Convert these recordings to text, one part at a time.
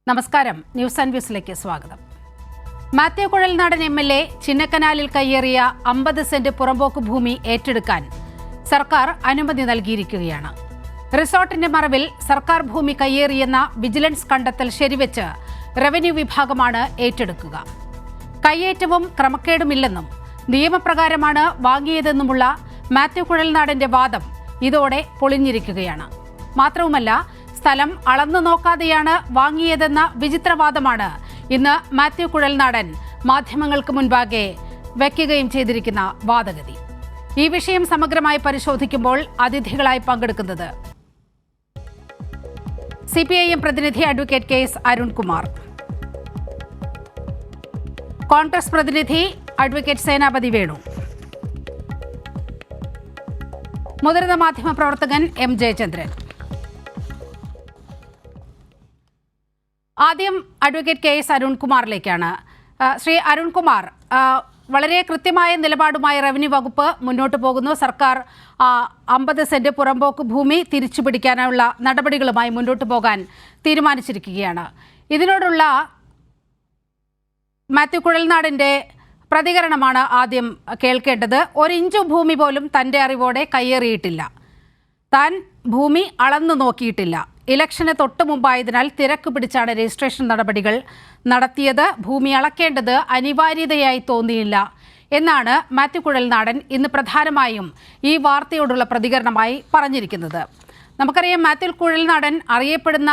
നമസ്കാരം. News and വ്യൂസിലേക്ക് സ്വാഗതം. Mathew Kuzhalnadan MLA ചിന്നക്കനാലിൽ കയ്യേറിയ 50 saint പുറമ്പോക്ക് ഭൂമി ഏറ്റെടുക്കാൻ സർക്കാർ അനുമതി നൽകിയിരിക്കുകയാണ്. റിസോർട്ടിന്റെ മറവിൽ സർക്കാർ ഭൂമി കയ്യേറിയെന്ന വിജിലൻസ് കണ്ടെത്തൽ ശരിവെച്ച് റവന്യൂ വിഭാഗമാണ് ഏറ്റെടുക്കുക. കയ്യേറ്റവും ക്രമക്കേടുമില്ലെന്നും നിയമപ്രകാരമാണ് വാങ്ങിയതെന്നുമുള്ള മാത്യു കുഴൽനാടന്റെ വാദം ഇതോടെ പൊളിഞ്ഞിരിക്കുകയാണ്. മാത്രവുമല്ല, സ്ഥലം അളന്നു നോക്കാതെയാണ് വാങ്ങിയതെന്ന വിചിത്രവാദമാണ് ഇന്ന് മാത്യു കുഴൽനാടൻ മാധ്യമങ്ങൾക്ക് മുൻപാകെ വയ്ക്കുകയും ചെയ്തിരിക്കുന്ന വാദഗതി. ഈ വിഷയം സമഗ്രമായി പരിശോധിക്കുമ്പോൾ അതിഥികളായി പങ്കെടുക്കുന്നത് CPIM പ്രതിനിധി അഡ്വക്കേറ്റ് KS അരുൺകുമാർ, കോൺഗ്രസ് പ്രതിനിധി അഡ്വക്കേറ്റ് സേനാപതി വേണു, മുതിർന്ന മാധ്യമ പ്രവർത്തകൻ M ജയചന്ദ്രൻ. ആദ്യം അഡ്വക്കേറ്റ് KS അരുൺകുമാറിലേക്കാണ്. ശ്രീ അരുൺകുമാർ, വളരെ കൃത്യമായ നിലപാടുമായി റവന്യൂ വകുപ്പ് മുന്നോട്ട് പോകുന്നു. സർക്കാർ 50 സെന്റ് പുറമ്പോക്ക് ഭൂമി തിരിച്ചുപിടിക്കാനുള്ള നടപടികളുമായി മുന്നോട്ട് പോകാൻ തീരുമാനിച്ചിരിക്കുകയാണ്. ഇതിനോടുള്ള മാത്യു കുഴൽനാടൻ്റെ പ്രതികരണമാണ് ആദ്യം കേൾക്കേണ്ടത്. 1 ഇഞ്ച് ഭൂമി പോലും തൻ്റെ അറിവോടെ കയ്യേറിയിട്ടില്ല, താൻ ഭൂമി അളന്നു നോക്കിയിട്ടില്ല, ഇലക്ഷന് തൊട്ടു മുമ്പായതിനാൽ തിരക്ക് പിടിച്ചാണ് രജിസ്ട്രേഷൻ നടപടികൾ നടത്തിയത്, ഭൂമി അളക്കേണ്ടത് അനിവാര്യതയായി തോന്നിയില്ല എന്നാണ് മാത്യു കുഴൽനാടൻ ഇന്ന് പ്രധാനമായും ഈ വാർത്തയോടുള്ള പ്രതികരണമായി പറഞ്ഞിരിക്കുന്നത്. നമുക്കറിയാം, മാത്യു കുഴൽനാടൻ അറിയപ്പെടുന്ന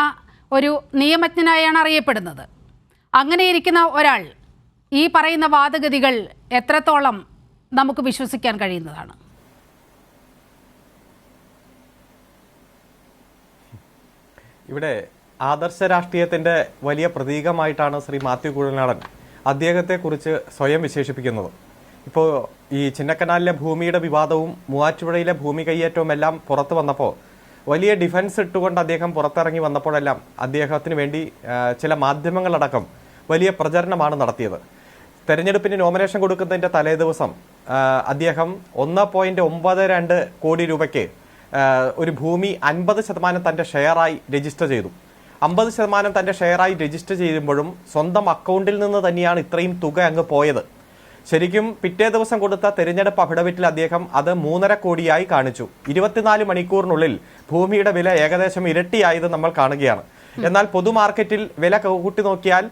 ഒരു നിയമജ്ഞനായാണ് അറിയപ്പെടുന്നത്. അങ്ങനെയിരിക്കുന്ന ഒരാൾ ഈ പറയുന്ന വാദഗതികൾ എത്രത്തോളം നമുക്ക് വിശ്വസിക്കാൻ കഴിയുന്നതാണ്? ഇവിടെ ആദർശ രാഷ്ട്രീയത്തിൻ്റെ വലിയ പ്രതീകമായിട്ടാണ് ശ്രീ മാത്യു കുഴൽനാടൻ അദ്ദേഹത്തെക്കുറിച്ച് സ്വയം വിശേഷിപ്പിക്കുന്നത്. ഇപ്പോൾ ഈ ചിന്നക്കനാലിലെ ഭൂമിയുടെ വിവാദവും മൂവാറ്റുപുഴയിലെ ഭൂമി കയ്യേറ്റവും എല്ലാം പുറത്തു വന്നപ്പോൾ വലിയ ഡിഫൻസ് ഇട്ടുകൊണ്ട് അദ്ദേഹം പുറത്തിറങ്ങി വന്നപ്പോഴെല്ലാം അദ്ദേഹത്തിന് വേണ്ടി ചില മാധ്യമങ്ങളടക്കം വലിയ പ്രചരണമാണ് നടത്തിയത്. തെരഞ്ഞെടുപ്പിന് നോമിനേഷൻ കൊടുക്കുന്നതിൻ്റെ തലേ ദിവസം അദ്ദേഹം 1.92 കോടി രൂപയ്ക്ക് ഒരു ഭൂമി 50% തൻ്റെ ഷെയറായി രജിസ്റ്റർ ചെയ്തു. 50% തൻ്റെ ഷെയറായി രജിസ്റ്റർ ചെയ്യുമ്പോഴും സ്വന്തം അക്കൗണ്ടിൽ നിന്ന് തന്നെയാണ് ഇത്രയും തുക അങ്ങ് പോയത്. ശരിക്കും പിറ്റേ ദിവസം കൊടുത്ത തെരഞ്ഞെടുപ്പ് അഫിഡവിറ്റിൽ അദ്ദേഹം അത് 3.5 കോടിയായി കാണിച്ചു. 24 മണിക്കൂറിനുള്ളിൽ ഭൂമിയുടെ വില ഏകദേശം ഇരട്ടിയായത് നമ്മൾ കാണുകയാണ്. എന്നാൽ പൊതുമാർക്കറ്റിൽ വില കൂട്ടി നോക്കിയാൽ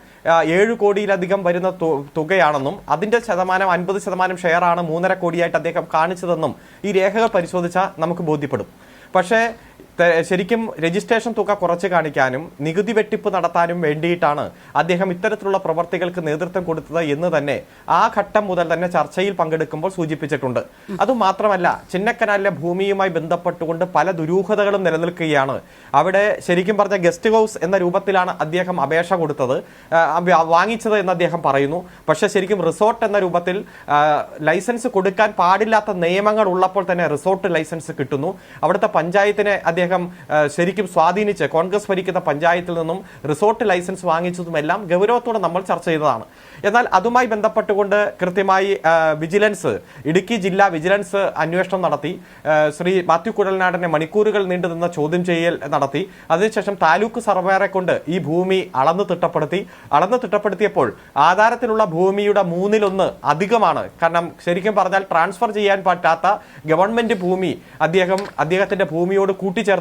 7 കോടിയിലധികം വരുന്ന തുകയാണെന്നും അതിന്റെ ശതമാനം 50% ഷെയറാണ് 3.5 കോടിയായിട്ട് അദ്ദേഹം കാണിച്ചതെന്നും ഈ രേഖകൾ പരിശോധിച്ചാൽ നമുക്ക് ബോധ്യപ്പെടും. പക്ഷേ ശരിക്കും രജിസ്ട്രേഷൻ തുക കുറച്ച് കാണിക്കാനും നികുതി വെട്ടിപ്പ് നടത്താനും വേണ്ടിയിട്ടാണ് അദ്ദേഹം ഇത്തരത്തിലുള്ള പ്രവർത്തികൾക്ക് നേതൃത്വം കൊടുത്തത് എന്ന് തന്നെ ആ ഘട്ടം മുതൽ തന്നെ ചർച്ചയിൽ പങ്കെടുക്കുമ്പോൾ സൂചിപ്പിച്ചിട്ടുണ്ട്. അതുമാത്രമല്ല, ചിന്നക്കനാലിലെ ഭൂമിയുമായി ബന്ധപ്പെട്ടുകൊണ്ട് പല ദുരൂഹതകളും നിലനിൽക്കുകയാണ്. അവിടെ ശരിക്കും പറഞ്ഞ ഗസ്റ്റ് ഹൗസ് എന്ന രൂപത്തിലാണ് അദ്ദേഹം അപേക്ഷ കൊടുത്തത്, വാങ്ങിച്ചത് എന്ന് അദ്ദേഹം പറയുന്നു. പക്ഷേ ശരിക്കും റിസോർട്ട് എന്ന രൂപത്തിൽ ലൈസൻസ് കൊടുക്കാൻ പാടില്ലാത്ത നിയമങ്ങൾ ഉള്ളപ്പോൾ തന്നെ റിസോർട്ട് ലൈസൻസ് കിട്ടുന്നു. അവിടുത്തെ പഞ്ചായത്തിനെ അദ്ദേഹം ശരിക്കും സ്വാധീനിച്ച് കോൺഗ്രസ് ഭരിക്കുന്ന പഞ്ചായത്തിൽ നിന്നും റിസോർട്ട് ലൈസൻസ് വാങ്ങിച്ചതുമെല്ലാം ഗൗരവത്തോടെ നമ്മൾ ചർച്ച ചെയ്തതാണ്. എന്നാൽ അതുമായി ബന്ധപ്പെട്ടുകൊണ്ട് കൃത്യമായി വിജിലൻസ്, ഇടുക്കി ജില്ലാ വിജിലൻസ് അന്വേഷണം നടത്തി. ശ്രീ മാത്യു കുഴൽനാടനെ മണിക്കൂറുകൾ നീണ്ടുനിന്ന ചോദ്യം ചെയ്യൽ നടത്തി. അതിനുശേഷം താലൂക്ക് സർവേറെ കൊണ്ട് ഈ ഭൂമി അളന്ന് തിട്ടപ്പെടുത്തിയപ്പോൾ ആധാരത്തിലുള്ള ഭൂമിയുടെ 1/3 അധികമാണ്. കാരണം ശരിക്കും പറഞ്ഞാൽ ട്രാൻസ്ഫർ ചെയ്യാൻ പറ്റാത്ത ഗവൺമെന്റ് ഭൂമി അദ്ദേഹത്തിന്റെ ഭൂമിയോട് കൂട്ടിച്ചേർത്തിരിക്കുന്നു.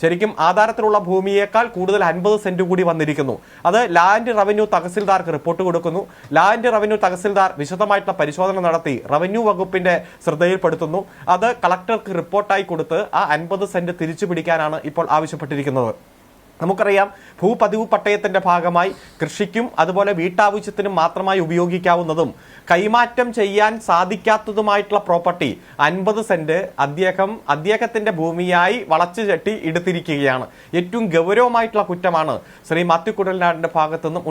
ശരിക്കും ആധാരത്തിലുള്ള ഭൂമിയേക്കാൾ കൂടുതൽ 50 സെന്റ് കൂടി വന്നിരിക്കുന്നു. അത് ലാൻഡ് റവന്യൂ തഹസിൽദാർക്ക് റിപ്പോർട്ട് കൊടുക്കുന്നു. ലാൻഡ് റവന്യൂ തഹസിൽദാർ വിശദമായിട്ടുള്ള പരിശോധന നടത്തി റവന്യൂ വകുപ്പിന്റെ ശ്രദ്ധയിൽപ്പെടുത്തുന്നു. അത് കളക്ടർക്ക് റിപ്പോർട്ടായി കൊടുത്ത് ആ 50 സെന്റ് തിരിച്ചു പിടിക്കാനാണ് ഇപ്പോൾ ആവശ്യപ്പെട്ടിരിക്കുന്നത്. നമുക്കറിയാം, ഭൂപതിവ് പട്ടയത്തിന്റെ ഭാഗമായി കൃഷിക്കും അതുപോലെ വീട്ടാവശ്യത്തിനും മാത്രമായി ഉപയോഗിക്കാവുന്നതും കൈമാറ്റം ചെയ്യാൻ സാധിക്കാത്തതുമായിട്ടുള്ള പ്രോപ്പർട്ടി 50 സെന്റ് അദ്ദേഹത്തിന്റെ ഭൂമിയായി വളച്ചു ചട്ടി എടുത്തിരിക്കുകയാണ്. ഏറ്റവും ഗൗരവമായിട്ടുള്ള കുറ്റമാണ് ശ്രീ മാത്യു കുഴൽനാടന്റെ ഭാഗത്തുനിന്നും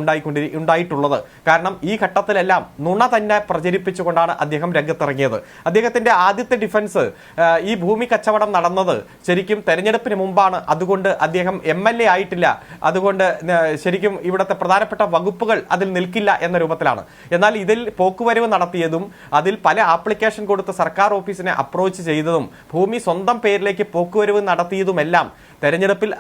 ഉണ്ടായിട്ടുള്ളത്. കാരണം ഈ ഘട്ടത്തിലെല്ലാം നുണ തന്നെ പ്രചരിപ്പിച്ചുകൊണ്ടാണ് അദ്ദേഹം രംഗത്തിറങ്ങിയത്. അദ്ദേഹത്തിന്റെ ആദ്യത്തെ ഡിഫൻസ് ഈ ഭൂമി കച്ചവടം നടന്നത് ശരിക്കും തെരഞ്ഞെടുപ്പിന് മുമ്പാണ്, അതുകൊണ്ട് അദ്ദേഹം MLA ആയിട്ടില്ല, അതുകൊണ്ട് ശരിക്കും ഇവിടുത്തെ പ്രധാനപ്പെട്ട വകുപ്പുകൾ അതിൽ നിൽക്കില്ല എന്ന രൂപത്തിലാണ്. എന്നാൽ ഇതിൽ പോക്കുവരവ് നടത്തിയതും അതിൽ പല ആപ്ലിക്കേഷൻ കൊടുത്ത് സർക്കാർ ഓഫീസിനെ അപ്രോച്ച് ചെയ്തതും ഭൂമി സ്വന്തം പേരിലേക്ക് പോക്കുവരവ് നടത്തിയതുമെല്ലാം തെരഞ്ഞെടുപ്പിൽ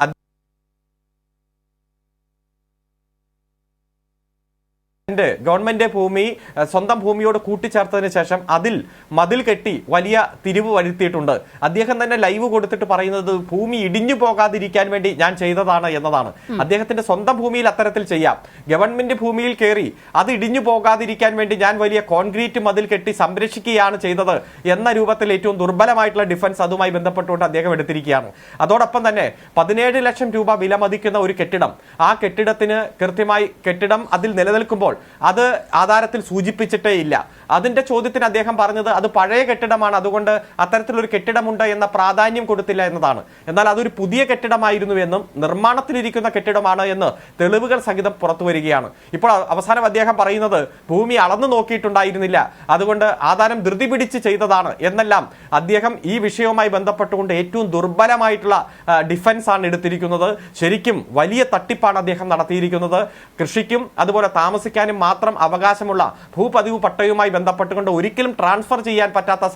ഗവൺമെന്റ് ഭൂമി സ്വന്തം ഭൂമിയോട് കൂട്ടിച്ചേർത്തതിന് ശേഷം അതിൽ മതിൽ കെട്ടി വലിയ തിരിവ് വരുത്തിയിട്ടുണ്ട്. അദ്ദേഹം തന്നെ ലൈവ് കൊടുത്തിട്ട് പറയുന്നത് ഭൂമി ഇടിഞ്ഞു പോകാതിരിക്കാൻ വേണ്ടി ഞാൻ ചെയ്തതാണ് എന്നതാണ്. അദ്ദേഹത്തിന്റെ സ്വന്തം ഭൂമിയിൽ അത്തരത്തിൽ ചെയ്യാം. ഗവൺമെന്റ് ഭൂമിയിൽ കയറി അത് ഇടിഞ്ഞു പോകാതിരിക്കാൻ വേണ്ടി ഞാൻ വലിയ കോൺക്രീറ്റ് മതിൽ കെട്ടി സംരക്ഷിക്കുകയാണ് ചെയ്തത് എന്ന രൂപത്തിൽ ഏറ്റവും ദുർബലമായിട്ടുള്ള ഡിഫൻസ് അതുമായി ബന്ധപ്പെട്ടുകൊണ്ട് അദ്ദേഹം എടുത്തിരിക്കുകയാണ്. അതോടൊപ്പം തന്നെ 17 ലക്ഷം രൂപ വില മതിക്കുന്ന ഒരു കെട്ടിടം, ആ കെട്ടിടത്തിന് കൃത്യമായി കെട്ടിടം അതിൽ നിലനിൽക്കുമ്പോൾ അത് ആധാരത്തിൽ സൂചിപ്പിച്ചിട്ടേ ഇല്ല. അതിന്റെ ചോദ്യത്തിന് അദ്ദേഹം പറഞ്ഞത് അത് പഴയ കെട്ടിടമാണ്, അതുകൊണ്ട് അത്തരത്തിലൊരു കെട്ടിടമുണ്ട് എന്ന പ്രാധാന്യം കൊടുത്തില്ല എന്നതാണ്. എന്നാൽ അതൊരു പുതിയ കെട്ടിടമായിരുന്നു എന്നും നിർമ്മാണത്തിലിരിക്കുന്ന കെട്ടിടമാണ് എന്ന് തെളിവുകൾ സഹിതം പുറത്തു വരികയാണ്. ഇപ്പോൾ അവസാനം അദ്ദേഹം പറയുന്നത് ഭൂമി അളന്നു നോക്കിയിട്ടുണ്ടായിരുന്നില്ല, അതുകൊണ്ട് ആധാരം ധൃതി പിടിച്ച് ചെയ്തതാണ് എന്നെല്ലാം അദ്ദേഹം ഈ വിഷയവുമായി ബന്ധപ്പെട്ടുകൊണ്ട് ഏറ്റവും ദുർബലമായിട്ടുള്ള ഡിഫൻസ് ആണ് എടുത്തിരിക്കുന്നത്. ശരിക്കും വലിയ തട്ടിപ്പാണ് അദ്ദേഹം നടത്തിയിരിക്കുന്നത്. കൃഷിക്കും അതുപോലെ താമസിക്കാനും മാത്രം അവകാശമുള്ള ഭൂപതിവ് പട്ടയുമായി ബന്ധപ്പെട്ടുകൊണ്ട് ഒരിക്കലും ട്രാൻസ്ഫർ ചെയ്യാൻ പറ്റാത്ത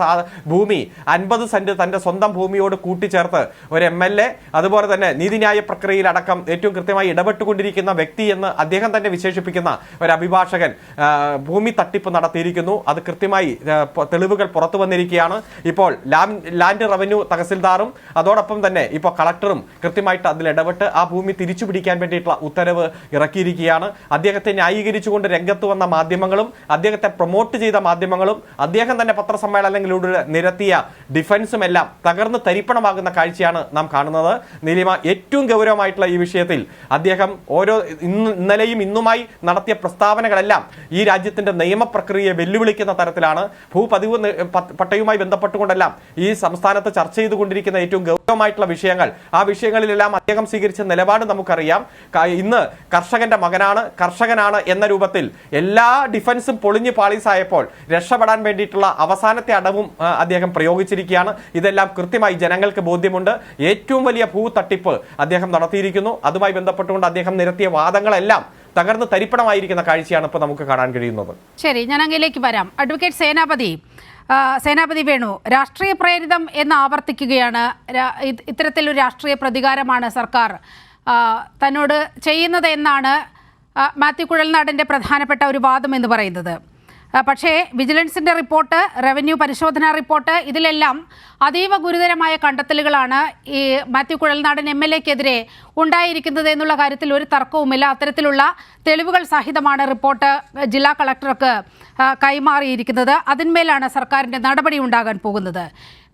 ഭൂമി 50 സെന്റ് തന്റെ സ്വന്തം ഭൂമിയോട് കൂട്ടിച്ചേർത്ത് ഒരു MLA അതുപോലെ തന്നെ നീതിന്യായ പ്രക്രിയയിൽ അടക്കം ഏറ്റവും കൃത്യമായി ഇടപെട്ടുകൊണ്ടിരിക്കുന്ന വ്യക്തി എന്ന് അദ്ദേഹം തന്നെ വിശേഷിപ്പിക്കുന്ന ഒരു അഭിഭാഷകൻ ഭൂമി തട്ടിപ്പ് നടത്തിയിരിക്കുന്നു. അത് കൃത്യമായി തെളിവുകൾ പുറത്തു വന്നിരിക്കുകയാണ്. ഇപ്പോൾ ലാൻഡ് റവന്യൂ തഹസിൽദാറും അതോടൊപ്പം തന്നെ ഇപ്പോൾ കളക്ടറും കൃത്യമായിട്ട് അതിൽ ഇടപെട്ട് ആ ഭൂമി തിരിച്ചു പിടിക്കാൻ വേണ്ടിയിട്ടുള്ള ഉത്തരവ് ഇറക്കിയിരിക്കുകയാണ്. അദ്ദേഹത്തെ ന്യായീകരിച്ചുകൊണ്ട് രംഗത്ത് വന്ന മാധ്യമങ്ങളും അദ്ദേഹത്തെ പ്രൊമോട്ട് ചെയ്ത മാധ്യമങ്ങളും അദ്ദേഹം തന്നെ പത്രസമ്മേളനങ്ങളിലൂടെ നിരത്തിയ ഡിഫൻസും എല്ലാം തകർന്ന് തരിപ്പണമാകുന്ന കാഴ്ചയാണ് നാം കാണുന്നത്. നീലിമ, ഏറ്റവും ഗൗരവമായിട്ടുള്ള ഈ വിഷയത്തിൽ അദ്ദേഹം ഇന്നലെയും ഇന്നുമായി നടത്തിയ പ്രസ്താവനകളെല്ലാം ഈ രാജ്യത്തിന്റെ നിയമപ്രക്രിയയെ വെല്ലുവിളിക്കുന്ന തരത്തിലാണ്. ഭൂപതിവ് പട്ടയുമായി ബന്ധപ്പെട്ടുകൊണ്ടെല്ലാം ഈ സംസ്ഥാനത്ത് ചർച്ച ചെയ്തുകൊണ്ടിരിക്കുന്ന ഏറ്റവും ഗൗരവമായിട്ടുള്ള വിഷയങ്ങൾ, ആ വിഷയങ്ങളിലെല്ലാം അദ്ദേഹം സ്വീകരിച്ച നിലപാട് നമുക്കറിയാം. ഇന്ന് കർഷകന്റെ കർഷകനാണ് എന്ന രൂപത്തിൽ എല്ലാ ഡിഫൻസും പൊളിഞ്ഞ് പാളീസായപ്പോൾ രക്ഷപ്പെടാൻ വേണ്ടിയിട്ടുള്ള അവസാനത്തെ അടവും അദ്ദേഹം പ്രയോഗിച്ചിരിക്കുകയാണ്. ഇതെല്ലാം കൃത്യമായി ജനങ്ങൾക്ക് ബോധ്യമുണ്ട്. ഏറ്റവും വലിയ ഭൂ തട്ടിപ്പ് അദ്ദേഹം നടത്തിയിരിക്കുന്നു. അതുമായി ബന്ധപ്പെട്ടുകൊണ്ട് അദ്ദേഹം നിരത്തിയ വാദങ്ങളെല്ലാം തകർന്ന് തരിപ്പണമായിരിക്കുന്ന കാഴ്ചയാണ് ഇപ്പോൾ നമുക്ക് കാണാൻ കഴിയുന്നത്. ശരി, ഞാൻ അങ്ങയിലേക്ക് വരാം. അഡ്വക്കേറ്റ് സേനാപതി വേണു, രാഷ്ട്രീയ പ്രേരിതം എന്ന് ആവർത്തിക്കുകയാണ്. ഇത്തരത്തിലൊരു രാഷ്ട്രീയ പ്രതികാരമാണ് സർക്കാർ തന്നോട് ചെയ്യുന്നത് എന്നാണ് മാത്യു കുഴൽനാടൻ്റെ പ്രധാനപ്പെട്ട ഒരു വാദം എന്ന് പറയുന്നത്. പക്ഷേ വിജിലൻസിൻ്റെ റിപ്പോർട്ട്, റവന്യൂ പരിശോധനാ റിപ്പോർട്ട്, ഇതിലെല്ലാം അതീവ ഗുരുതരമായ കണ്ടെത്തലുകളാണ് ഈ മാത്യു കുഴൽനാടൻ MLA-ക്കെതിരെ ഉണ്ടായിരിക്കുന്നത് എന്നുള്ള കാര്യത്തിൽ ഒരു തർക്കവുമില്ല. അത്തരത്തിലുള്ള തെളിവുകൾ സഹിതമാണ് റിപ്പോർട്ട് ജില്ലാ കളക്ടർക്ക് കൈമാറിയിരിക്കുന്നത്. അതിന്മേലാണ് സർക്കാരിൻ്റെ നടപടി ഉണ്ടാകാൻ പോകുന്നത്.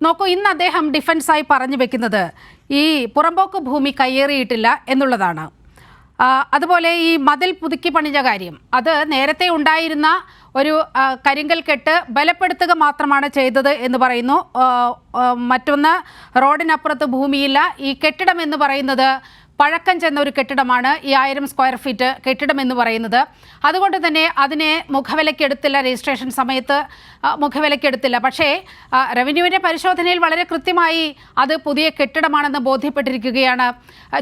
നോക്കൂ, ഇന്ന് അദ്ദേഹം ഡിഫൻസായി പറഞ്ഞു വെക്കുന്നത് ഈ പുറമ്പോക്ക് ഭൂമി കയ്യേറിയിട്ടില്ല എന്നുള്ളതാണ്. അതുപോലെ ഈ മതിൽ പുതുക്കി പണിഞ്ഞ കാര്യം, അത് നേരത്തെ ഉണ്ടായിരുന്ന ഒരു കരിങ്കൽ കെട്ട് ബലപ്പെടുത്തുക മാത്രമാണ് ചെയ്തത് എന്ന് പറയുന്നു. മറ്റൊന്ന്, റോഡിനപ്പുറത്ത് ഭൂമിയില്ല. ഈ കെട്ടിടം എന്ന് പറയുന്നത് പഴക്കം ചെന്ന ഒരു കെട്ടിടമാണ്, ഈ 1000 സ്ക്വയർ ഫീറ്റ് കെട്ടിടം എന്ന് പറയുന്നത്. അതുകൊണ്ട് തന്നെ അതിനെ മുഖവിലക്കെടുത്തില്ല, രജിസ്ട്രേഷൻ സമയത്ത് മുഖവിലക്കെടുത്തില്ല. പക്ഷേ റവന്യൂവിൻ്റെ പരിശോധനയിൽ വളരെ കൃത്യമായി അത് പുതിയ കെട്ടിടമാണെന്ന് ബോധ്യപ്പെട്ടിരിക്കുകയാണ്.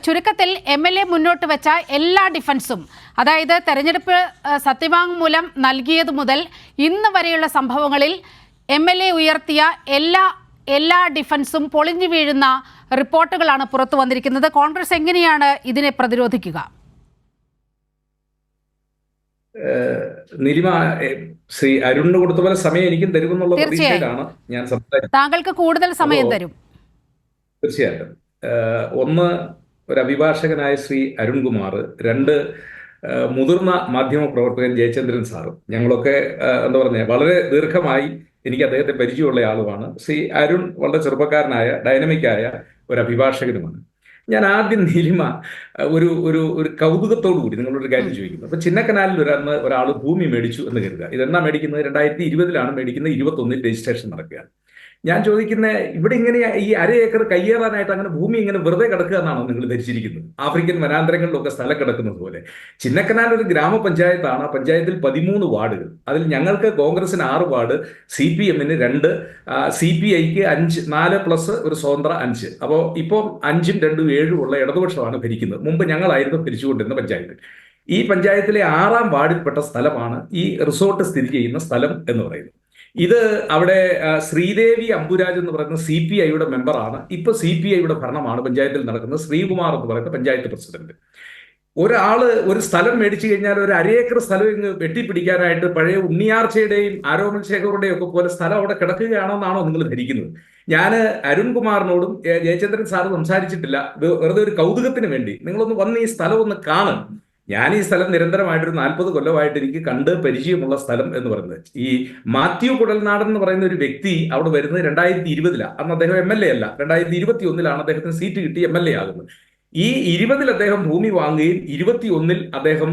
ചുരുക്കത്തിൽ MLA മുന്നോട്ട് വെച്ച എല്ലാ ഡിഫൻസും, അതായത് തെരഞ്ഞെടുപ്പ് സത്യവാങ്മൂലം നൽകിയത് മുതൽ ഇന്ന് വരെയുള്ള സംഭവങ്ങളിൽ MLA ഉയർത്തിയ എല്ലാ ഡിഫൻസും പൊളിഞ്ഞു വീഴുന്ന റിപ്പോർട്ടുകളാണ് പുറത്തു വന്നിരിക്കുന്നത്. കോൺഗ്രസ് എങ്ങനെയാണ് ഇതിനെ പ്രതിരോധിക്കുക? നിരിമ, ശ്രീ അരുണിന് കൊടുത്ത പോലെ സമയം എനിക്കും തരുമെന്നുള്ള പ്രതീക്ഷയിലാണ് ഞാൻ സംസാരിക്കുന്നത്. താങ്കൾക്ക് കൂടുതൽ സമയം തരും. തീർച്ചയായിട്ടും. ഒന്ന്, ഒരു അഭിഭാഷകനായ ശ്രീ അരുൺകുമാർ, രണ്ട്, മുതിർന്ന മാധ്യമ പ്രവർത്തകൻ ജയചന്ദ്രൻ സാറും, ഞങ്ങളൊക്കെ എന്താ പറയുക, വളരെ ദീർഘമായി എനിക്ക് അദ്ദേഹത്തെ പരിചയമുള്ള ആളുമാണ്. ശ്രീ അരുൺ വളരെ ചെറുപ്പക്കാരനായ ഡൈനമിക്കായ ഒരു അഭിഭാഷകനുമാണ്. ഞാൻ ആദ്യം നീലിമ ഒരു ഒരു ഒരു കൗതുകത്തോടു കൂടി നിങ്ങളൊരു കാര്യം ചോദിക്കുന്നു. അപ്പൊ ചിന്നക്കനാലിൽ ഒരാൾ ഭൂമി മേടിച്ചു എന്ന് കരുതുക. ഇതെന്നാ മേടിക്കുന്നത്? 2020 മേടിക്കുന്നത്, 2021 രജിസ്ട്രേഷൻ നടക്കുകയാണ്. ഞാൻ ചോദിക്കുന്ന, ഇവിടെ ഇങ്ങനെ ഈ 1/2 ഏക്കർ കയ്യേറാനായിട്ട് അങ്ങനെ ഭൂമി ഇങ്ങനെ വെറുതെ കിടക്കുക എന്നാണോ നിങ്ങൾ ധരിച്ചിരിക്കുന്നത്? ആഫ്രിക്കൻ വനാന്തരങ്ങളിലൊക്കെ സ്ഥലം കിടക്കുന്നത് പോലെ. ചിന്നക്കനാൽ ഒരു ഗ്രാമപഞ്ചായത്താണ്. ആ പഞ്ചായത്തിൽ 13 വാർഡുകൾ. അതിൽ ഞങ്ങൾക്ക് കോൺഗ്രസിന് 6 വാർഡ്, CPM-ന് 2, CPI-ക്ക് 5, 4 പ്ലസ് ഒരു സ്വതന്ത്ര 5. അപ്പോൾ ഇപ്പോൾ 5ഉം 2ഉം 7ഉം ഉള്ള ഇടതുപക്ഷമാണ് ഭരിക്കുന്നത്. മുമ്പ് ഞങ്ങളായിരുന്നു ഭരിച്ചുകൊണ്ടിരുന്ന പഞ്ചായത്ത്. ഈ പഞ്ചായത്തിലെ 6ാം വാർഡിൽപ്പെട്ട സ്ഥലമാണ് ഈ റിസോർട്ട് സ്ഥിതി ചെയ്യുന്ന സ്ഥലം എന്ന് പറയുന്നത്. ഇത് അവിടെ ശ്രീദേവി അമ്പുരാജ് എന്ന് പറയുന്ന CPI-യുടെ മെമ്പറാണ്. ഇപ്പൊ CPI-യുടെ ഭരണമാണ് പഞ്ചായത്തിൽ നടക്കുന്നത്. ശ്രീകുമാർ എന്ന് പറയുന്ന പഞ്ചായത്ത് പ്രസിഡന്റ്. ഒരാള് ഒരു സ്ഥലം മേടിച്ചു കഴിഞ്ഞാൽ ഒരു അരയേക്കർ സ്ഥലം ഇങ്ങ് വെട്ടിപ്പിടിക്കാനായിട്ട് പഴയ ഉണ്ണിയാർച്ചയുടെയും ആരോമൽ ശേഖറുടെയും ഒക്കെ പോലെ സ്ഥലം അവിടെ കിടക്കുകയാണെന്നാണോ നിങ്ങൾ ധരിക്കുന്നത്? ഞാൻ അരുൺകുമാറിനോടും ജയചന്ദ്രൻ സാറ് സംസാരിച്ചിട്ടില്ല, വെറുതെ ഒരു കൗതുകത്തിന് വേണ്ടി നിങ്ങളൊന്ന് വന്ന് ഈ സ്ഥലം ഒന്ന് കാണും. ഞാൻ ഈ സ്ഥലം നിരന്തരമായിട്ടൊരു 40 കൊല്ലമായിട്ട് എനിക്ക് കണ്ട് പരിചയമുള്ള സ്ഥലം എന്ന് പറയുന്നത്, ഈ മാത്യു കുഴൽനാടൻ എന്ന് പറയുന്ന ഒരു വ്യക്തി അവിടെ വരുന്നത് 2020 അന്ന് അദ്ദേഹം MLA അല്ല, 2021 അദ്ദേഹത്തിന് സീറ്റ് കിട്ടി MLA ആകുന്നത്. ഈ 20 അദ്ദേഹം ഭൂമി വാങ്ങുകയും 21 അദ്ദേഹം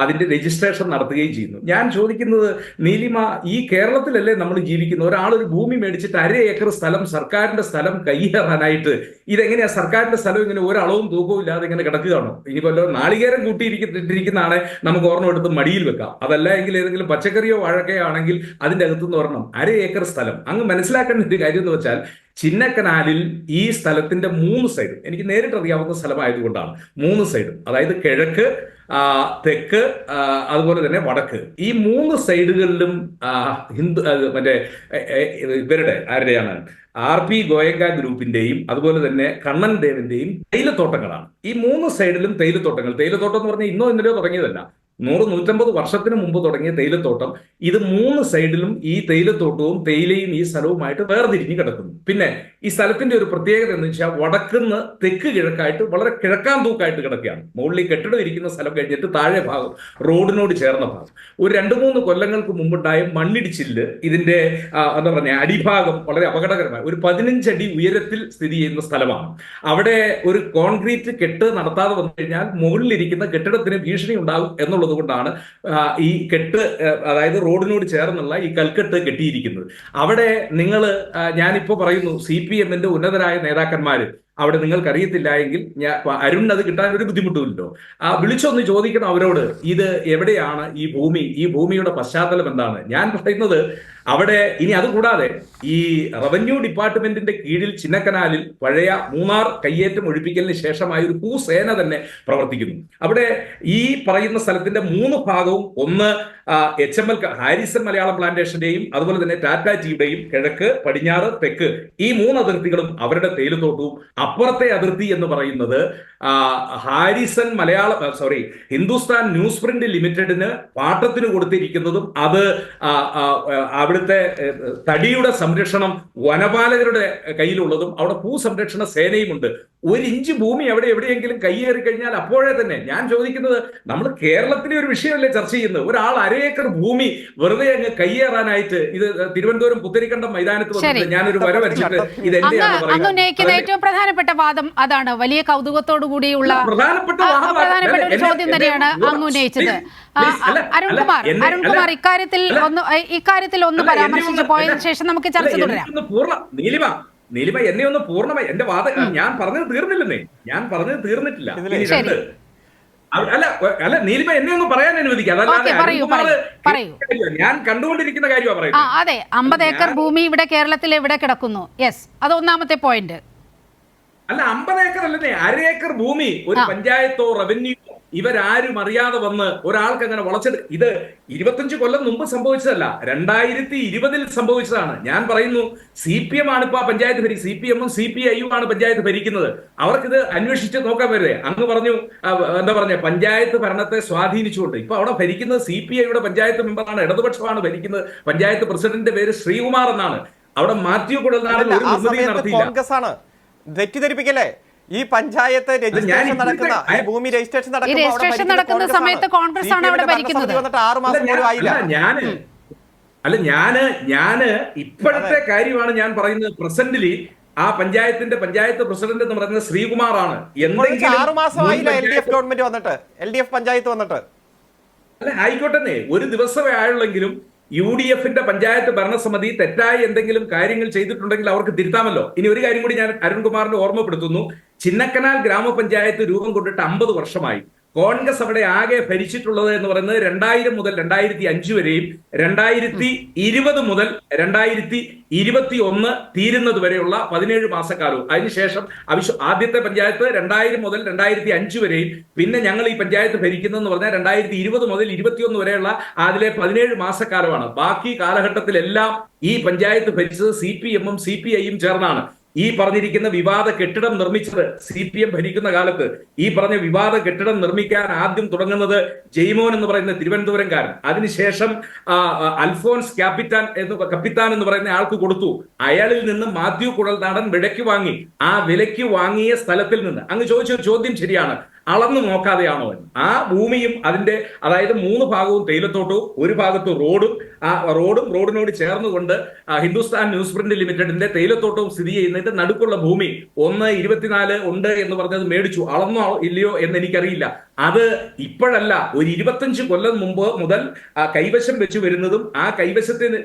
അതിന്റെ രജിസ്ട്രേഷൻ നടത്തുകയും ചെയ്യുന്നു. ഞാൻ ചോദിക്കുന്നത്, നീലിമ, ഈ കേരളത്തിലല്ലേ നമ്മൾ ജീവിക്കുന്നത്? ഒരാളൊരു ഭൂമി മേടിച്ചിട്ട് 1/2 ഏക്കർ സ്ഥലം, സർക്കാരിന്റെ സ്ഥലം കൈയേറാനായിട്ട് ഇതെങ്ങനെയാ? സർക്കാരിന്റെ സ്ഥലം ഇങ്ങനെ ഒരളവും തൂക്കവും ഇല്ലാതെ ഇങ്ങനെ കിടക്കുകയാണോ? ഇനി വല്ലോ നാളികേരം കൂട്ടിയിട്ടിരിക്കുന്നതാണ് നമുക്ക് ഓർമ്മ എടുത്ത് മടിയിൽ വെക്കാം. അതല്ല എങ്കിൽ ഏതെങ്കിലും പച്ചക്കറിയോ വാഴക്കയോ ആണെങ്കിൽ അതിന്റെ അകത്തുനിന്ന് ഒരെണ്ണം 1/2 ഏക്കർ സ്ഥലം. അങ്ങ് മനസ്സിലാക്കേണ്ട ഒരു കാര്യം എന്ന് വെച്ചാൽ, ചിന്നക്കനാലിൽ ഈ സ്ഥലത്തിന്റെ 3 സൈഡും എനിക്ക് നേരിട്ട് അറിയാവുന്ന സ്ഥലമായതുകൊണ്ടാണ് 3 സൈഡും, അതായത് കിഴക്ക്, തെക്ക്, അതുപോലെ തന്നെ വടക്ക്, ഈ 3 സൈഡുകളിലും മറ്റേ ഇവരുടെ ആരുടെയാണ്, RP ഗോയങ്ക ഗ്രൂപ്പിന്റെയും അതുപോലെ തന്നെ കണ്ണൻ ദേവിന്റെയും തേയിലത്തോട്ടങ്ങളാണ്. ഈ 3 സൈഡിലും തേയിലത്തോട്ടങ്ങൾ. തേയിലത്തോട്ടം എന്ന് പറഞ്ഞാൽ ഇന്നോ ഇന്നലെയോ തുടങ്ങിയതല്ല, 100-150 വർഷത്തിന് മുമ്പ് തുടങ്ങിയ തേയിലത്തോട്ടം. ഇത് 3 സൈഡിലും ഈ തേയിലത്തോട്ടവും തേയിലയും ഈ സ്ഥലവുമായിട്ട് വേർതിരിഞ്ഞ് കിടക്കുന്നു. പിന്നെ ഈ സ്ഥലത്തിന്റെ ഒരു പ്രത്യേകത എന്ന് വെച്ചാൽ, വടക്കുന്ന് തെക്ക് കിഴക്കായിട്ട് വളരെ കിഴക്കാൻ തൂക്കായിട്ട് കിടക്കുകയാണ്. മുകളിൽ കെട്ടിടം ഇരിക്കുന്ന സ്ഥലം കഴിഞ്ഞിട്ട് താഴെ ഭാഗം റോഡിനോട് ചേർന്ന ഭാഗം. ഒരു 2-3 കൊല്ലങ്ങൾക്ക് മുമ്പുണ്ടായ മണ്ണിടിച്ചില് ഇതിന്റെ എന്താ പറഞ്ഞ അടിഭാഗം വളരെ അപകടകരമായ ഒരു 15 അടി ഉയരത്തിൽ സ്ഥിതി ചെയ്യുന്ന സ്ഥലമാണ്. അവിടെ ഒരു കോൺക്രീറ്റ് കെട്ട് നടത്താതെ വന്നു കഴിഞ്ഞാൽ മുകളിലിരിക്കുന്ന കെട്ടിടത്തിന് ഭീഷണി ഉണ്ടാകും എന്നുള്ളത് കൊണ്ടാണ് ഈ കെട്ട്, അതായത് റോഡിനോട് ചേർന്നുള്ള ഈ കൽക്കെട്ട് കെട്ടിയിരിക്കുന്നത്. അവിടെ ഞാനിപ്പോ പറയുന്നു, CPM-ന്റെ ഉന്നതരായ നേതാക്കന്മാര് അവിടെ നിങ്ങൾക്കറിയത്തില്ല എങ്കിൽ അരുൺ അത് കിട്ടാൻ ഒരു ബുദ്ധിമുട്ടുമില്ലല്ലോ, വിളിച്ചൊന്ന് ചോദിക്കണം അവരോട്, ഇത് എവിടെയാണ് ഈ ഭൂമിയുടെ പശ്ചാത്തലം എന്താണ്? ഞാൻ പറയുന്നത്, അവിടെ ഇനി അതുകൂടാതെ ഈ റവന്യൂ ഡിപ്പാർട്ട്മെന്റിന്റെ കീഴിൽ ചിന്നക്കനാലിൽ പഴയ മൂന്നാർ കയ്യേറ്റം ഒഴിപ്പിക്കലിന് ശേഷമായ ഒരു ഭൂസേന തന്നെ പ്രവർത്തിക്കുന്നു. അവിടെ ഈ പറയുന്ന സ്ഥലത്തിന്റെ 3 ഭാഗവും, ഒന്ന് HML ഹാരിസൺ മലയാളം പ്ലാന്റേഷന്റെയും അതുപോലെ തന്നെ ടാറ്റ ടീയുടെയും കിഴക്ക്, പടിഞ്ഞാറ്, തെക്ക്, ഈ 3 അതിർത്തികളും അവരുടെ തേയിലത്തോട്ടവും. അപ്പുറത്തെ അതിർത്തി എന്ന് പറയുന്നത് ഹിന്ദുസ്ഥാൻ ന്യൂസ് പ്രിന്റ് ലിമിറ്റഡിന് പാട്ടത്തിന് കൊടുത്തിരിക്കുന്നതും, അത് അവിടുത്തെ തടിയുടെ സംരക്ഷണം വനപാലകരുടെ കയ്യിലുള്ളതും, അവിടെ ഭൂസംരക്ഷണ സേനയുമുണ്ട്. 1 ഇഞ്ച് ഭൂമി എവിടെയെങ്കിലും കയ്യേറി കഴിഞ്ഞാൽ അപ്പോഴേ തന്നെ, ഞാൻ ചോദിക്കുന്നത്, നമ്മൾ കേരളത്തിലെ ഒരു വിഷയമല്ലേ ചർച്ച ചെയ്യുന്നത്? ഒരാൾ 1/2 ഏക്കർ ഭൂമി വെറുതെ അങ്ങ് കയ്യേറാനായിട്ട്, ഇത് തിരുവനന്തപുരം പുത്തരിക്കണ്ടം മൈതാനത്ത് വന്നിട്ട് ഞാനൊരു വര വരച്ചിട്ട് ഇത് എന്റെയാണ് പറയുന്നത്. ഏറ്റവും പ്രധാനപ്പെട്ട വാദം അതാണ്. വലിയ കൗതുകത്തോടു കൂടിയുള്ള പ്രധാനപ്പെട്ട ഒരു ചോദ്യം തന്നെയാണ് അങ്ങ് ഉന്നയിച്ചത്. അരുൺകുമാർ ഇക്കാര്യത്തിൽ ഒന്ന് പരാമർശിച്ചു പോയതിനു ശേഷം നമുക്ക് ചർച്ച തുടരാം. നീലിമ, എന്നെ ഒന്ന് പൂർണ്ണമായി, എന്റെ വാദം ഞാൻ പറഞ്ഞത് തീർന്നില്ലെന്നേ, ഞാൻ പറഞ്ഞത് തീർന്നിട്ടില്ല. അല്ല നീലിമ, എന്നെ ഒന്ന് പറയാൻ അനുവദിക്കാം. ഞാൻ കണ്ടുകൊണ്ടിരിക്കുന്ന കാര്യമാണ് പറയുന്നത്. അതെ, 50 ഏക്കർ ഭൂമി ഇവിടെ കേരളത്തിൽ എവിടെ കിടക്കുന്നു? യെസ്, അത് ഒന്നാമത്തെ പോയിന്റ്. അല്ല, 50 ഏക്കർ അല്ലേ, 1/2 ഏക്കർ ഭൂമി ഒരു പഞ്ചായത്തോ റവന്യൂ ഇവരാരും അറിയാതെ വന്ന് ഒരാൾക്ക് അങ്ങനെ വളച്ചെടുക്കും. ഇത് 25 കൊല്ലം മുമ്പ് സംഭവിച്ചതല്ല, 2020 സംഭവിച്ചതാണ്. ഞാൻ പറയുന്നു, CPM ആണ് ഇപ്പൊ ആ പഞ്ചായത്ത് CPM-ഉം CPI-യും ആണ് പഞ്ചായത്ത് ഭരിക്കുന്നത്. അവർക്കിത് അന്വേഷിച്ച് നോക്കാൻ വരെ. അങ്ങ് പറഞ്ഞു, എന്താ പറഞ്ഞ, പഞ്ചായത്ത് ഭരണത്തെ സ്വാധീനിച്ചുകൊണ്ട്. ഇപ്പൊ അവിടെ ഭരിക്കുന്നത് CPI-യുടെ പഞ്ചായത്ത് മെമ്പറാണ്, ഇടതുപക്ഷമാണ് ഭരിക്കുന്നത്. പഞ്ചായത്ത് പ്രസിഡന്റിന്റെ പേര് ശ്രീകുമാർ എന്നാണ്. അവിടെ മാത്യു കുഴൽനാടൻ ഒരു നിർമ്മിതി നടത്തിയില്ല. തെറ്റിദ്ധരിപ്പിക്കല്ലേ? ഈ പഞ്ചായത്ത് രജിസ്ട്രേഷൻ നടക്കുന്ന, ഈ ഭൂമി രജിസ്ട്രേഷൻ നടക്കുന്ന സമയത്ത് കോൺഗ്രസ് ആണ് അവിടെ ഭരിക്കുന്നത്. 6 മാസം പോലും ആയില്ല. ഞാന് ഇപ്പോഴത്തെ കാര്യമാണ് ഞാൻ പറയുന്നത്. പ്രസന്റിലി ആ പഞ്ചായത്ത് പ്രസിഡന്റ് എന്ന് പറയുന്നത് ശ്രീകുമാർ ആണ്. 6 മാസമായില്ല LDF ഗവൺമെന്റ് വന്നിട്ട്, LDF പഞ്ചായത്ത് വന്നിട്ട്. അല്ല, ആയിക്കോട്ടെ, ഒരു ദിവസമേ ആയുള്ളെങ്കിലും UDF-ന്റെ പഞ്ചായത്ത് ഭരണസമിതി തെറ്റായി എന്തെങ്കിലും കാര്യങ്ങൾ ചെയ്തിട്ടുണ്ടെങ്കിൽ അവർക്ക് തിരുത്താമല്ലോ. ഇനി ഒരു കാര്യം കൂടി ഞാൻ അരുൺകുമാറിനെ ഓർമ്മപ്പെടുത്തുന്നു. ചിന്നക്കനാൽ ഗ്രാമപഞ്ചായത്ത് രൂപം കൊണ്ടിട്ട് 50 വർഷമായി. കോൺഗ്രസ് അവിടെ ആകെ ഭരിച്ചിട്ടുള്ളത് എന്ന് പറയുന്നത് 2000 മുതൽ 2005 വരെയും 2020 മുതൽ 2021 തീരുന്നത് വരെയുള്ള 17 മാസക്കാലവും. അതിനുശേഷം ആദ്യത്തെ പഞ്ചായത്ത് 2000 മുതൽ 2005 വരെയും, പിന്നെ ഞങ്ങൾ ഈ പഞ്ചായത്ത് ഭരിക്കുന്നതെന്ന് പറഞ്ഞാൽ 2020 മുതൽ 2021 വരെയുള്ള അതിലെ 17 മാസക്കാലമാണ്. ബാക്കി കാലഘട്ടത്തിലെല്ലാം ഈ പഞ്ചായത്ത് ഭരിച്ചത് CPM-ഉം CPI-യും ചേർന്നാണ്. ഈ പറഞ്ഞിരിക്കുന്ന വിവാദ കെട്ടിടം നിർമ്മിച്ചത് CPM ഭരിക്കുന്ന കാലത്ത് ഈ പറഞ്ഞ വിവാദ കെട്ടിടം നിർമ്മിക്കാൻ ആദ്യം തുടങ്ങുന്നത് ജെയ്മോൻ എന്ന് പറയുന്ന തിരുവനന്തപുരംകാരൻ, അതിനുശേഷം അൽഫോൻസ് കപ്പിത്താൻ എന്ന് പറയുന്ന ആൾക്ക് കൊടുത്തു. അയാളിൽ നിന്ന് മാത്യു കുഴൽനാടൻ വിലയ്ക്ക് വാങ്ങി. ആ വിലയ്ക്ക് വാങ്ങിയ സ്ഥലത്തിൽ നിന്ന് അങ്ങ് ചോദിച്ച ചോദ്യം ശരിയാണ്, അളന്നു നോക്കാതെയാണോ എന്ന്. ആ ഭൂമിയും അതിന്റെ അതായത് 3 ഭാഗവും തേയിലത്തോട്ടവും, ഒരു ഭാഗത്ത് റോഡും, ആ റോഡിനോട് ചേർന്നുകൊണ്ട് ഹിന്ദുസ്ഥാൻ ന്യൂസ് പ്രിന്റ് ലിമിറ്റഡിന്റെ തേയിലത്തോട്ടവും സ്ഥിതി ചെയ്യുന്നതിന്റെ നടുക്കുള്ള ഭൂമി 1/24 ഉണ്ട് എന്ന് പറഞ്ഞത് മേടിച്ചു. അളന്നോ ഇല്ലയോ എന്ന് എനിക്കറിയില്ല. അത് ഇപ്പോഴല്ല, ഒരു 25 കൊല്ലം മുമ്പ് മുതൽ കൈവശം വെച്ച് വരുന്നതും ആ കൈവശത്തിന്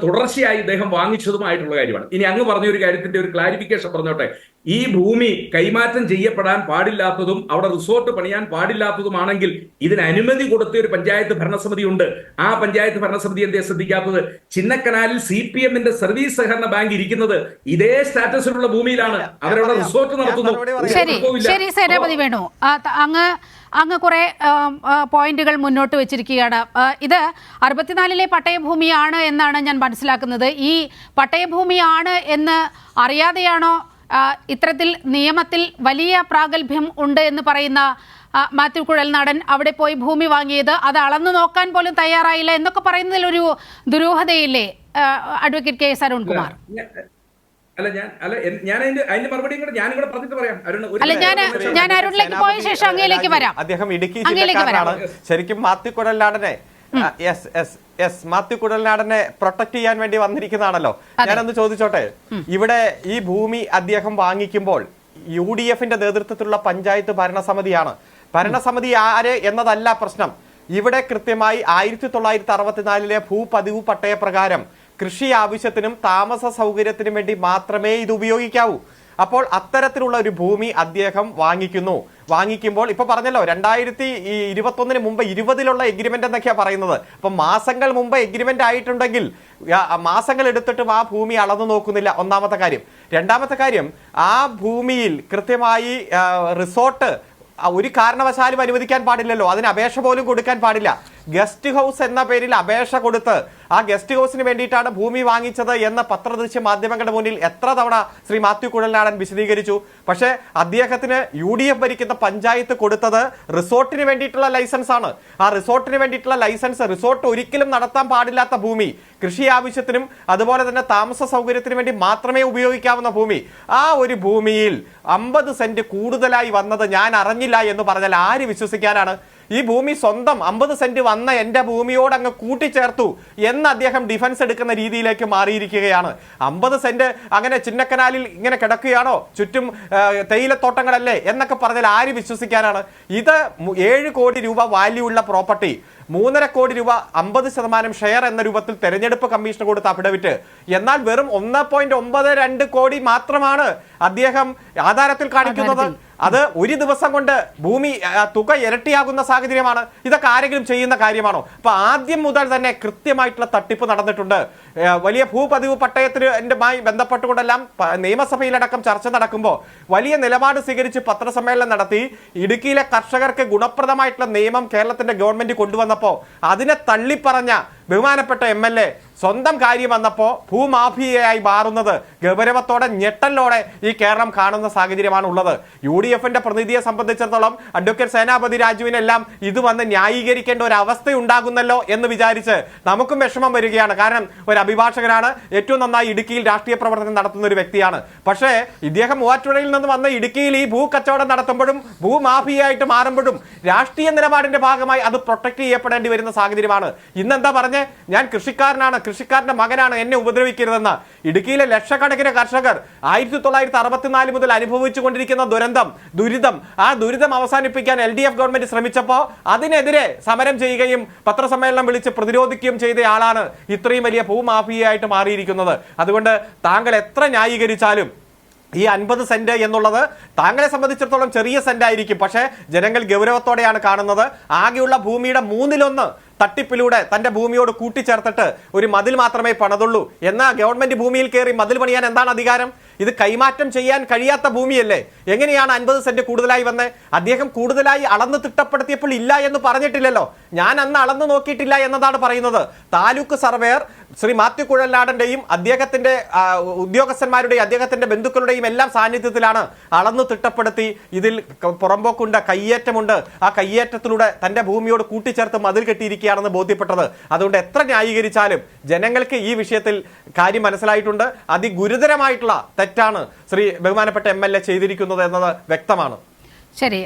തുടർച്ചയായി ഇദ്ദേഹം വാങ്ങിച്ചതുമായിട്ടുള്ള കാര്യമാണ്. ഇനി അങ്ങ് പറഞ്ഞ ഒരു കാര്യത്തിന്റെ ഒരു ക്ലാരിഫിക്കേഷൻ പറഞ്ഞോട്ടെ. ഈ ഭൂമി കൈമാറ്റം ചെയ്യപ്പെടാൻ പാടില്ലാത്തതും അവിടെ റിസോർട്ട് പണിയാൻ പാടില്ലാത്തതുമാണെങ്കിൽ ഇതിന് അനുമതി കൊടുത്ത ഒരു പഞ്ചായത്ത് ഭരണസമിതി ഉണ്ട്. ആ പഞ്ചായത്ത് ഭരണസമിതി എന്തേ ശ്രദ്ധിക്കാത്തത്? ചിന്നക്കനാലിൽ CPM-ന്റെ സർവീസ് സഹകരണ ബാങ്ക് ഇരിക്കുന്നത് ഇതേ സ്റ്റാറ്റസിലുള്ള ഭൂമിയിലാണ്. അവരവിടെ റിസോർട്ട് നടത്തുന്നു. ശരി സേനാപതി വേണു, അങ്ങ് കുറെ പോയിന്റുകൾ മുന്നോട്ട് വെച്ചിരിക്കുകയാണ്. ഇത് 64-ലെ പട്ടയഭൂമിയാണ് എന്നാണ് ഞാൻ മനസ്സിലാക്കുന്നത്. ഈ പട്ടയഭൂമിയാണ് എന്ന് അറിയാതെയാണോ ഇത്തരത്തിൽ നിയമത്തിൽ വലിയ പ്രാഗൽഭ്യം ഉണ്ട് എന്ന് പറയുന്ന മാത്യു കുഴൽനാടൻ അവിടെ പോയി ഭൂമി വാങ്ങിയത്? അത് അളന്നു നോക്കാൻ പോലും തയ്യാറായില്ല എന്നൊക്കെ പറയുന്നതിൽ ഒരു ദുരൂഹതയില്ലേ അഡ്വക്കേറ്റ് കെ എസ് അരുൺകുമാർ? ഞാൻ അരുണിലേക്ക് പോയ ശേഷം അങ്ങയിലേക്ക് വരാം. അദ്ദേഹം ഇടുക്കി ജില്ലക്കാരനാണ്. ശരിക്കും മാത്യു കുഴൽനാടനെ മാത്യു കുഴൽനാടനെ പ്രൊട്ടക്ട് ചെയ്യാൻ വേണ്ടി വന്നിരിക്കുന്നതാണല്ലോ. ഞാനൊന്ന് ചോദിച്ചോട്ടെ, ഇവിടെ ഈ ഭൂമി അദ്ദേഹം വാങ്ങിക്കുമ്പോൾ UDF-ന്റെ നേതൃത്വത്തിലുള്ള പഞ്ചായത്ത് ഭരണസമിതിയാണ്. ഭരണസമിതി ആര് എന്നതല്ല പ്രശ്നം. ഇവിടെ കൃത്യമായി 1964-ലെ ഭൂപതിവ് പട്ടയപ്രകാരം കൃഷി ആവശ്യത്തിനും താമസ സൗകര്യത്തിനും വേണ്ടി മാത്രമേ ഇത് ഉപയോഗിക്കാവൂ. അപ്പോൾ അത്തരത്തിലുള്ള ഒരു ഭൂമി അദ്ദേഹം വാങ്ങിക്കുമ്പോൾ ഇപ്പൊ പറഞ്ഞല്ലോ 2021 മുമ്പ് 20-ലുള്ള എഗ്രിമെന്റ് എന്നൊക്കെയാ പറയുന്നത്. അപ്പൊ മാസങ്ങൾ മുമ്പ് എഗ്രിമെന്റ് ആയിട്ടുണ്ടെങ്കിൽ മാസങ്ങൾ എടുത്തിട്ടും ആ ഭൂമി അളന്നു നോക്കുന്നില്ല, ഒന്നാമത്തെ കാര്യം. രണ്ടാമത്തെ കാര്യം, ആ ഭൂമിയിൽ കൃത്യമായി റിസോർട്ട് ഒരു കാരണവശാലും അനുവദിക്കാൻ പാടില്ലല്ലോ, അതിന് അപേക്ഷ പോലും കൊടുക്കാൻ പാടില്ല. ഗസ്റ്റ് ഹൗസ് എന്ന പേരിൽ അപേക്ഷ കൊടുത്ത് ആ ഗസ്റ്റ് ഹൗസിന് വേണ്ടിയിട്ടാണ് ഭൂമി വാങ്ങിച്ചത് എന്ന് പത്രദൃശ്യ മാധ്യമങ്ങളുടെ മുന്നിൽ എത്ര തവണ ശ്രീ മാത്യു കുഴൽനാടൻ വിശദീകരിച്ചു. പക്ഷേ അദ്ദേഹത്തിന് UDF ഭരിക്കുന്ന പഞ്ചായത്ത് കൊടുത്തത് റിസോർട്ടിന് വേണ്ടിയിട്ടുള്ള ലൈസൻസ് ആണ്. ആ റിസോർട്ടിന് വേണ്ടിയിട്ടുള്ള ലൈസൻസ്, റിസോർട്ട് ഒരിക്കലും നടത്താൻ പാടില്ലാത്ത ഭൂമി, കൃഷി ആവശ്യത്തിനും അതുപോലെ തന്നെ താമസ സൗകര്യത്തിന് വേണ്ടി മാത്രമേ ഉപയോഗിക്കാവുന്ന ഭൂമി, ആ ഒരു ഭൂമിയിൽ 50 സെന്റ് കൂടുതലായി വന്നത് ഞാൻ അറിഞ്ഞില്ല എന്ന് പറഞ്ഞാൽ ആര് വിശ്വസിക്കാനാണ്? ഈ ഭൂമി സ്വന്തം 50 സെന്റ് വന്ന എൻ്റെ ഭൂമിയോട് അങ്ങ് കൂട്ടിച്ചേർത്തു എന്ന് അദ്ദേഹം ഡിഫൻസ് എടുക്കുന്ന രീതിയിലേക്ക് മാറിയിരിക്കുകയാണ്. 50 സെന്റ് അങ്ങനെ ചിന്നക്കനാലിൽ ഇങ്ങനെ കിടക്കുകയാണോ, ചുറ്റും തേയിലത്തോട്ടങ്ങളല്ലേ എന്നൊക്കെ പറഞ്ഞാൽ ആര് വിശ്വസിക്കാനാണ്? ഇത് 7 കോടി രൂപ വാല്യൂ ഉള്ള പ്രോപ്പർട്ടി, 3.5 കോടി രൂപ 50% ഷെയർ എന്ന രൂപത്തിൽ തെരഞ്ഞെടുപ്പ് കമ്മീഷന് കൊടുത്ത അഫിഡവിറ്റ്. എന്നാൽ വെറും 1.92 കോടി മാത്രമാണ് അദ്ദേഹം ആധാരത്തിൽ കാണിക്കുന്നത്. അത് ഒരു ദിവസം കൊണ്ട് ഭൂമി തുക ഇരട്ടിയാകുന്ന സാഹചര്യമാണ്. ഇതൊക്കെ ആരെങ്കിലും ചെയ്യുന്ന കാര്യമാണോ? അപ്പൊ ആദ്യം മുതൽ തന്നെ കൃത്യമായിട്ടുള്ള തട്ടിപ്പ് നടന്നിട്ടുണ്ട്. വലിയ ഭൂപതിവ് പട്ടയത്തിനുമായി ബന്ധപ്പെട്ടുകൊണ്ടെല്ലാം നിയമസഭയിലടക്കം ചർച്ച നടക്കുമ്പോൾ വലിയ നിലപാട് സ്വീകരിച്ച് പത്രസമ്മേളനം നടത്തി ഇടുക്കിയിലെ കർഷകർക്ക് ഗുണപ്രദമായിട്ടുള്ള നിയമം കേരളത്തിന്റെ ഗവൺമെന്റ് കൊണ്ടുവന്നപ്പോൾ അതിനെ തള്ളിപ്പറഞ്ഞ ബഹുമാനപ്പെട്ട MLA സ്വന്തം കാര്യം വന്നപ്പോൾ ഭൂമാഫിയയായി മാറുന്നത് ഗൗരവത്തോടെ ഞെട്ടലോടെ ഈ കേരളം കാണുന്ന സാഹചര്യമാണ് ഉള്ളത്. UDF-ന്റെ പ്രതിനിധിയെ സംബന്ധിച്ചിടത്തോളം അഡ്വക്കേറ്റ് സേനാപതി രാജുവിനെല്ലാം ഇത് വന്ന് ന്യായീകരിക്കേണ്ട ഒരു അവസ്ഥ ഉണ്ടാകുന്നല്ലോ എന്ന് വിചാരിച്ച് നമുക്കും വിഷമം വരികയാണ്. കാരണം ഒരു അഭിഭാഷകനാണ്, ഏറ്റവും നന്നായി ഇടുക്കിയിൽ രാഷ്ട്രീയ പ്രവർത്തനം നടത്തുന്ന ഒരു വ്യക്തിയാണ്. പക്ഷേ ഇദ്ദേഹം മൂവാറ്റുപുഴയിൽ നിന്ന് വന്ന് ഇടുക്കിയിൽ ഈ ഭൂ കച്ചവടം നടത്തുമ്പോഴും ഭൂമാഫിയായിട്ട് മാറുമ്പോഴും രാഷ്ട്രീയ നിലപാടിന്റെ ഭാഗമായി അത് പ്രൊട്ടക്ട് ചെയ്യപ്പെടേണ്ടി വരുന്ന സാഹചര്യമാണ്. ഇന്നെന്താ പറഞ്ഞ്, ഞാൻ കൃഷിക്കാരനാണ്, കൃഷിക്കാരന്റെ മകനാണ്, എന്നെ ഉപദ്രവിക്കരുതെന്ന് ഇടുക്കിയിലെ ലക്ഷക്കണക്കിന് കർഷകർ 1964 മുതൽ അനുഭവിച്ചു കൊണ്ടിരിക്കുന്ന ദുരിതം ആ ദുരിതം അവസാനിപ്പിക്കാൻ LDF ഗവൺമെന്റ് ശ്രമിച്ചപ്പോൾ അതിനെതിരെ സമരം ചെയ്യുകയും പത്രസമ്മേളനം വിളിച്ച് പ്രതിരോധിക്കുകയും ചെയ്തയാളാണ് ഇത്രയും വലിയ ഭൂമാഫിയായിട്ട് മാറിയിരിക്കുന്നത്. അതുകൊണ്ട് താങ്കൾ എത്ര ന്യായീകരിച്ചാലും ഈ 50 സെന്റ് എന്നുള്ളത് താങ്കളെ സംബന്ധിച്ചിടത്തോളം ചെറിയ സെന്റ് ആയിരിക്കും. പക്ഷേ ജനങ്ങൾ ഗൗരവത്തോടെയാണ് കാണുന്നത്. ആകെയുള്ള ഭൂമിയുടെ 1/3 തട്ടിപ്പിലൂടെ തന്റെ ഭൂമിയോട് കൂട്ടിച്ചേർത്തിട്ട് ഒരു മതിൽ മാത്രമേ പണിതുള്ളൂ. എന്നാൽ ഗവൺമെന്റ് ഭൂമിയിൽ കയറി മതിൽ പണിയാൻ എന്താണ് അധികാരം? ഇത് കൈമാറ്റം ചെയ്യാൻ കഴിയാത്ത ഭൂമിയല്ലേ? എങ്ങനെയാണ് 50 സെന്റ് കൂടുതലായി വന്നേ? അദ്ദേഹം കൂടുതലായി അളന്ന് തിട്ടപ്പെടുത്തിയപ്പോൾ ഇല്ല എന്ന് പറഞ്ഞിട്ടില്ലല്ലോ. ഞാൻ അന്ന് അളന്ന് നോക്കിയിട്ടില്ല എന്നതാണ് പറയുന്നത്. താലൂക്ക് സർവേയർ ശ്രീ മാത്യു കുഴൽനാടന്റെയും അദ്ദേഹത്തിന്റെ ഉദ്യോഗസ്ഥന്മാരുടെയും അദ്ദേഹത്തിന്റെ ബന്ധുക്കളുടെയും എല്ലാം സാന്നിധ്യത്തിലാണ് അളന്ന് തിട്ടപ്പെടുത്തി ഇതിൽ പുറമ്പോക്കുണ്ട്, കയ്യേറ്റമുണ്ട്, ആ കയ്യേറ്റത്തിലൂടെ തന്റെ ഭൂമിയോട് കൂട്ടിച്ചേർത്ത് മതിൽ കെട്ടിയിരിക്കുകയാണെന്ന് ബോധ്യപ്പെട്ടത്. അതുകൊണ്ട് എത്ര ന്യായീകരിച്ചാലും ജനങ്ങൾക്ക് ഈ വിഷയത്തിൽ കാര്യം മനസ്സിലായിട്ടുണ്ട്. അതിഗുരുതരമായിട്ടുള്ള തെറ്റാണ് ശ്രീ ബഹുമാനപ്പെട്ട MLA ചെയ്തിരിക്കുന്നത് എന്നത് വ്യക്തമാണ്. ശരി,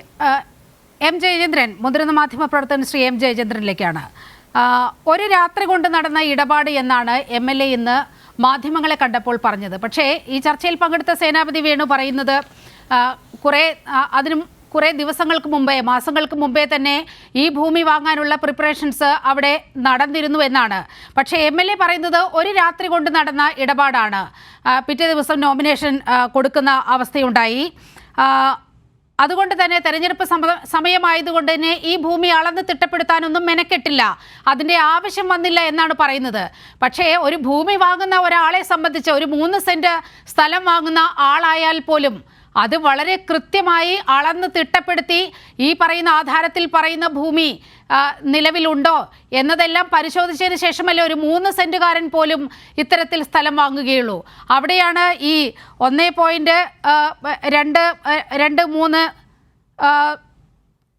M. ജയചന്ദ്രൻ, മുതിർന്ന മാധ്യമപ്രവർത്തകൻ ശ്രീ M. ജയചന്ദ്രനിലേക്കാണ്. ഒരു രാത്രി കൊണ്ട് നടന്ന ഇടപാട് എന്നാണ് MLA ഇന്ന് മാധ്യമങ്ങളെ കണ്ടപ്പോൾ പറഞ്ഞത്. പക്ഷേ ഈ ചർച്ചയിൽ പങ്കെടുത്ത സേനാപതി വേണു പറയുന്നത് അതിനും കുറേ ദിവസങ്ങൾക്ക് മുമ്പേ, മാസങ്ങൾക്ക് മുമ്പേ തന്നെ ഈ ഭൂമി വാങ്ങാനുള്ള പ്രിപ്പറേഷൻസ് അവിടെ നടന്നിരുന്നു എന്നാണ്. പക്ഷേ MLA പറയുന്നത് ഒരു രാത്രി കൊണ്ട് നടന്ന ഇടപാടാണ്. പിറ്റേ ദിവസം നോമിനേഷൻ കൊടുക്കുന്ന അവസ്ഥയുണ്ടായി. അതുകൊണ്ട് തന്നെ തെരഞ്ഞെടുപ്പ് സമയമായതുകൊണ്ട് തന്നെ ഈ ഭൂമി അളന്ന് തിട്ടപ്പെടുത്താനൊന്നും മെനക്കെട്ടില്ല, അതിൻ്റെ ആവശ്യം വന്നില്ല എന്നാണ് പറയുന്നത്. പക്ഷേ ഒരു ഭൂമി വാങ്ങുന്ന ഒരാളെ സംബന്ധിച്ച്, ഒരു 3 സെന്റ് സ്ഥലം വാങ്ങുന്ന ആളായാൽ പോലും അത് വളരെ കൃത്യമായി അളന്ന് തിട്ടപ്പെടുത്തി ഈ പറയുന്ന ആധാരത്തിൽ പറയുന്ന ഭൂമി നിലവിലുണ്ടോ എന്നതെല്ലാം പരിശോധിച്ചതിന് ശേഷമല്ലേ ഒരു 3 സെന്റുകാരൻ പോലും ഇത്തരത്തിൽ സ്ഥലം വാങ്ങുകയുള്ളൂ. അവിടെയാണ് ഈ 1.23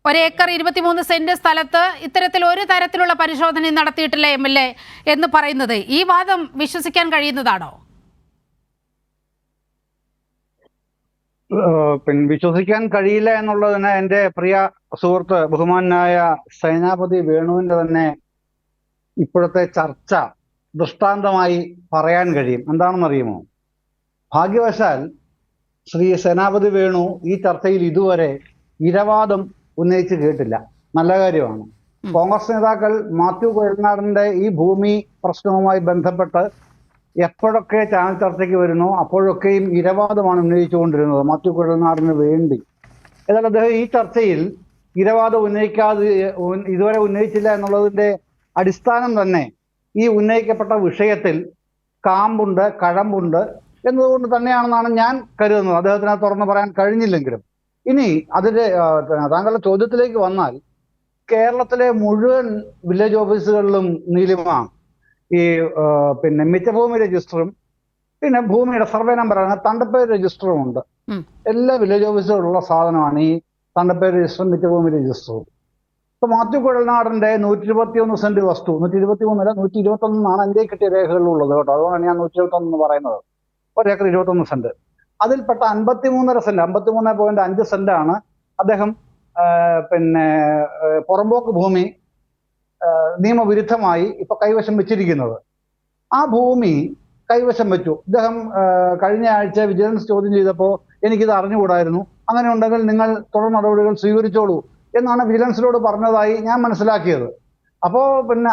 ഒരേക്കർ 23 സെന്റ് സ്ഥലത്ത് ഇത്തരത്തിൽ ഒരു തരത്തിലുള്ള പരിശോധന നടത്തിയിട്ടില്ല MLA എന്ന് പറയുന്നത്. ഈ വാദം വിശ്വസിക്കാൻ കഴിയുന്നതാണോ? വിശ്വസിക്കാൻ കഴിയില്ല എന്നുള്ളതിന് എൻ്റെ പ്രിയ സുഹൃത്ത് ബഹുമാനായ സേനാപതി വേണുവിൻ്റെ തന്നെ ഇപ്പോഴത്തെ ചർച്ച ദൃഷ്ടാന്തമായി പറയാൻ കഴിയും. എന്താണെന്നറിയുമോ? ഭാഗ്യവശാൽ ശ്രീ സേനാപതി വേണു ഈ ചർച്ചയിൽ ഇതുവരെ ഇരവാദം ഉന്നയിച്ച് കേട്ടില്ല. നല്ല കാര്യമാണ്. കോൺഗ്രസ് നേതാക്കൾ മാത്യു കുഴൽനാടന്റെ ഈ ഭൂമി പ്രശ്നവുമായി ബന്ധപ്പെട്ട് എപ്പോഴൊക്കെ ചാനൽ ചർച്ചയ്ക്ക് വരുന്നു അപ്പോഴൊക്കെയും ഇരവാദമാണ് ഉന്നയിച്ചുകൊണ്ടിരുന്നത് മാത്യു കുഴൽനാടിന് വേണ്ടി. എന്നാൽ അദ്ദേഹം ഈ ചർച്ചയിൽ ഇരവാദം ഇതുവരെ ഉന്നയിച്ചില്ല എന്നുള്ളതിൻ്റെ അടിസ്ഥാനം തന്നെ ഈ ഉന്നയിക്കപ്പെട്ട വിഷയത്തിൽ കാമ്പുണ്ട്, കഴമ്പുണ്ട് എന്നതുകൊണ്ട് തന്നെയാണെന്നാണ് ഞാൻ കരുതുന്നത്. അദ്ദേഹത്തിന് തുറന്നു പറയാൻ കഴിഞ്ഞില്ലെങ്കിലും. ഇനി അതിൻ്റെ താങ്കളുടെ ചോദ്യത്തിലേക്ക് വന്നാൽ, കേരളത്തിലെ മുഴുവൻ വില്ലേജ് ഓഫീസുകളിലും നീലിമ ഈ മിച്ചഭൂമി രജിസ്റ്ററും പിന്നെ ഭൂമിയുടെ സർവേ നമ്പറാണ് തണ്ടപ്പേര് രജിസ്റ്ററും ഉണ്ട്. എല്ലാ വില്ലേജ് ഓഫീസുകളിലുള്ള സാധനമാണ് ഈ തണ്ടപ്പേര് രജിസ്റ്ററും മിച്ചഭൂമി രജിസ്റ്ററും. ഇപ്പൊ മാത്യു കുഴൽനാടന്റെ 121 സെന്റ് വസ്തു, 123 അല്ല 121 എൻ്റെ കിട്ടിയ രേഖകളിലുള്ളത് കേട്ടോ. അതുകൊണ്ടാണ് ഞാൻ 121 എന്ന് പറയുന്നത്. 1 ഏക്കർ 21 സെന്റ്. അതിൽപ്പെട്ട 53.5 സെന്റ്, 53.5 സെന്റാണ് അദ്ദേഹം പുറമ്പോക്ക് ഭൂമി നിയമവിരുദ്ധമായി ഇപ്പൊ കൈവശം വെച്ചിരിക്കുന്നത്. ആ ഭൂമി കൈവശം വെച്ചു. ഇദ്ദേഹം കഴിഞ്ഞ ആഴ്ച വിജിലൻസ് ചോദ്യം ചെയ്തപ്പോൾ എനിക്കിത് അറിഞ്ഞുകൂടായിരുന്നു, അങ്ങനെ ഉണ്ടെങ്കിൽ നിങ്ങൾ തുടർ നടപടികൾ സ്വീകരിച്ചോളൂ എന്നാണ് വിജിലൻസിനോട് പറഞ്ഞതായി ഞാൻ മനസ്സിലാക്കിയത്. അപ്പോൾ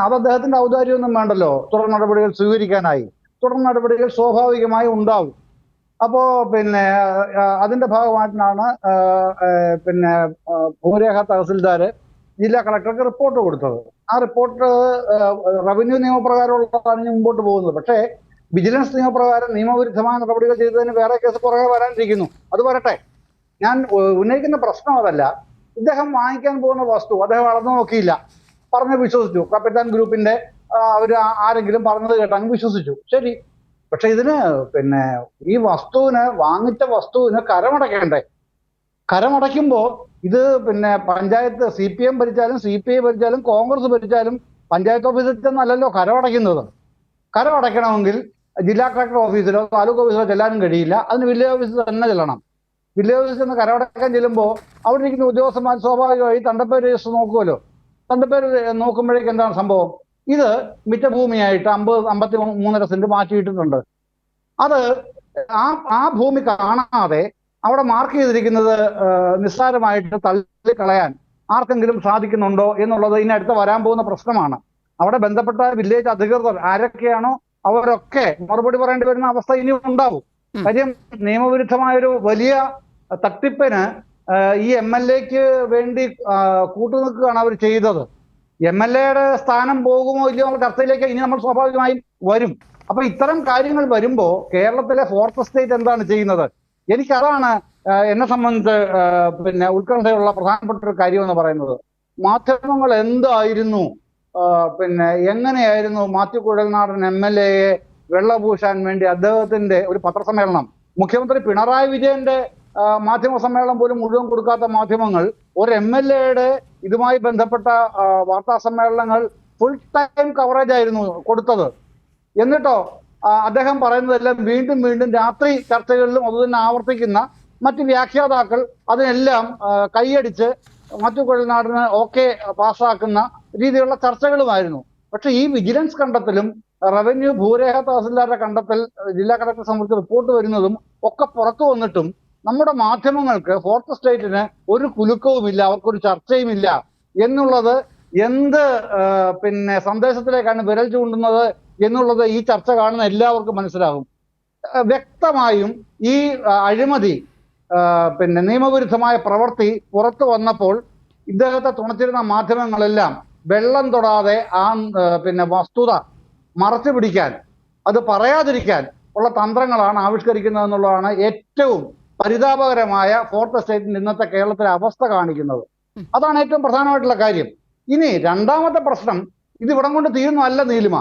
അത് അദ്ദേഹത്തിന്റെ ഔദാര്യമൊന്നും വേണ്ടല്ലോ തുടർ നടപടികൾ സ്വീകരിക്കാനായി. തുടർ നടപടികൾ സ്വാഭാവികമായി ഉണ്ടാവും. അപ്പോ അതിന്റെ ഭാഗമായിട്ടാണ് ഭൂരേഖ തഹസിൽദാർ ജില്ലാ കളക്ടർക്ക് റിപ്പോർട്ട് കൊടുത്തത്. ആ റിപ്പോർട്ട് റവന്യൂ നിയമപ്രകാരമുള്ളതാണ് മുമ്പോട്ട് പോകുന്നത്. പക്ഷേ വിജിലൻസ് നിയമപ്രകാരം നിയമവിരുദ്ധമായ നടപടികൾ ചെയ്തതിന് വേറെ കേസ് പുറകെ വരാനിരിക്കുന്നു. അത് വരട്ടെ. ഞാൻ ഉന്നയിക്കുന്ന പ്രശ്നം അതല്ല. ഇദ്ദേഹം വാങ്ങിക്കാൻ പോകുന്ന വസ്തു അദ്ദേഹം അളന്നു നോക്കിയില്ല, പറഞ്ഞ് വിശ്വസിച്ചു. കപ്പിത്താൻ ഗ്രൂപ്പിന്റെ അവർ ആരെങ്കിലും പറഞ്ഞത് കേട്ടങ്ങ് വിശ്വസിച്ചു, ശരി. പക്ഷെ ഇതിന് ഈ വസ്തുവിന്, വാങ്ങിച്ച വസ്തുവിന് കരമടയ്ക്കണ്ടേ? കരമടയ്ക്കുമ്പോൾ ഇത് പഞ്ചായത്ത് CPM ഭരിച്ചാലും CPI ഭരിച്ചാലും കോൺഗ്രസ് ഭരിച്ചാലും പഞ്ചായത്ത് ഓഫീസിൽ ചെന്നല്ലല്ലോ കരമടയ്ക്കുന്നത്. കരമടയ്ക്കണമെങ്കിൽ ജില്ലാ കളക്ടർ ഓഫീസിലോ താലൂക്ക് ഓഫീസിലോ ചെല്ലാനും കഴിയില്ല. അതിന് വില്ലേജ് ഓഫീസിൽ തന്നെ ചെല്ലണം. വില്ലേജ് ഓഫീസിൽ നിന്ന് കരമടയ്ക്കാൻ ചെല്ലുമ്പോൾ അവിടെ ഇരിക്കുന്ന ഉദ്യോഗസ്ഥന്മാർ സ്വാഭാവികമായി തണ്ടപ്പേര് രജിസ്റ്റർ നോക്കുമല്ലോ. തണ്ടപ്പേര് നോക്കുമ്പോഴേക്ക് എന്താണ് സംഭവം? ഇത് മിറ്റഭൂമിയായിട്ട് 53.5 സെന്റ് മാറ്റിയിട്ടിട്ടുണ്ട്. അത് ആ ഭൂമി കാണാതെ അവിടെ മാർക്ക് ചെയ്തിരിക്കുന്നത് നിസ്സാരമായിട്ട് തള്ളിക്കളയാൻ ആർക്കെങ്കിലും സാധിക്കുന്നുണ്ടോ എന്നുള്ളത് ഇനി അടുത്ത് വരാൻ പോകുന്ന പ്രശ്നമാണ്. അവിടെ ബന്ധപ്പെട്ട വില്ലേജ് അധികൃതർ ആരൊക്കെയാണോ അവരൊക്കെ മറുപടി പറയേണ്ടി വരുന്ന അവസ്ഥ ഇനി ഉണ്ടാവും. കാര്യം നിയമവിരുദ്ധമായൊരു വലിയ തട്ടിപ്പിന് ഈ MLAക്ക് വേണ്ടി കൂട്ടുനിൽക്കുകയാണ് അവർ ചെയ്തത്. MLAയുടെ സ്ഥാനം പോകുമോ ഇല്ലയോ എന്നുള്ള ചർച്ചയിലേക്ക് ഇനി നമ്മൾ സ്വാഭാവികമായും വരും. അപ്പൊ ഇത്തരം കാര്യങ്ങൾ വരുമ്പോ കേരളത്തിലെ ഫോർത്ത് എസ്റ്റേറ്റ് എന്താണ് ചെയ്യുന്നത്? എനിക്കതാണ് എന്നെ സംബന്ധിച്ച് പിന്നെ ഉത്കണ്ഠയുള്ള പ്രധാനപ്പെട്ട ഒരു കാര്യം എന്ന് പറയുന്നത്. മാധ്യമങ്ങൾ എന്തായിരുന്നു, പിന്നെ എങ്ങനെയായിരുന്നു മാത്യു കുഴൽനാടൻ MLA-യെ വെള്ളപൂശാൻ വേണ്ടി അദ്ദേഹത്തിന്റെ ഒരു പത്രസമ്മേളനം, മുഖ്യമന്ത്രി പിണറായി വിജയന്റെ മാധ്യമ സമ്മേളനം പോലും മുഴുവൻ കൊടുക്കാത്ത മാധ്യമങ്ങൾ ഒരു MLA-യുടെ ഇതുമായി ബന്ധപ്പെട്ട വാർത്താ സമ്മേളനങ്ങൾ ഫുൾ ടൈം കവറേജ് ആയിരുന്നു കൊടുത്തത്. എന്നിട്ടോ അദ്ദേഹം പറയുന്നതെല്ലാം വീണ്ടും വീണ്ടും രാത്രി ചർച്ചകളിലും അതുതന്നെ ആവർത്തിക്കുന്ന മറ്റ് വ്യാഖ്യാതാക്കൾ അതിനെല്ലാം കൈയടിച്ച് മാത്യു കുഴൽനാടന് ഓക്കെ പാസ്സാക്കുന്ന രീതിയിലുള്ള ചർച്ചകളുമായിരുന്നു. പക്ഷെ ഈ വിജിലൻസ് കണ്ടെത്തലും റവന്യൂ ഭൂരേഖ തഹസിൽദാരുടെ കണ്ടെത്തൽ ജില്ലാ കളക്ടർ സംബന്ധിച്ച് റിപ്പോർട്ട് വരുന്നതും ഒക്കെ പുറത്തു വന്നിട്ടും നമ്മുടെ മാധ്യമങ്ങൾക്ക് ഫോർത്ത് എസ്റ്റേറ്റിന് ഒരു കുലുക്കവുമില്ല, അവർക്കൊരു ചർച്ചയുമില്ല എന്നുള്ളത് എന്ത് പിന്നെ സന്ദേശത്തിലേക്കാണ് വിരൽ ചൂണ്ടുന്നത് എന്നുള്ളത് ഈ ചർച്ച കാണുന്ന എല്ലാവർക്കും മനസ്സിലാകും. വ്യക്തമായും ഈ അഴിമതി പിന്നെ നിയമവിരുദ്ധമായ പ്രവൃത്തി പുറത്തു വന്നപ്പോൾ ഇദ്ദേഹത്തെ തുണച്ചിരുന്ന മാധ്യമങ്ങളെല്ലാം വെള്ളം തൊടാതെ ആ പിന്നെ വസ്തുത മറച്ചു പിടിക്കാൻ, അത് പറയാതിരിക്കാൻ ഉള്ള തന്ത്രങ്ങളാണ് ആവിഷ്കരിക്കുന്നത് എന്നുള്ളതാണ് ഏറ്റവും പരിതാപകരമായ ഫോർത്ത് എസ്റ്റേറ്റിന്റെ ഇന്നത്തെ കേരളത്തിലെ അവസ്ഥ കാണിക്കുന്നത്. അതാണ് ഏറ്റവും പ്രധാനമായിട്ടുള്ള കാര്യം. ഇനി രണ്ടാമത്തെ പ്രശ്നം, ഇത് ഇവിടം കൊണ്ട് തീരുന്നതല്ല നീലിമ.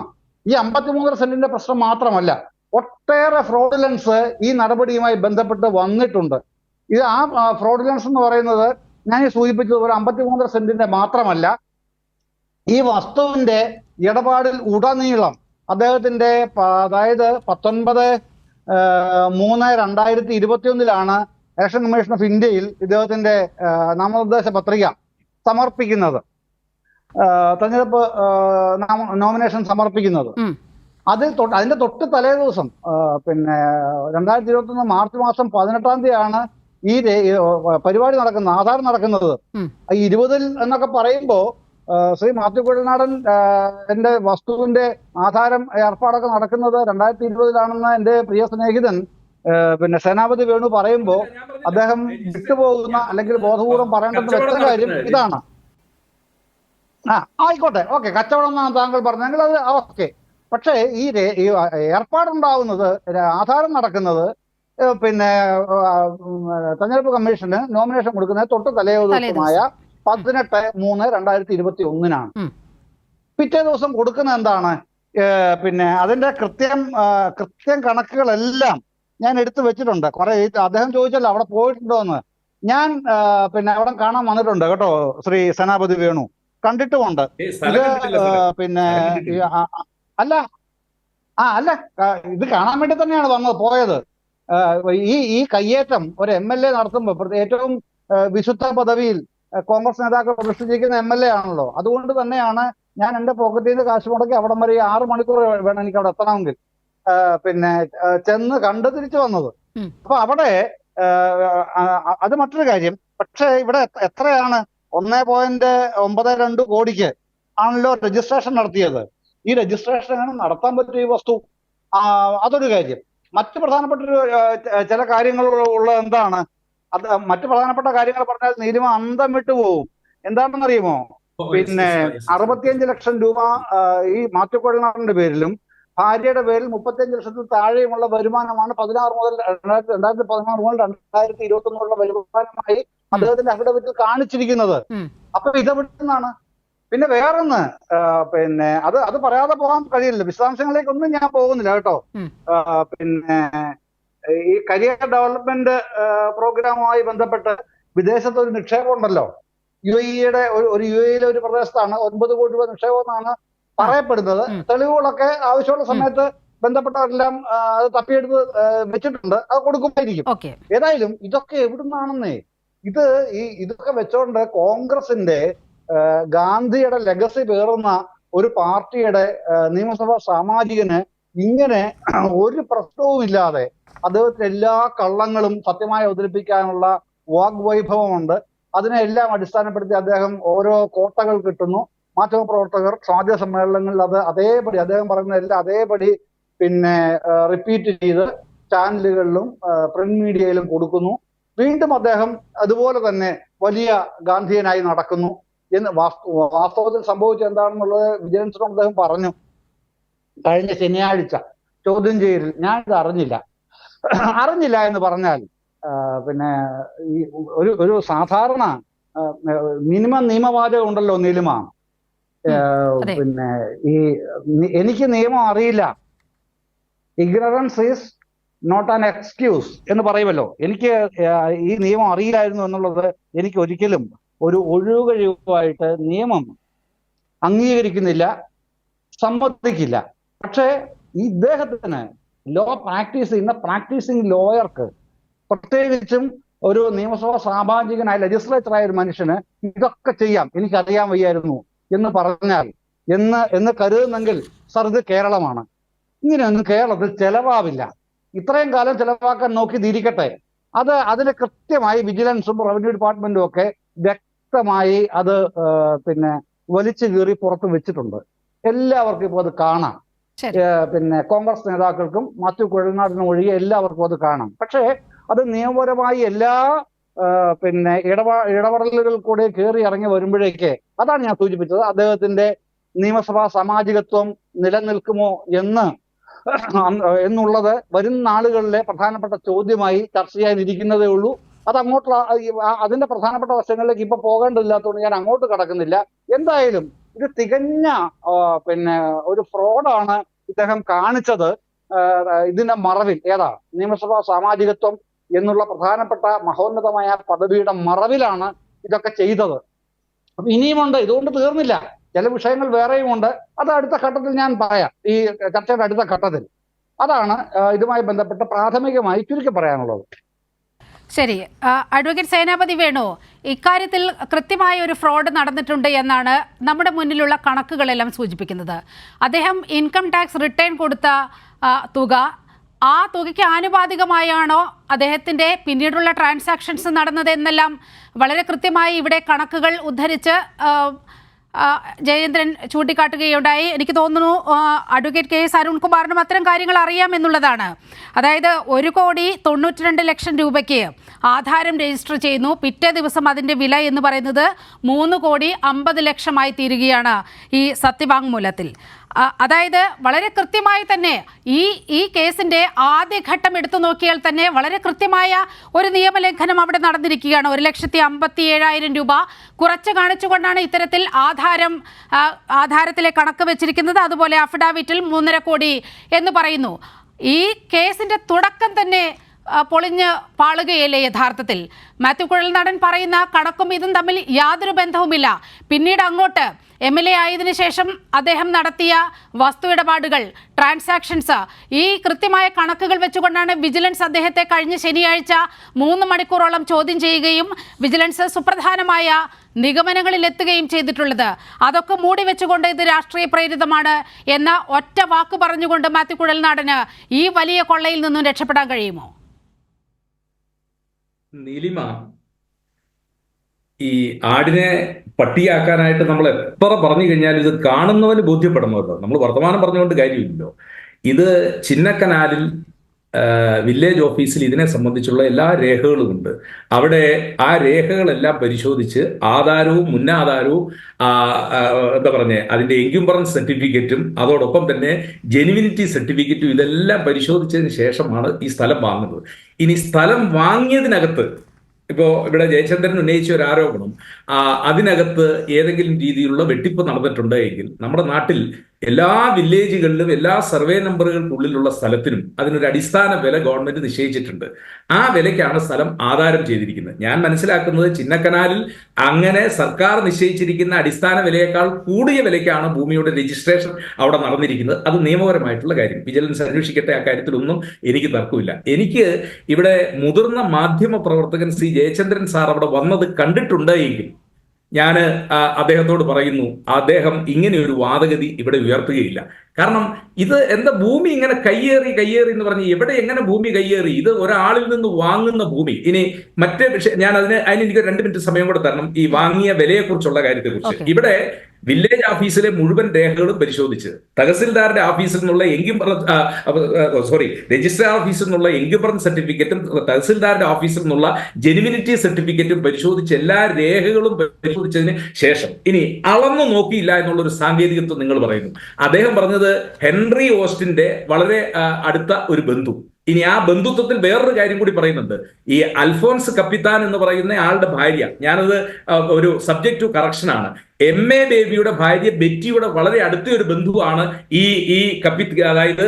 ഈ 53 സെന്റിന്റെ പ്രശ്നം മാത്രമല്ല, ഒട്ടേറെ ഫ്രോഡുലൻസ് ഈ നടപടിയുമായി ബന്ധപ്പെട്ട് വന്നിട്ടുണ്ട്. ഇത് ആ ഫ്രോഡുലൻസ് എന്ന് പറയുന്നത് ഞാൻ ഈ സൂചിപ്പിച്ചതുപോലെ 53 സെന്റിന്റെ മാത്രമല്ല, ഈ വസ്തുവിന്റെ ഇടപാടിൽ ഉടനീളം അദ്ദേഹത്തിന്റെ അതായത് 19/3/2021 ഇലക്ഷൻ കമ്മീഷൻ ഓഫ് ഇന്ത്യയിൽ ഇദ്ദേഹത്തിന്റെ നാമനിർദ്ദേശ പത്രിക സമർപ്പിക്കുന്നത്, തെരഞ്ഞെടുപ്പ് നോമിനേഷൻ സമർപ്പിക്കുന്നത്. അതിന്റെ തൊട്ട് തലേ ദിവസം പിന്നെ 2021 മാർച്ച് മാസം 18-ാം തീയതിയാണ് ഈ പരിപാടി നടക്കുന്നത്, ആധാരം നടക്കുന്നത്. 20 എന്നൊക്കെ പറയുമ്പോ ശ്രീ മാത്യു കുഴൽനാടൻ എന്റെ വസ്തുവിന്റെ ആധാരം ഏർപ്പാടൊക്കെ നടക്കുന്നത് 2020 എന്റെ പ്രിയ സ്നേഹിതൻ പിന്നെ സേനാപതി വേണു പറയുമ്പോ അദ്ദേഹം വിട്ടുപോകുന്ന അല്ലെങ്കിൽ ബോധപൂർവം പറയേണ്ടുന്ന വ്യക്തം കാര്യം ഇതാണ്. ആയിക്കോട്ടെ, ഓക്കെ, കച്ചവടം എന്നാണ് താങ്കൾ പറഞ്ഞെങ്കിൽ അത് ഓക്കെ. പക്ഷേ ഈ ഏർപ്പാടുണ്ടാവുന്നത്, ആധാരം നടക്കുന്നത് പിന്നെ തെരഞ്ഞെടുപ്പ് കമ്മീഷന് നോമിനേഷൻ കൊടുക്കുന്നത് തൊട്ട് തലേ ദിവസമായ 18/3/2021 പിറ്റേ ദിവസം കൊടുക്കുന്ന എന്താണ്, പിന്നെ അതിന്റെ കൃത്യം കണക്കുകളെല്ലാം ഞാൻ എടുത്തു വെച്ചിട്ടുണ്ട്. കുറെ അദ്ദേഹം ചോദിച്ചല്ലോ അവിടെ പോയിട്ടുണ്ടോ എന്ന്. ഞാൻ പിന്നെ അവിടെ കാണാൻ വന്നിട്ടുണ്ട് കേട്ടോ, ശ്രീ സേനാപതി വേണു, കണ്ടിട്ടുമുണ്ട്. ഇത് പിന്നെ അല്ല ഇത് കാണാൻ വേണ്ടി തന്നെയാണ് പോയത്. ഈ കയ്യേറ്റം ഒരു MLA നടത്തുമ്പോൾ ഏറ്റവും വിശുദ്ധ പദവിയിൽ കോൺഗ്രസ് നേതാക്കൾ പ്രതിഷ്ഠിച്ചിരിക്കുന്ന MLA ആണല്ലോ. അതുകൊണ്ട് തന്നെയാണ് ഞാൻ എന്റെ പോക്കറ്റിൽ നിന്ന് കാശ് മുടക്കി അവിടം വരെ 6 മണിക്കൂർ വേണം എനിക്ക് അവിടെ എത്തണമെങ്കിൽ പിന്നെ ചെന്ന് കണ്ട് തിരിച്ചു വന്നത്. അപ്പൊ അവിടെ അത് മറ്റൊരു കാര്യം. പക്ഷെ ഇവിടെ എത്രയാണ് 1.92 കോടിക്ക് ആണല്ലോ രജിസ്ട്രേഷൻ നടത്തിയത്. ഈ രജിസ്ട്രേഷൻ എങ്ങനെ നടത്താൻ പറ്റും ഈ വസ്തു? അതൊരു കാര്യം. മറ്റു പ്രധാനപ്പെട്ട ചില കാര്യങ്ങൾ ഉള്ള എന്താണ്, അത് മറ്റു പ്രധാനപ്പെട്ട കാര്യങ്ങൾ പറഞ്ഞാൽ നീലിമ അന്തം വിട്ടു പോവും. എന്താണെന്നറിയുമോ? പിന്നെ 65 ലക്ഷം രൂപ ഈ മാത്യു കുഴൽനാടന്റെ പേരിലും ഭാര്യയുടെ പേരിൽ 35 ലക്ഷത്തിൽ താഴെയുമുള്ള വരുമാനമാണ് 2016 മുതൽ 2021 വരുമാനമായി അദ്ദേഹത്തിന്റെ അഫിഡവിറ്റിൽ കാണിച്ചിരിക്കുന്നത്. അപ്പൊ ഇതെവിടെ നിന്നാണ്? പിന്നെ വേറൊന്ന്, പിന്നെ അത് പറയാതെ പോകാൻ കഴിയില്ല. വിശദാംശങ്ങളിലേക്കൊന്നും ഞാൻ പോകുന്നില്ല കേട്ടോ. പിന്നെ ഈ കരിയർ ഡെവലപ്മെന്റ് പ്രോഗ്രാമുമായി ബന്ധപ്പെട്ട് വിദേശത്ത് ഒരു നിക്ഷേപം ഉണ്ടല്ലോ, UAE-യുടെ UAE-യിലെ ഒരു പ്രദേശത്താണ് 9 കോടി രൂപ നിക്ഷേപം എന്നാണ് പറയപ്പെടുന്നത്. തെളിവുകളൊക്കെ ആവശ്യമുള്ള സമയത്ത് ബന്ധപ്പെട്ടവരെല്ലാം അത് തപ്പിയെടുത്ത് വെച്ചിട്ടുണ്ട്, അത് കൊടുക്കുമായിരിക്കും. ഏതായാലും ഇതൊക്കെ എവിടുന്നാണെന്നേ, ഇതൊക്കെ വെച്ചോണ്ട് കോൺഗ്രസിന്റെ ഗാന്ധിയുടെ ലെഗസി പേറുന്ന ഒരു പാർട്ടിയുടെ നിയമസഭാ സാമാജികന് ഇങ്ങനെ ഒരു പ്രശ്നവുമില്ലാതെ അദ്ദേഹത്തിന് എല്ലാ കള്ളങ്ങളും സത്യമായി അവതരിപ്പിക്കാനുള്ള വാഗ്വൈഭവമുണ്ട്. അതിനെല്ലാം അടിസ്ഥാനപ്പെടുത്തി അദ്ദേഹം ഓരോ കോട്ടകൾ കിട്ടുന്നു. മാധ്യമപ്രവർത്തകർ സാധ്യ സമ്മേളനങ്ങളിൽ അത് അതേപടി അദ്ദേഹം പറയുന്നതെല്ലാം അതേപടി പിന്നെ റിപ്പീറ്റ് ചെയ്ത് ചാനലുകളിലും പ്രിന്റ് മീഡിയയിലും കൊടുക്കുന്നു. വീണ്ടും അദ്ദേഹം അതുപോലെ തന്നെ വലിയ ഗാന്ധിയനായി നടക്കുന്നു എന്ന് വാസ്തവത്തിൽ സംഭവിച്ചത് എന്താണെന്നുള്ളത് വിജിലൻസിനോട് അദ്ദേഹം പറഞ്ഞു കഴിഞ്ഞ ശനിയാഴ്ച. ചോദ്യം ചെയ്യലിൽ ഞാനിത് അറിഞ്ഞില്ല എന്ന് പറഞ്ഞാൽ പിന്നെ ഈ ഒരു സാധാരണ മിനിമം നിയമവാചകം ഉണ്ടല്ലോ നീലിമ. പിന്നെ എനിക്ക് നിയമം അറിയില്ല, ignorance is not an excuse എന്ന് പറയുമല്ലോ. എനിക്ക് ഈ നിയമം അറിയില്ലായിരുന്നു എന്നുള്ളത് എനിക്ക് ഒരിക്കലും ഒരു ഒഴിവുകഴിവായിട്ട് നിയമം അംഗീകരിക്കുന്നില്ല, സമ്മതിക്കില്ല. പക്ഷേ ഇദ്ദേഹത്തിന് ലോ പ്രാക്ടീസ് ചെയ്യുന്ന പ്രാക്ടീസിങ് ലോയർക്ക്, പ്രത്യേകിച്ചും ഒരു നിയമസഭാ സാമാജികനായ ലെജിസ്ലേച്ചറായ ഒരു മനുഷ്യന് ഇതൊക്കെ ചെയ്യാം, എനിക്കറിയാൻ വയ്യായിരുന്നു എന്ന് പറഞ്ഞാൽ എന്ന് കരുതുന്നെങ്കിൽ സർ, ഇത് കേരളമാണ്. ഇങ്ങനെയൊന്നും കേരളത്തിൽ ചെലവാവില്ല. ഇത്രയും കാലം ചെലവാക്കാൻ നോക്കിയിരിക്കട്ടെ. അതിന് കൃത്യമായി വിജിലൻസും റവന്യൂ ഡിപ്പാർട്ട്മെന്റും ഒക്കെ വ്യക്തമായി അത് പിന്നെ വലിച്ചു കീറി പുറത്ത് വെച്ചിട്ടുണ്ട്. എല്ലാവർക്കും ഇപ്പോൾ അത് കാണാം. പിന്നെ കോൺഗ്രസ് നേതാക്കൾക്കും മാത്യു കുഴൽനാടനും ഒഴികെ എല്ലാവർക്കും അത് കാണാം. പക്ഷേ അത് നിയമപരമായി എല്ലാ പിന്നെ ഇടപെടലുകൾ കൂടെ കയറി ഇറങ്ങി വരുമ്പോഴേക്ക്, അതാണ് ഞാൻ സൂചിപ്പിച്ചത്, അദ്ദേഹത്തിന്റെ നിയമസഭാ സാമാജികത്വം നിലനിൽക്കുമോ എന്നുള്ളത് വരും നാളുകളിലെ പ്രധാനപ്പെട്ട ചോദ്യമായി ചർച്ച ചെയ്യാനിരിക്കുന്നതേ ഉള്ളൂ. അത് അങ്ങോട്ട് അതിന്റെ പ്രധാനപ്പെട്ട വശങ്ങളിലേക്ക് ഇപ്പൊ പോകേണ്ടതില്ലാത്തതുകൊണ്ട് ഞാൻ അങ്ങോട്ട് കടക്കുന്നില്ല. എന്തായാലും ഇത് തികഞ്ഞ പിന്നെ ഒരു ഫ്രോഡാണ് ഇദ്ദേഹം കാണിച്ചത്. ഇതിന്റെ മറവിൽ നിയമസഭാ സാമാജികത്വം എന്നുള്ള പ്രധാനപ്പെട്ട മഹോന്നതമായ പദവിയുടെ മറവിലാണ് ഇതൊക്കെ ചെയ്തത്. അപ്പൊ ഇനിയുമുണ്ട്, ഇതുകൊണ്ട് തീർന്നില്ല. ചില വിഷയങ്ങൾ വേറെയുമുണ്ട്. അത് അടുത്ത ഘട്ടത്തിൽ ഞാൻ പറയാം, ഈ ചർച്ചയുടെ അടുത്ത ഘട്ടത്തിൽ. അതാണ് ഇതുമായി ബന്ധപ്പെട്ട് പ്രാഥമികമായി ചുരുക്കി പറയാനുള്ളത്. ശരി, അഡ്വക്കേറ്റ് സേനാപതി വേണു, ഇക്കാര്യത്തിൽ കൃത്യമായ ഒരു ഫ്രോഡ് നടന്നിട്ടുണ്ട് എന്നാണ് നമ്മുടെ മുന്നിലുള്ള കണക്കുകളെല്ലാം സൂചിപ്പിക്കുന്നത്. അദ്ദേഹം ഇൻകം ടാക്സ് റിട്ടേൺ കൊടുത്ത തുക, ആ തുകയ്ക്ക് ആനുപാതികമായാണോ അദ്ദേഹത്തിൻ്റെ പിന്നീടുള്ള ട്രാൻസാക്ഷൻസ് നടന്നത് എന്നെല്ലാം വളരെ കൃത്യമായി ഇവിടെ കണക്കുകൾ ഉദ്ധരിച്ച് ജയേന്ദ്രൻ ചൂണ്ടിക്കാട്ടുകയുണ്ടായി. എനിക്ക് തോന്നുന്നു അഡ്വക്കേറ്റ് കെ എസ് അരുൺകുമാറിനും അത്തരം കാര്യങ്ങൾ അറിയാമെന്നുള്ളതാണ്. അതായത് 1,92,00,000 രൂപയ്ക്ക് ആധാരം രജിസ്റ്റർ ചെയ്യുന്നു. പിറ്റേ ദിവസം അതിൻ്റെ വില എന്ന് പറയുന്നത് 3,50,00,000 തീരുകയാണ് ഈ സത്യവാങ്മൂലത്തിൽ. അതായത് വളരെ കൃത്യമായി തന്നെ ഈ കേസിന്റെ ആദ്യഘട്ടം എടുത്തു നോക്കിയാൽ തന്നെ വളരെ കൃത്യമായ ഒരു നിയമലംഘനം അവിടെ നടന്നിരിക്കുകയാണ്. 1,57,000 രൂപ കുറച്ച് കാണിച്ചുകൊണ്ടാണ് ഇത്തരത്തിൽ ആധാരത്തിലെ കണക്ക് വെച്ചിരിക്കുന്നത്. അതുപോലെ അഫിഡാവിറ്റിൽ 3.5 കോടി എന്ന് പറയുന്നു. ഈ കേസിന്റെ തുടക്കം തന്നെ പൊളിഞ്ഞ് പാളുകയല്ലേ യഥാർത്ഥത്തിൽ? മാത്യു കുഴൽനാടൻ പറയുന്ന കണക്കും ഇതും തമ്മിൽ യാതൊരു ബന്ധവുമില്ല. പിന്നീട് അങ്ങോട്ട് MLA ആയതിനു ശേഷം അദ്ദേഹം നടത്തിയ വസ്തു ഇടപാടുകൾ, ട്രാൻസാക്ഷൻസ്, ഈ കൃത്യമായ കണക്കുകൾ വെച്ചുകൊണ്ടാണ് വിജിലൻസ് അദ്ദേഹത്തെ കഴിഞ്ഞ ശനിയാഴ്ച 3 മണിക്കൂറോളം ചോദ്യം ചെയ്യുകയും വിജിലൻസ് സുപ്രധാനമായ നിഗമനങ്ങളിൽ എത്തുകയും ചെയ്തിട്ടുള്ളത്. അതൊക്കെ മൂടി വെച്ചുകൊണ്ട് ഇത് രാഷ്ട്രീയ പ്രേരിതമാണ് എന്ന ഒറ്റ വാക്ക് പറഞ്ഞുകൊണ്ട് മാത്യു കുഴൽനാടന് ഈ വലിയ കൊള്ളയിൽ നിന്നും രക്ഷപ്പെടാൻ കഴിയുമോ? നീലിമ, ഈ ആടിനെ പട്ടിയാക്കാനായിട്ട് നമ്മൾ എത്ര പറഞ്ഞു കഴിഞ്ഞാലും ഇത് കാണുന്നവന് ബോധ്യപ്പെടണമല്ലോ. നമ്മൾ വർത്തമാനം പറഞ്ഞുകൊണ്ട് കാര്യമില്ലല്ലോ. ഇത് ചിന്നക്കനാലിൽ വില്ലേജ് ഓഫീസിൽ ഇതിനെ സംബന്ധിച്ചുള്ള എല്ലാ രേഖകളും ഉണ്ട്. അവിടെ ആ രേഖകളെല്ലാം പരിശോധിച്ച് ആധാരവും മുന്നാധാരവും അതിന്റെ എൻക്യുംബറൻസ് സർട്ടിഫിക്കറ്റും അതോടൊപ്പം തന്നെ ജെനുവിനിറ്റി സർട്ടിഫിക്കറ്റും ഇതെല്ലാം പരിശോധിച്ചതിന് ശേഷമാണ് ഈ സ്ഥലം വാങ്ങുന്നത്. ഇനി സ്ഥലം വാങ്ങിയതിനകത്ത് ഇവിടെ ജയചന്ദ്രൻ ഉന്നയിച്ച ഒരു ആരോപണം, അതിനകത്ത് ഏതെങ്കിലും രീതിയിലുള്ള വെട്ടിപ്പ് നടന്നിട്ടുണ്ട് എങ്കിൽ നമ്മുടെ നാട്ടിൽ എല്ലാ വില്ലേജുകളിലും എല്ലാ സർവേ നമ്പറുകൾക്കുള്ളിലുള്ള സ്ഥലത്തിനും അതിനൊരു അടിസ്ഥാന വില ഗവൺമെന്റ് നിശ്ചയിച്ചിട്ടുണ്ട്. ആ വിലയ്ക്കാണ് സ്ഥലം ആധാരം ചെയ്തിരിക്കുന്നത്. ഞാൻ മനസ്സിലാക്കുന്നത് ചിന്നക്കനാലിൽ അങ്ങനെ സർക്കാർ നിശ്ചയിച്ചിരിക്കുന്ന അടിസ്ഥാന വിലയേക്കാൾ കൂടിയ വിലയ്ക്കാണ് ഭൂമിയുടെ രജിസ്ട്രേഷൻ അവിടെ നടന്നിരിക്കുന്നത്. അത് നിയമപരമായിട്ടുള്ള കാര്യം, വിജിലൻസ് അന്വേഷിക്കട്ടെ. ആ കാര്യത്തിലൊന്നും എനിക്ക് തർക്കമില്ല. എനിക്ക് ഇവിടെ മുതിർന്ന മാധ്യമ പ്രവർത്തകൻ ശ്രീ ജയചന്ദ്രൻ സാർ അവിടെ വന്നത് കണ്ടിട്ടുണ്ട് എങ്കിൽ ഞാൻ അദ്ദേഹത്തോട് പറയുന്നു, അദ്ദേഹം ഇങ്ങനെ ഒരു വാദഗതി ഇവിടെ ഉയർത്തുകയില്ല. കാരണം ഇത് എന്താ ഭൂമി ഇങ്ങനെ കയ്യേറി എന്ന് പറഞ്ഞ് എങ്ങനെ ഭൂമി കയ്യേറി? ഇത് ഒരാളിൽ നിന്ന് വാങ്ങുന്ന ഭൂമി. ഇനി മറ്റേ വിഷയം, ഞാൻ അതിന് എനിക്ക് 2 മിനിറ്റ് സമയം കൂടെ തരണം ഈ വാങ്ങിയ വിലയെക്കുറിച്ചുള്ള കാര്യത്തെക്കുറിച്ച്. ഇവിടെ വില്ലേജ് ഓഫീസിലെ മുഴുവൻ രേഖകളും പരിശോധിച്ച് തഹസിൽദാരുടെ ഓഫീസിൽ നിന്നുള്ള രജിസ്ട്രാർ ഓഫീസിൽ നിന്നുള്ള എൻക്യുംബറൻസ് സർട്ടിഫിക്കറ്റും തഹസിൽദാരുടെ ഓഫീസിൽ നിന്നുള്ള ജെനുവിനിറ്റി സർട്ടിഫിക്കറ്റും പരിശോധിച്ച് എല്ലാ രേഖകളും പരിശോധിച്ചതിന് ശേഷം ഇനി അളന്നു നോക്കിയില്ല എന്നുള്ള ഒരു സാങ്കേതികത്വം നിങ്ങൾ പറയുന്നു. അദ്ദേഹം പറഞ്ഞത് ഹെൻറി ഓസ്റ്റിന്റെ വളരെ അടുത്ത ഒരു ബന്ധു. ഇനി ആ ബന്ധുത്വത്തിൽ വേറൊരു കാര്യം കൂടി പറയുന്നുണ്ട്. ഈ അൽഫോൻസ് കപ്പിത്താൻ എന്ന് പറയുന്ന ആളുടെ ഭാര്യ, ഞാനത് ഒരു സബ്ജക്ട് ടു കറക്ഷൻ ആണ്, MA ബേബിയുടെ ഭാര്യ ബെറ്റിയുടെ വളരെ അടുത്ത ഒരു ബന്ധുവാണ് ഈ അതായത്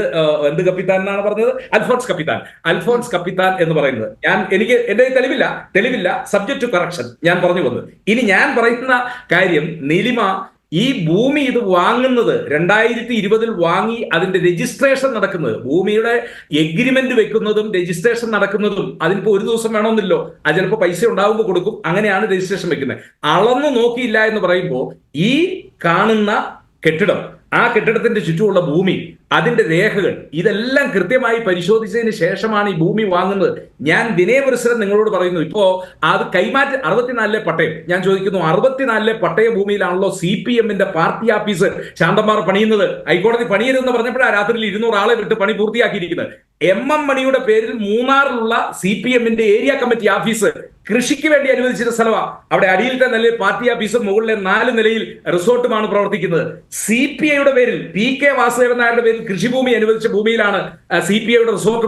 എന്ത് കപ്പിത്താൻ എന്നാണ് പറഞ്ഞത്, അൽഫോൻസ് കപ്പിത്താൻ എന്ന് പറയുന്നത്. എന്റെ തെളിവില്ല, സബ്ജക്ട് ടു കറക്ഷൻ ഞാൻ പറഞ്ഞു വന്നത്. ഇനി ഞാൻ പറയുന്ന കാര്യം, നീലിമ ഈ ഭൂമി ഇത് വാങ്ങുന്നത് 2020 വാങ്ങി അതിന്റെ രജിസ്ട്രേഷൻ നടക്കുന്നത്, ഭൂമിയുടെ എഗ്രിമെന്റ് വെക്കുന്നതും രജിസ്ട്രേഷൻ നടക്കുന്നതും അതിനിപ്പോ ഒരു ദിവസം വേണമെന്നില്ലോ, അത് ചിലപ്പോൾ പൈസ ഉണ്ടാവുമ്പോൾ കൊടുക്കും, അങ്ങനെയാണ് രജിസ്ട്രേഷൻ വെക്കുന്നത്. അളന്നു നോക്കിയില്ല എന്ന് പറയുമ്പോൾ ഈ കാണുന്ന കെട്ടിടം, ആ കെട്ടിടത്തിന്റെ ചുറ്റുമുള്ള ഭൂമി, അതിന്റെ രേഖകൾ, ഇതെല്ലാം കൃത്യമായി പരിശോധിച്ചതിന് ശേഷമാണ് ഈ ഭൂമി വാങ്ങുന്നത്. ഞാൻ വിനയപുരസരം നിങ്ങളോട് പറയുന്നു, ഇപ്പോ അത് കൈമാറ്റ 64 പട്ടയം, ഞാൻ ചോദിക്കുന്നു, 64 പട്ടയ ഭൂമിയിലാണല്ലോ CPM-ന്റെ പാർട്ടി ഓഫീസ് ശാന്തന്മാർ പണിയുന്നത്. ഹൈക്കോടതി പണിയരുതെന്ന് പറഞ്ഞപ്പോഴാണ് രാത്രിയിൽ 200 ആളെ വിട്ട് പണി പൂർത്തിയാക്കിയിരിക്കുന്നത്. MM മണിയുടെ പേരിൽ മൂന്നാറിലുള്ള CPM-ന്റെ ഏരിയ കമ്മിറ്റി ഓഫീസ് കൃഷിക്ക് വേണ്ടി അനുവദിച്ചിരുന്ന സ്ഥലമാണ്. അവിടെ അടിയിലത്തെ നിലയിൽ പാർട്ടി ഓഫീസും മുകളിലെ 4 നിലയിൽ റിസോർട്ടുമാണ് പ്രവർത്തിക്കുന്നത്. CPI-യുടെ പേരിൽ PK വാസുദേവൻ നായരുടെ പേരിൽ കൃഷിഭൂമി അനുവദിച്ച ഭൂമിയിലാണ് CPI-യുടെ റിസോർട്ട്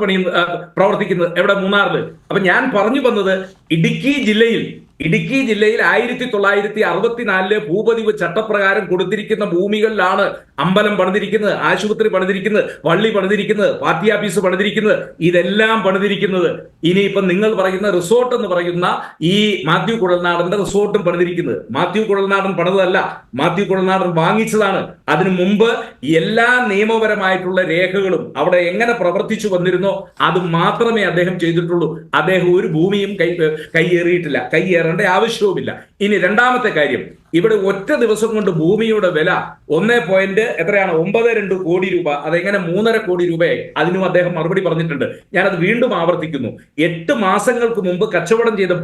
പ്രവർത്തിക്കുന്നത്, എവിടെ, മൂന്നാറിൽ. അപ്പൊ ഞാൻ പറഞ്ഞു വന്നത്, ഇടുക്കി ജില്ലയിൽ 1964 ഭൂപതിവ് ചട്ടപ്രകാരം കൊടുത്തിരിക്കുന്ന ഭൂമികളിലാണ് അമ്പലം പണിതിരിക്കുന്നത്, ആശുപത്രി പണിതിരിക്കുന്നത്, പള്ളി പണിതിരിക്കുന്നത്, പാർട്ടി ഓഫീസ് പണിതിരിക്കുന്നത്, ഇതെല്ലാം പണിതിരിക്കുന്നത്. ഇനിയിപ്പം നിങ്ങൾ പറയുന്ന റിസോർട്ട് എന്ന് പറയുന്ന ഈ മാത്യു കുഴൽനാടന്റെ റിസോർട്ടും പണിതിരിക്കുന്നത് മാത്യു കുഴൽനാടൻ പണിതല്ല, മാത്യു കുഴൽനാടൻ വാങ്ങിച്ചതാണ്. അതിനു മുമ്പ് എല്ലാ നിയമപരമായിട്ടുള്ള രേഖകളും അവിടെ എങ്ങനെ പ്രവർത്തിച്ചു വന്നിരുന്നോ അത് മാത്രമേ അദ്ദേഹം ചെയ്തിട്ടുള്ളൂ. അദ്ദേഹം ഒരു ഭൂമിയും കൈയേറിയിട്ടില്ല, കൈയേറേണ്ട ആവശ്യവുമില്ല. ഇനി രണ്ടാമത്തെ കാര്യം, ഇവിടെ ഒറ്റ ദിവസം കൊണ്ട് ഭൂമിയുടെ വില 1.92 കോടി രൂപ, അതെങ്ങനെ 3.5 കോടി രൂപയായി? അതിനും അദ്ദേഹം മറുപടി പറഞ്ഞിട്ടുണ്ട്. ഞാനത് വീണ്ടും ആവർത്തിക്കുന്നു. 8 മാസങ്ങൾക്ക് മുമ്പ് കച്ചവടം ചെയ്ത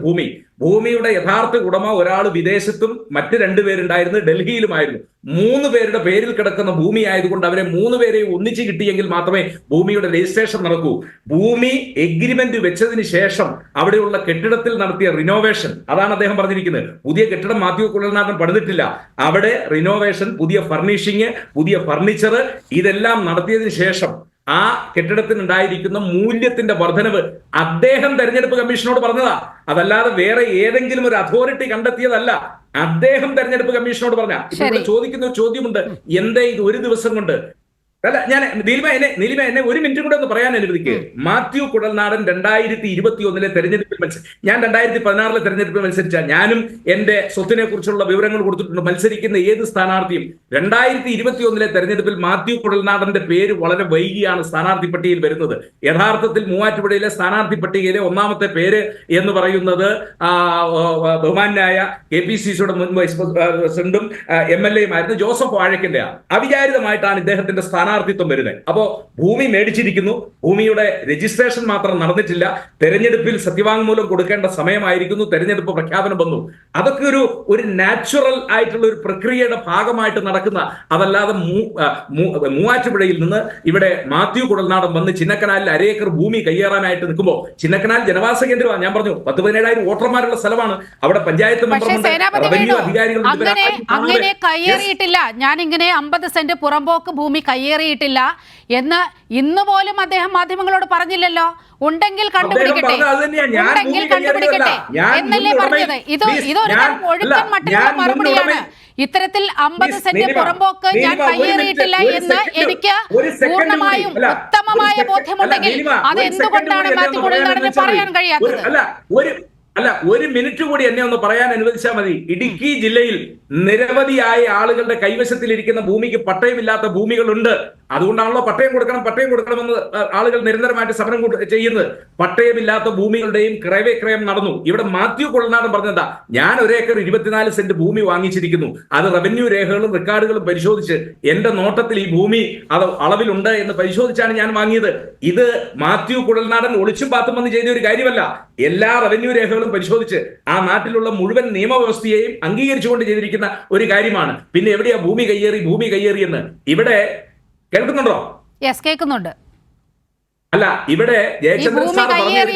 ഭൂമിയുടെ യഥാർത്ഥ ഉടമ ഒരാൾ വിദേശത്തും മറ്റ് 2 പേരുണ്ടായിരുന്നു, ഡൽഹിയിലുമായിരുന്നു. 3 പേരുടെ പേരിൽ കിടക്കുന്ന ഭൂമി ആയതുകൊണ്ട് അവരെ 3 പേരെയും ഒന്നിച്ച് കിട്ടിയെങ്കിൽ മാത്രമേ ഭൂമിയുടെ രജിസ്ട്രേഷൻ നടക്കൂ. ഭൂമി എഗ്രിമെന്റ് വെച്ചതിന് ശേഷം അവിടെയുള്ള കെട്ടിടത്തിൽ നടത്തിയ റിനോവേഷൻ, അതാണ് അദ്ദേഹം പറഞ്ഞിരിക്കുന്നത്. പുതിയ കെട്ടിടം മാത്യു കുഴൽനാടൻ പണിതിട്ടില്ല, അവിടെ റിനോവേഷൻ, പുതിയ ഫർണിഷിങ്, പുതിയ ഫർണിച്ചർ, ഇതെല്ലാം നടത്തിയതിനു ശേഷം ആ കെട്ടിടത്തിനുണ്ടായിരിക്കുന്ന മൂല്യത്തിന്റെ വർധനവ് അദ്ദേഹം തെരഞ്ഞെടുപ്പ് കമ്മീഷനോട് പറഞ്ഞതാ, അതല്ലാതെ വേറെ ഏതെങ്കിലും ഒരു അതോറിറ്റി കണ്ടെത്തിയതല്ല. അദ്ദേഹം തെരഞ്ഞെടുപ്പ് കമ്മീഷനോട് പറഞ്ഞ. ഇപ്പോൾ ചോദിക്കുന്ന ഒരു ചോദ്യമുണ്ട്, എന്തേ ഇത് ഒരു ദിവസം കൊണ്ട്? അല്ല, ഞാൻ നീലിമ എന്നെ 1 മിനിറ്റ് കൂടെ ഒന്ന് പറയാൻ അനുവദിക്കുക. മാത്യു കുഴൽനാടൻ 2021 തെരഞ്ഞെടുപ്പിൽ ഞാൻ 2016 തെരഞ്ഞെടുപ്പിൽ മത്സരിച്ച, ഞാനും എന്റെ സ്വത്തിനെ കുറിച്ചുള്ള വിവരങ്ങൾ കൊടുത്തിട്ടുണ്ട്. മത്സരിക്കുന്ന ഏത് സ്ഥാനാർത്ഥിയും 2021 തെരഞ്ഞെടുപ്പിൽ മാത്യു കുഴൽനാടന്റെ പേര് വളരെ വൈകിയാണ് സ്ഥാനാർത്ഥി പട്ടികയിൽ വരുന്നത്. യഥാർത്ഥത്തിൽ മൂവാറ്റുപുഴയിലെ സ്ഥാനാർത്ഥി പട്ടികയിലെ 1ാമത്തെ പേര് എന്ന് പറയുന്നത് ബഹുമാനായ KPCCയുടെ മുൻ വൈസ് പ്രസിഡന്റും MLA-യുമായിരുന്നു ജോസഫ് വാഴക്കിന്റെ. അവിചാരിതമായിട്ടാണ് ഇദ്ദേഹത്തിന്റെ സ്ഥാനാർത്ഥിത്വം വരുന്നത്. അപ്പോ ഭൂമി മേടിച്ചിരിക്കുന്നു, ഭൂമിയുടെ രജിസ്ട്രേഷൻ മാത്രം നടന്നിട്ടില്ല, തെരഞ്ഞെടുപ്പിൽ സത്യവാങ്മൂലം കൊടുക്കേണ്ട സമയമായിരിക്കുന്നു, തെരഞ്ഞെടുപ്പ് പ്രഖ്യാപനം വന്നു. അതൊക്കെ ഒരു നാച്ചുറൽ ആയിട്ടുള്ള ഒരു പ്രക്രിയയുടെ ഭാഗമായിട്ട് നടക്കുന്ന, അതല്ലാതെ മൂവാറ്റുപുഴയിൽ നിന്ന് ഇവിടെ മാത്യു കുഴൽനാടൻ വന്ന് ചിന്നക്കനാലിൽ 1 ഏക്കർ ഭൂമി കയ്യേറാനായിട്ട് നിൽക്കുമ്പോൾ, ചിന്നക്കനാൽ ജനവാസ കേന്ദ്രമാണ്, ഞാൻ പറഞ്ഞു 10-17,000 വോട്ടർമാരുള്ള സ്ഥലമാണ്, അവിടെ പഞ്ചായത്ത് അങ്ങനെ കയ്യേറിയിട്ടില്ല. ഞാനിങ്ങനെ 50 സെന്റ് പുറമ്പോക്ക് ഭൂമി കയ്യേറിയിട്ടില്ല എന്ന് ഇന്ന് പോലും അദ്ദേഹം മാധ്യമങ്ങളോട് പറഞ്ഞില്ലല്ലോ. ഉണ്ടെങ്കിൽ കണ്ടുപിടിക്കട്ടെ എന്നല്ലേ പറഞ്ഞത്. ഇതൊരു ഒഴുക്കൻ മട്ടിലുള്ള മറുപടിയാണ്. ഇത്തരത്തിൽ 50 സെന്റ് പുറമ്പോക്ക് ഞാൻ കയ്യേറിയിട്ടില്ല എന്ന് എനിക്ക് പൂർണ്ണമായും ഉത്തമമായ ബോധ്യമുണ്ടെങ്കിൽ അത് എന്തുകൊണ്ടാണ് മാത്യു കുഴൽനാടന് പറയാൻ കഴിയാത്തത്? അല്ല, 1 മിനിറ്റ് കൂടി എന്നെ ഒന്ന് പറയാൻ അനുവദിച്ചാൽ മതി. ഇടുക്കി ജില്ലയിൽ നിരവധിയായ ആളുകളുടെ കൈവശത്തിലിരിക്കുന്ന ഭൂമിക്ക് പട്ടയമില്ലാത്ത ഭൂമികളുണ്ട്. അതുകൊണ്ടാണല്ലോ പട്ടയം കൊടുക്കണമെന്ന് ആളുകൾ നിരന്തരമായിട്ട് സമരം ചെയ്യുന്നത്. പട്ടയമില്ലാത്ത ഭൂമികളുടെയും ക്രയവിക്രയം നടന്നു. ഇവിടെ മാത്യു കുഴൽനാടൻ പറഞ്ഞെന്താ, ഞാൻ 1 ഏക്കർ 24 സെന്റ് ഭൂമി വാങ്ങിച്ചിരിക്കുന്നു, അത് റവന്യൂ രേഖകളും റെക്കോർഡുകളും പരിശോധിച്ച് എന്റെ നോട്ടത്തിൽ ഈ ഭൂമി അത് അളവിലുണ്ട് എന്ന് പരിശോധിച്ചാണ് ഞാൻ വാങ്ങിയത്. ഇത് മാത്യു കുഴൽനാടൻ ഒളിച്ചും പാത്തും വന്ന് ചെയ്ത ഒരു കാര്യമല്ല. എല്ലാ റവന്യൂ രേഖകളും പരിശോധിച്ച് ആ നാട്ടിലുള്ള മുഴുവൻ നിയമവ്യവസ്ഥയെയും അംഗീകരിച്ചുകൊണ്ട് ചെയ്തിരിക്കുന്ന ഒരു കാര്യമാണ്. പിന്നെ എവിടെയാ ഭൂമി കയ്യേറി എന്ന് ഇവിടെ കേൾക്കുന്നുണ്ടോ? യെസ്, കേൾക്കുന്നുണ്ട്. അല്ല, ഇവിടെ ജയചന്ദ്രൻ സാർ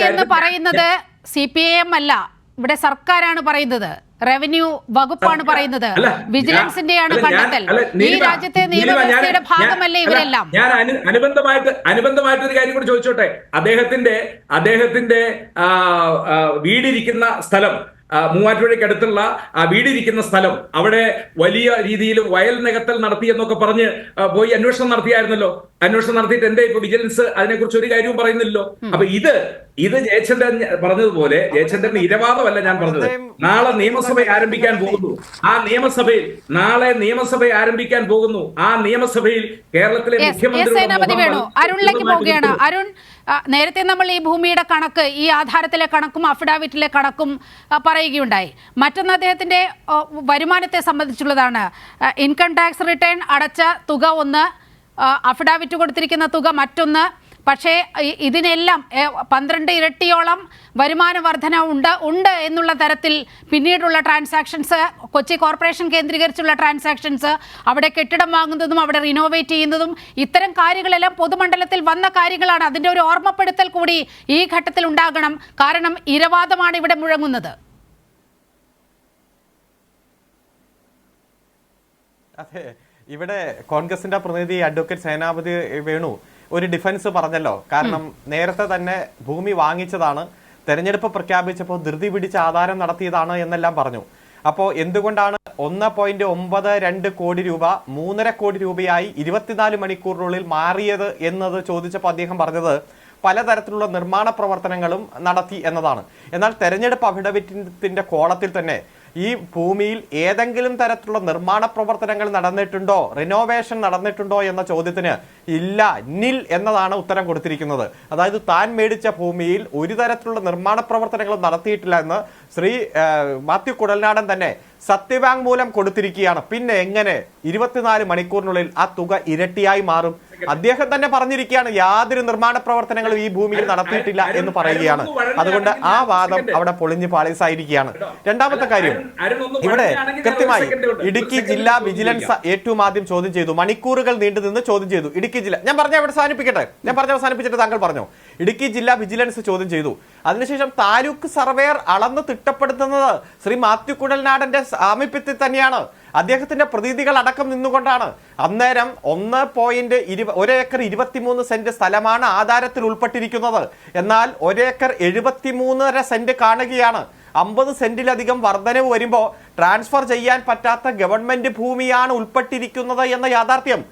എന്ന് പറയുന്നത് CPIM അല്ല, ഇവിടെ സർക്കാരാണ് പറയുന്നത്, റവന്യൂ വകുപ്പാണ് പറയുന്നത്, വിജിലൻസിന്റെയാണ് കണ്ടെത്തൽ. ഈ രാജ്യത്തെ നിയമവ്യവസ്ഥയുടെ ഭാഗമല്ലേ ഇവരെല്ലാം? ഞാൻ അനുബന്ധമായിട്ട് ഒരു കാര്യം കൂടി ചോദിച്ചോട്ടെ. അദ്ദേഹത്തിന്റെ വീടിരിക്കുന്ന സ്ഥലം, മൂവാറ്റുപുഴയ്ക്കടുത്തുള്ള ആ വീടിരിക്കുന്ന സ്ഥലം, അവിടെ വലിയ രീതിയിൽ വയൽ നികത്തൽ നടത്തി എന്നൊക്കെ പറഞ്ഞ് പോയി അന്വേഷണം നടത്തിയായിരുന്നല്ലോ. അന്വേഷണം നടത്തിയിട്ട് എന്തേ ഇപ്പൊ വിജിലൻസ് അതിനെക്കുറിച്ച് ഒരു കാര്യവും പറയുന്നില്ലല്ലോ. അപ്പൊ ഇത് ജയചന്ദ്രൻ പറഞ്ഞതുപോലെ, ജയചന്ദ്രൻ ഇരവാദമല്ല ഞാൻ പറഞ്ഞത്. നാളെ നിയമസഭ ആരംഭിക്കാൻ പോകുന്നു. നാളെ നിയമസഭ ആരംഭിക്കാൻ പോകുന്നു. ആ നിയമസഭയിൽ കേരളത്തിലെ മുഖ്യമന്ത്രി അരുണിലേക്ക് പോവുകയാണ്. അരുൺ, നേരത്തെ നമ്മൾ ഈ ഭൂമിയുടെ കണക്ക്, ഈ ആധാരത്തിലെ കണക്കും അഫിഡാവിറ്റിലെ കണക്കും പറയുകയുണ്ടായി. മറ്റൊന്ന് അദ്ദേഹത്തിന്റെ വരുമാനത്തെ സംബന്ധിച്ചുള്ളതാണ്. ഇൻകം ടാക്സ് റിട്ടേൺ അടച്ച തുക ഒന്ന്, അഫിഡാവിറ്റ് കൊടുത്തിരിക്കുന്ന തുക മറ്റൊന്ന്. പക്ഷേ ഇതിനെല്ലാം 12 ഇരട്ടിയോളം വരുമാന വർധന ഉണ്ട് എന്നുള്ള തരത്തിൽ പിന്നീടുള്ള ട്രാൻസാക്ഷൻസ്, കൊച്ചി കോർപ്പറേഷൻ കേന്ദ്രീകരിച്ചുള്ള ട്രാൻസാക്ഷൻസ്, അവിടെ കെട്ടിടം വാങ്ങുന്നതും അവിടെ റിനോവേറ്റ് ചെയ്യുന്നതും, ഇത്തരം കാര്യങ്ങളെല്ലാം പൊതുമണ്ഡലത്തിൽ വന്ന കാര്യങ്ങളാണ്. അതിൻ്റെ ഒരു ഓർമ്മപ്പെടുത്തൽ കൂടി ഈ ഘട്ടത്തിൽ ഉണ്ടാകണം. കാരണം ഇരവാദമാണ് ഇവിടെ മുഴങ്ങുന്നത്. അതെ, ഇവിടെ കോൺഗ്രസിന്റെ പ്രതിനിധി അഡ്വക്കേറ്റ് സേനാപതി വേണു ഒരു ഡിഫൻസ് പറഞ്ഞല്ലോ. കാരണം നേരത്തെ തന്നെ ഭൂമി വാങ്ങിച്ചതാണ്, തെരഞ്ഞെടുപ്പ് പ്രഖ്യാപിച്ചപ്പോൾ ധൃതി പിടിച്ച് ആധാരം നടത്തിയതാണ് എന്നെല്ലാം പറഞ്ഞു. അപ്പോൾ എന്തുകൊണ്ടാണ് 1.92 കോടി രൂപ 3.5 കോടി രൂപയായി 24 മണിക്കൂറിനുള്ളിൽ മാറിയത് എന്നത് ചോദിച്ചപ്പോൾ അദ്ദേഹം പറഞ്ഞത് പലതരത്തിലുള്ള നിർമ്മാണ പ്രവർത്തനങ്ങളും നടത്തി എന്നതാണ്. എന്നാൽ തെരഞ്ഞെടുപ്പ് അഫിഡവിറ്റിന്റെ കോളത്തിൽ തന്നെ ഈ ഭൂമിയിൽ ഏതെങ്കിലും തരത്തിലുള്ള നിർമ്മാണ പ്രവർത്തനങ്ങൾ നടന്നിട്ടുണ്ടോ, റിനോവേഷൻ നടന്നിട്ടുണ്ടോ എന്ന ചോദ്യത്തിന് ഇല്ല, നിൽ എന്നതാണ് ഉത്തരം കൊടുത്തിരിക്കുന്നത്. അതായത് താൻ മേടിച്ച ഭൂമിയിൽ ഒരു തരത്തിലുള്ള നിർമ്മാണ പ്രവർത്തനങ്ങളും നടത്തിയിട്ടില്ല എന്ന് ശ്രീ മാത്യു കുഴൽനാടൻ തന്നെ സത്യവാങ്മൂലം കൊടുത്തിരിക്കുകയാണ്. പിന്നെ എങ്ങനെ 24 മണിക്കൂറിനുള്ളിൽ ആ തുക ഇരട്ടിയായി മാറും? അദ്ദേഹം തന്നെ പറഞ്ഞിരിക്കുകയാണ് യാതൊരു നിർമ്മാണ പ്രവർത്തനങ്ങളും ഈ ഭൂമിയിൽ നടത്തിയിട്ടില്ല എന്ന് പറയുകയാണ്. അതുകൊണ്ട് ആ വാദം അവിടെ പൊളിഞ്ഞ് പാളീസായിരിക്കുകയാണ്. രണ്ടാമത്തെ കാര്യം, ഇവിടെ കൃത്യമായി ഇടുക്കി ജില്ലാ വിജിലൻസ് ഏറ്റവും ആദ്യം ചോദ്യം ചെയ്തു, മണിക്കൂറുകൾ നീണ്ടു നിന്ന് ചോദ്യം ചെയ്തു. ഇടുക്കി ജില്ല, ഞാൻ പറഞ്ഞ അവസാനിപ്പിച്ചിട്ട് താങ്കൾ പറഞ്ഞു. ഇടുക്കി ജില്ലാ വിജിലൻസ് ചോദ്യം ചെയ്തു. അതിനുശേഷം താലൂക്ക് സർവേയർ അളന്ന് തിട്ടപ്പെടുത്തുന്നത് ശ്രീ മാത്യു കുഴൽനാടന്റെ സാമീപ്യത്തിൽ തന്നെയാണ്. അദ്ദേഹത്തിന്റെ പ്രതിനിധികൾ അടക്കം നിന്നുകൊണ്ടാണ്. അന്നേരം 1 ഏക്കർ 23 സെന്റ് സ്ഥലമാണ് ആധാരത്തിൽ ഉൾപ്പെട്ടിരിക്കുന്നത്. എന്നാൽ 1 ഏക്കർ 73.5 സെന്റ് കാണുകയാണ്. 50 സെന്റിലധികം വർധനവ് വരുമ്പോൾ ട്രാൻസ്ഫർ ചെയ്യാൻ പറ്റാത്ത ഗവൺമെന്റ് ഭൂമിയാണ് ഉൾപ്പെട്ടിരിക്കുന്നത് എന്ന യാഥാർത്ഥ്യം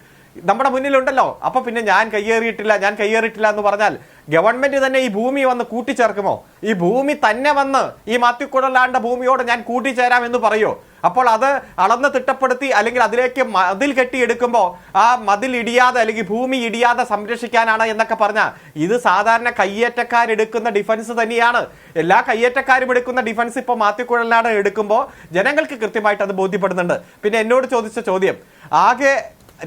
നമ്മുടെ മുന്നിലുണ്ടല്ലോ. അപ്പൊ പിന്നെ ഞാൻ കയ്യേറിയിട്ടില്ല എന്ന് പറഞ്ഞാൽ ഗവൺമെന്റ് തന്നെ ഈ ഭൂമി വന്ന് കൂട്ടിച്ചേർക്കുമോ? ഈ ഭൂമി തന്നെ വന്ന് ഈ മാത്യു കുഴൽനാടന്റെ ഭൂമിയോട് ഞാൻ കൂട്ടിച്ചേരാം എന്ന് പറയോ? അപ്പോൾ അത് അളന്ന് തിട്ടപ്പെടുത്തി അല്ലെങ്കിൽ അതിലേക്ക് മതിൽ കെട്ടിയെടുക്കുമ്പോൾ ആ മതിൽ ഇടിയാതെ അല്ലെങ്കിൽ ഭൂമി ഇടിയാതെ സംരക്ഷിക്കാനാണ് എന്നൊക്കെ പറഞ്ഞാൽ ഇത് സാധാരണ കയ്യേറ്റക്കാരെടുക്കുന്ന ഡിഫൻസ് തന്നെയാണ്. എല്ലാ കയ്യേറ്റക്കാരും എടുക്കുന്ന ഡിഫൻസ് ഇപ്പോൾ മാത്യു കുഴൽനാടൻ എടുക്കുമ്പോൾ ജനങ്ങൾക്ക് കൃത്യമായിട്ട് അത് ബോധ്യപ്പെടുന്നുണ്ട്. പിന്നെ എന്നോട് ചോദിച്ച ചോദ്യം, ആകെ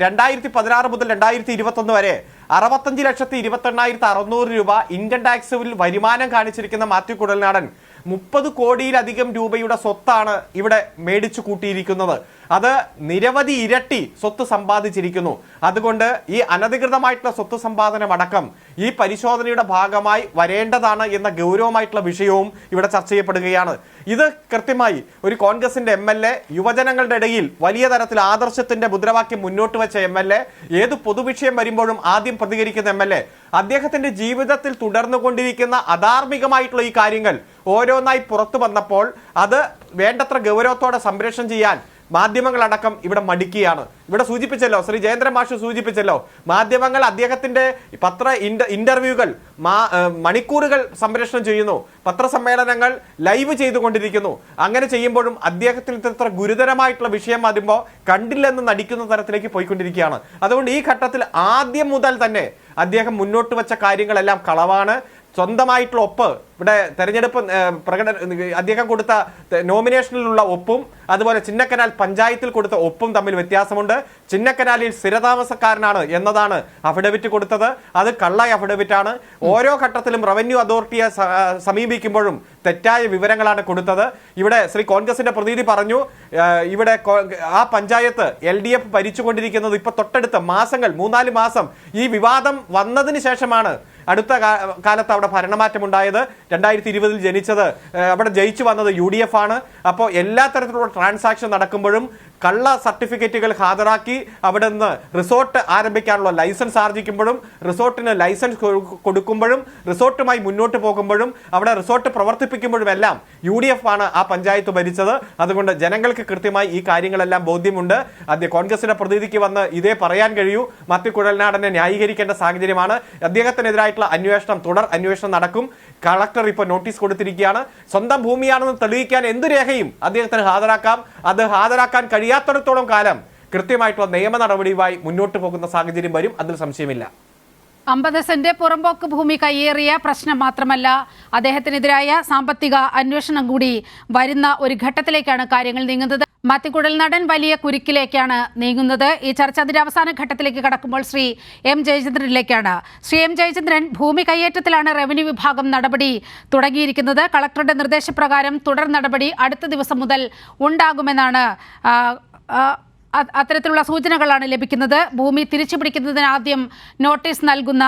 2016 മുതൽ 2021 വരെ 65,28,600 രൂപ ഇൻകം ടാക്സിൽ വരുമാനം കാണിച്ചിരിക്കുന്ന മാത്യു കുഴൽനാടൻ 30 കോടിയിലധികം രൂപയുടെ സ്വത്താണ് ഇവിടെ മേടിച്ചു കൂട്ടിയിരിക്കുന്നത്. അത് നിരവധി ഇരട്ടി സ്വത്ത് സമ്പാദിച്ചിരിക്കുന്നു. അതുകൊണ്ട് ഈ അനധികൃതമായിട്ടുള്ള സ്വത്ത് സമ്പാദനം അടക്കം ഈ പരിശോധനയുടെ ഭാഗമായി വരേണ്ടതാണ് എന്ന ഗൗരവമായിട്ടുള്ള വിഷയവും ഇവിടെ ചർച്ച ചെയ്യപ്പെടുകയാണ്. ഇത് കൃത്യമായി ഒരു കോൺഗ്രസിന്റെ MLA, യുവജനങ്ങളുടെ ഇടയിൽ വലിയ തരത്തിൽ ആദർശത്തിന്റെ മുദ്രാവാക്യം മുന്നോട്ട് വെച്ച MLA, ഏത് പൊതുവിഷയം വരുമ്പോഴും ആദ്യം പ്രതികരിക്കുന്ന MLA, അദ്ദേഹത്തിന്റെ ജീവിതത്തിൽ തുടർന്നുകൊണ്ടിരിക്കുന്ന അധാർമികമായിട്ടുള്ള ഈ കാര്യങ്ങൾ ഓരോന്നായി പുറത്തു വന്നപ്പോൾ അത് വേണ്ടത്ര ഗൗരവത്തോടെ സംപ്രേഷണം ചെയ്യാൻ മാധ്യമങ്ങളടക്കം ഇവിടെ മടിക്കുകയാണ്. ഇവിടെ സൂചിപ്പിച്ചല്ലോ, ശ്രീ ജയേന്ദ്രൻ മാഷ് സൂചിപ്പിച്ചല്ലോ, മാധ്യമങ്ങൾ അദ്ദേഹത്തിന്റെ ഇന്റർവ്യൂകൾ മണിക്കൂറുകൾ സംപ്രേഷണം ചെയ്യുന്നു, പത്രസമ്മേളനങ്ങൾ ലൈവ് ചെയ്തുകൊണ്ടിരിക്കുന്നു. അങ്ങനെ ചെയ്യുമ്പോഴും അദ്ദേഹത്തിൽ ഇത്ര ഗുരുതരമായിട്ടുള്ള വിഷയം വരുമ്പോൾ കണ്ടില്ലെന്ന് നടിക്കുന്ന തരത്തിലേക്ക് പോയിക്കൊണ്ടിരിക്കുകയാണ്. അതുകൊണ്ട് ഈ ഘട്ടത്തിൽ ആദ്യം മുതൽ തന്നെ അദ്ദേഹം മുന്നോട്ട് വെച്ച കാര്യങ്ങളെല്ലാം കളവാണ്. സ്വന്തമായിട്ടുള്ള ഒപ്പ്, ഇവിടെ തെരഞ്ഞെടുപ്പ് അദ്ദേഹം കൊടുത്ത നോമിനേഷനിലുള്ള ഒപ്പും അതുപോലെ ചിന്നക്കനാൽ പഞ്ചായത്തിൽ കൊടുത്ത ഒപ്പും തമ്മിൽ വ്യത്യാസമുണ്ട്. ചിന്നക്കനാലിൽ സ്ഥിരതാമസക്കാരനാണ് എന്നതാണ് അഫിഡവിറ്റ് കൊടുത്തത്, അത് കള്ള അഫിഡവിറ്റ് ആണ്. ഓരോ ഘട്ടത്തിലും റവന്യൂ അതോറിറ്റിയെ സമീപിക്കുമ്പോഴും തെറ്റായ വിവരങ്ങളാണ് കൊടുത്തത്. ഇവിടെ ശ്രീ കോൺഗ്രസിന്റെ പ്രതിനിധി പറഞ്ഞു, ഇവിടെ ആ പഞ്ചായത്ത് LDF ഭരിച്ചുകൊണ്ടിരിക്കുന്നത് ഇപ്പൊ തൊട്ടടുത്ത മാസങ്ങൾ 3-4 മാസം ഈ വിവാദം വന്നതിന് ശേഷമാണ് അടുത്ത കാലത്ത് അവിടെ ഭരണമാറ്റം ഉണ്ടായത്. 2020 ജനിച്ചത് അവിടെ ജയിച്ചു വന്നത് UDF ആണ്. അപ്പോൾ എല്ലാ തരത്തിലുള്ള ട്രാൻസാക്ഷൻ നടക്കുമ്പോഴും കള്ള സർട്ടിഫിക്കറ്റുകൾ ഹാജരാക്കി അവിടെ നിന്ന് റിസോർട്ട് ആരംഭിക്കാനുള്ള ലൈസൻസ് ആർജിക്കുമ്പോഴും റിസോർട്ടിന് ലൈസൻസ് കൊടുക്കുമ്പോഴും റിസോർട്ടുമായി മുന്നോട്ട് പോകുമ്പോഴും അവിടെ റിസോർട്ട് പ്രവർത്തിപ്പിക്കുമ്പോഴും എല്ലാം UDF ആണ് ആ പഞ്ചായത്ത് ഭരിച്ചത്. അതുകൊണ്ട് ജനങ്ങൾക്ക് കൃത്യമായി ഈ കാര്യങ്ങളെല്ലാം ബോധ്യമുണ്ട്. കോൺഗ്രസിന്റെ പ്രതിനിധിക്ക് വന്ന് ഇതേ പറയാൻ കഴിയൂ. മാത്യു കുഴൽനാടനെ ന്യായീകരിക്കേണ്ട സാഹചര്യമാണ്. അദ്ദേഹത്തിനെതിരായിട്ടുള്ള അന്വേഷണം, തുടർ അന്വേഷണം നടക്കും. കളക്ടർ ഇപ്പോൾ നോട്ടീസ് കൊടുത്തിരിക്കുകയാണ്. സ്വന്തം ഭൂമിയാണെന്ന് തെളിയിക്കാൻ എന്ത് രേഖയും അദ്ദേഹത്തിന് ഹാജരാക്കാം. അത് ഹാജരാക്കാൻ കഴിയാത്തിടത്തോളം കാലം കൃത്യമായിട്ടുള്ള നിയമ നടപടിയുമായി മുന്നോട്ട് പോകുന്ന സാഹചര്യം വരും, അതിൽ സംശയമില്ല. 50 സെന്റ് പുറമ്പോക്ക് ഭൂമി കയ്യേറിയ പ്രശ്നം മാത്രമല്ല, അദ്ദേഹത്തിനെതിരായ സാമ്പത്തിക അന്വേഷണം കൂടി വരുന്ന ഒരു ഘട്ടത്തിലേക്കാണ് കാര്യങ്ങൾ നീങ്ങുന്നത്. മാത്യു കുഴൽനാടൻ വലിയ കുരുക്കിലേക്കാണ് നീങ്ങുന്നത്. ഈ ചർച്ച അതിന്റെ അവസാന ഘട്ടത്തിലേക്ക് കടക്കുമ്പോൾ ശ്രീ M ജയചന്ദ്രനിലേക്കാണ്. ശ്രീ M ജയചന്ദ്രൻ, ഭൂമി കയ്യേറ്റത്തിലാണ് റവന്യൂ വിഭാഗം നടപടി തുടങ്ങിയിരിക്കുന്നത്. കളക്ടറുടെ നിർദ്ദേശപ്രകാരം തുടർ നടപടി അടുത്ത ദിവസം മുതൽ ഉണ്ടാകുമെന്നാണ് അത്തരത്തിലുള്ള സൂചനകളാണ് ലഭിക്കുന്നത്. ഭൂമി തിരിച്ചുപിടിക്കുന്നതിന് ആദ്യം നോട്ടീസ് നൽകുന്ന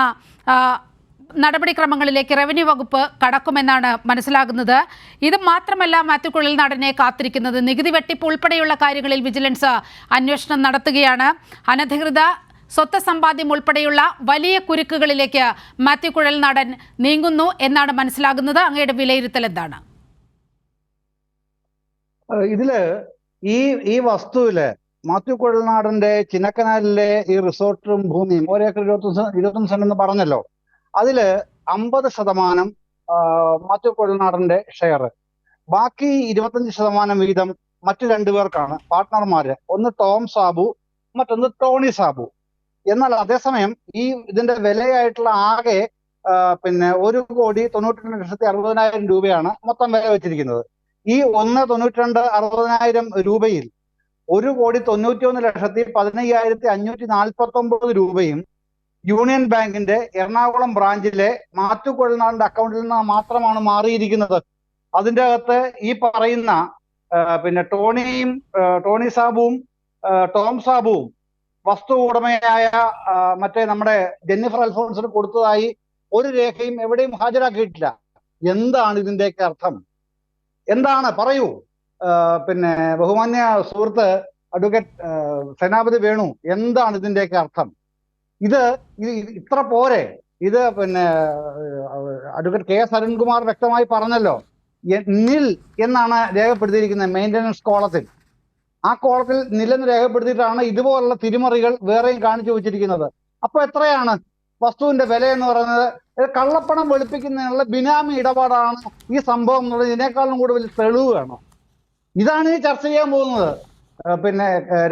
നടപടിക്രമങ്ങളിലേക്ക് റവന്യൂ വകുപ്പ് കടക്കുമെന്നാണ് മനസ്സിലാകുന്നത്. ഇത് മാത്രമല്ല മാത്യു കുഴൽനാടനെ കാത്തിരിക്കുന്നത്. നികുതി വെട്ടിപ്പ് ഉൾപ്പെടെയുള്ള കാര്യങ്ങളിൽ വിജിലൻസ് അന്വേഷണം നടത്തുകയാണ്. അനധികൃത സ്വത്ത് സമ്പാദ്യം ഉൾപ്പെടെയുള്ള വലിയ കുരുക്കുകളിലേക്ക് മാത്യു കുഴൽനാടൻ നീങ്ങുന്നു എന്നാണ് മനസ്സിലാകുന്നത്. അങ്ങയുടെ വിലയിരുത്തൽ എന്താണ്? ഇതില് ഈ വസ്തുവില് മാത്യു കുഴൽനാടന്റെ ചിന്നക്കനാലിലെ ഈ റിസോർട്ടും ഭൂമിയും 1 ഏക്കർ 21 സെന്റ് എന്ന് പറഞ്ഞല്ലോ, അതില് 50% മാത്യു കുഴൽനാടന്റെ ഷെയർ, ബാക്കി 25% വീതം മറ്റു 2 പേർക്കാണ് പാർട്ട്ണർമാര്. ഒന്ന് ടോം സാബു, മറ്റൊന്ന് ടോണി സാബു. എന്നാൽ അതേസമയം ഇതിന്റെ വിലയായിട്ടുള്ള ആകെ 1,92,60,000 രൂപയാണ് മൊത്തം വില വെച്ചിരിക്കുന്നത്. ഈ 1,92,60,000 രൂപയിൽ 1,91,15,549 രൂപയും യൂണിയൻ ബാങ്കിന്റെ എറണാകുളം ബ്രാഞ്ചിലെ മാത്യു കുഴൽനാടന്റെ അക്കൗണ്ടിൽ നിന്ന് മാത്രമാണ് മാറിയിരിക്കുന്നത്. അതിന്റെ അകത്ത് ഈ പറയുന്ന ടോണി സാബുവും ടോം സാബുവും വസ്തു ഉടമയായ മറ്റേ നമ്മുടെ ജെന്നിഫർ അൽഫോൺസിന് കൊടുത്തതായി ഒരു രേഖയും എവിടെയും ഹാജരാക്കിയിട്ടില്ല. എന്താണ് ഇതിന്റെയൊക്കെ അർത്ഥം? എന്താണ്? പറയൂ. ബഹുമാന്യ സുഹൃത്ത് അഡ്വക്കേറ്റ് സേനാപതി വേണു, എന്താണ് ഇതിന്റെയൊക്കെ അർത്ഥം? ഇത് ഇത്ര പോരെ? ഇത് അഡ്വക്കേറ്റ് KS അരുൺകുമാർ വ്യക്തമായി പറഞ്ഞല്ലോ, നിൽ എന്നാണ് രേഖപ്പെടുത്തിയിരിക്കുന്നത് മെയിൻ്റനൻസ് കോളത്തിൽ. ആ കോളത്തിൽ നില്ലെന്ന് രേഖപ്പെടുത്തിയിട്ടാണ് ഇതുപോലുള്ള തിരിമറികൾ വേറെയും കാണിച്ചു വെച്ചിരിക്കുന്നത്. അപ്പൊ എത്രയാണ് വസ്തുവിന്റെ വില എന്ന് പറയുന്നത്? കള്ളപ്പണം വെളുപ്പിക്കുന്നതിനുള്ള ബിനാമി ഇടപാടാണ് ഈ സംഭവം എന്നുള്ളത് ഇതിനേക്കാളും കൂടുതൽ തെളിവ് വേണം. ഇതാണ് ഈ ചർച്ച ചെയ്യാൻ പോകുന്നത്.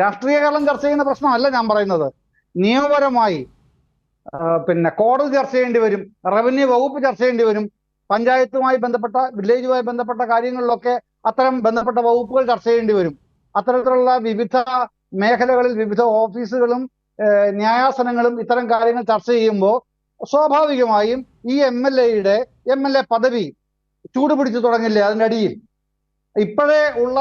രാഷ്ട്രീയകരണം ചർച്ച ചെയ്യുന്ന പ്രശ്നമല്ല ഞാൻ പറയുന്നത്. നിയമപരമായി കോടതി ചർച്ച ചെയ്യേണ്ടി വരും, റവന്യൂ വകുപ്പ് ചർച്ച ചെയ്യേണ്ടി വരും, പഞ്ചായത്തുമായി ബന്ധപ്പെട്ട വില്ലേജുമായി ബന്ധപ്പെട്ട കാര്യങ്ങളിലൊക്കെ അത്തരം ബന്ധപ്പെട്ട വകുപ്പുകൾ ചർച്ച ചെയ്യേണ്ടി വരും. അത്തരത്തിലുള്ള വിവിധ മേഖലകളിൽ വിവിധ ഓഫീസുകളും ന്യായാസനങ്ങളും ഇത്തരം കാര്യങ്ങൾ ചർച്ച ചെയ്യുമ്പോൾ സ്വാഭാവികമായും ഈ MLA പദവി ചൂടുപിടിച്ചു തുടങ്ങില്ലേ അതിൻ്റെ അടിയിൽ? ഇപ്പോഴേ ഉള്ള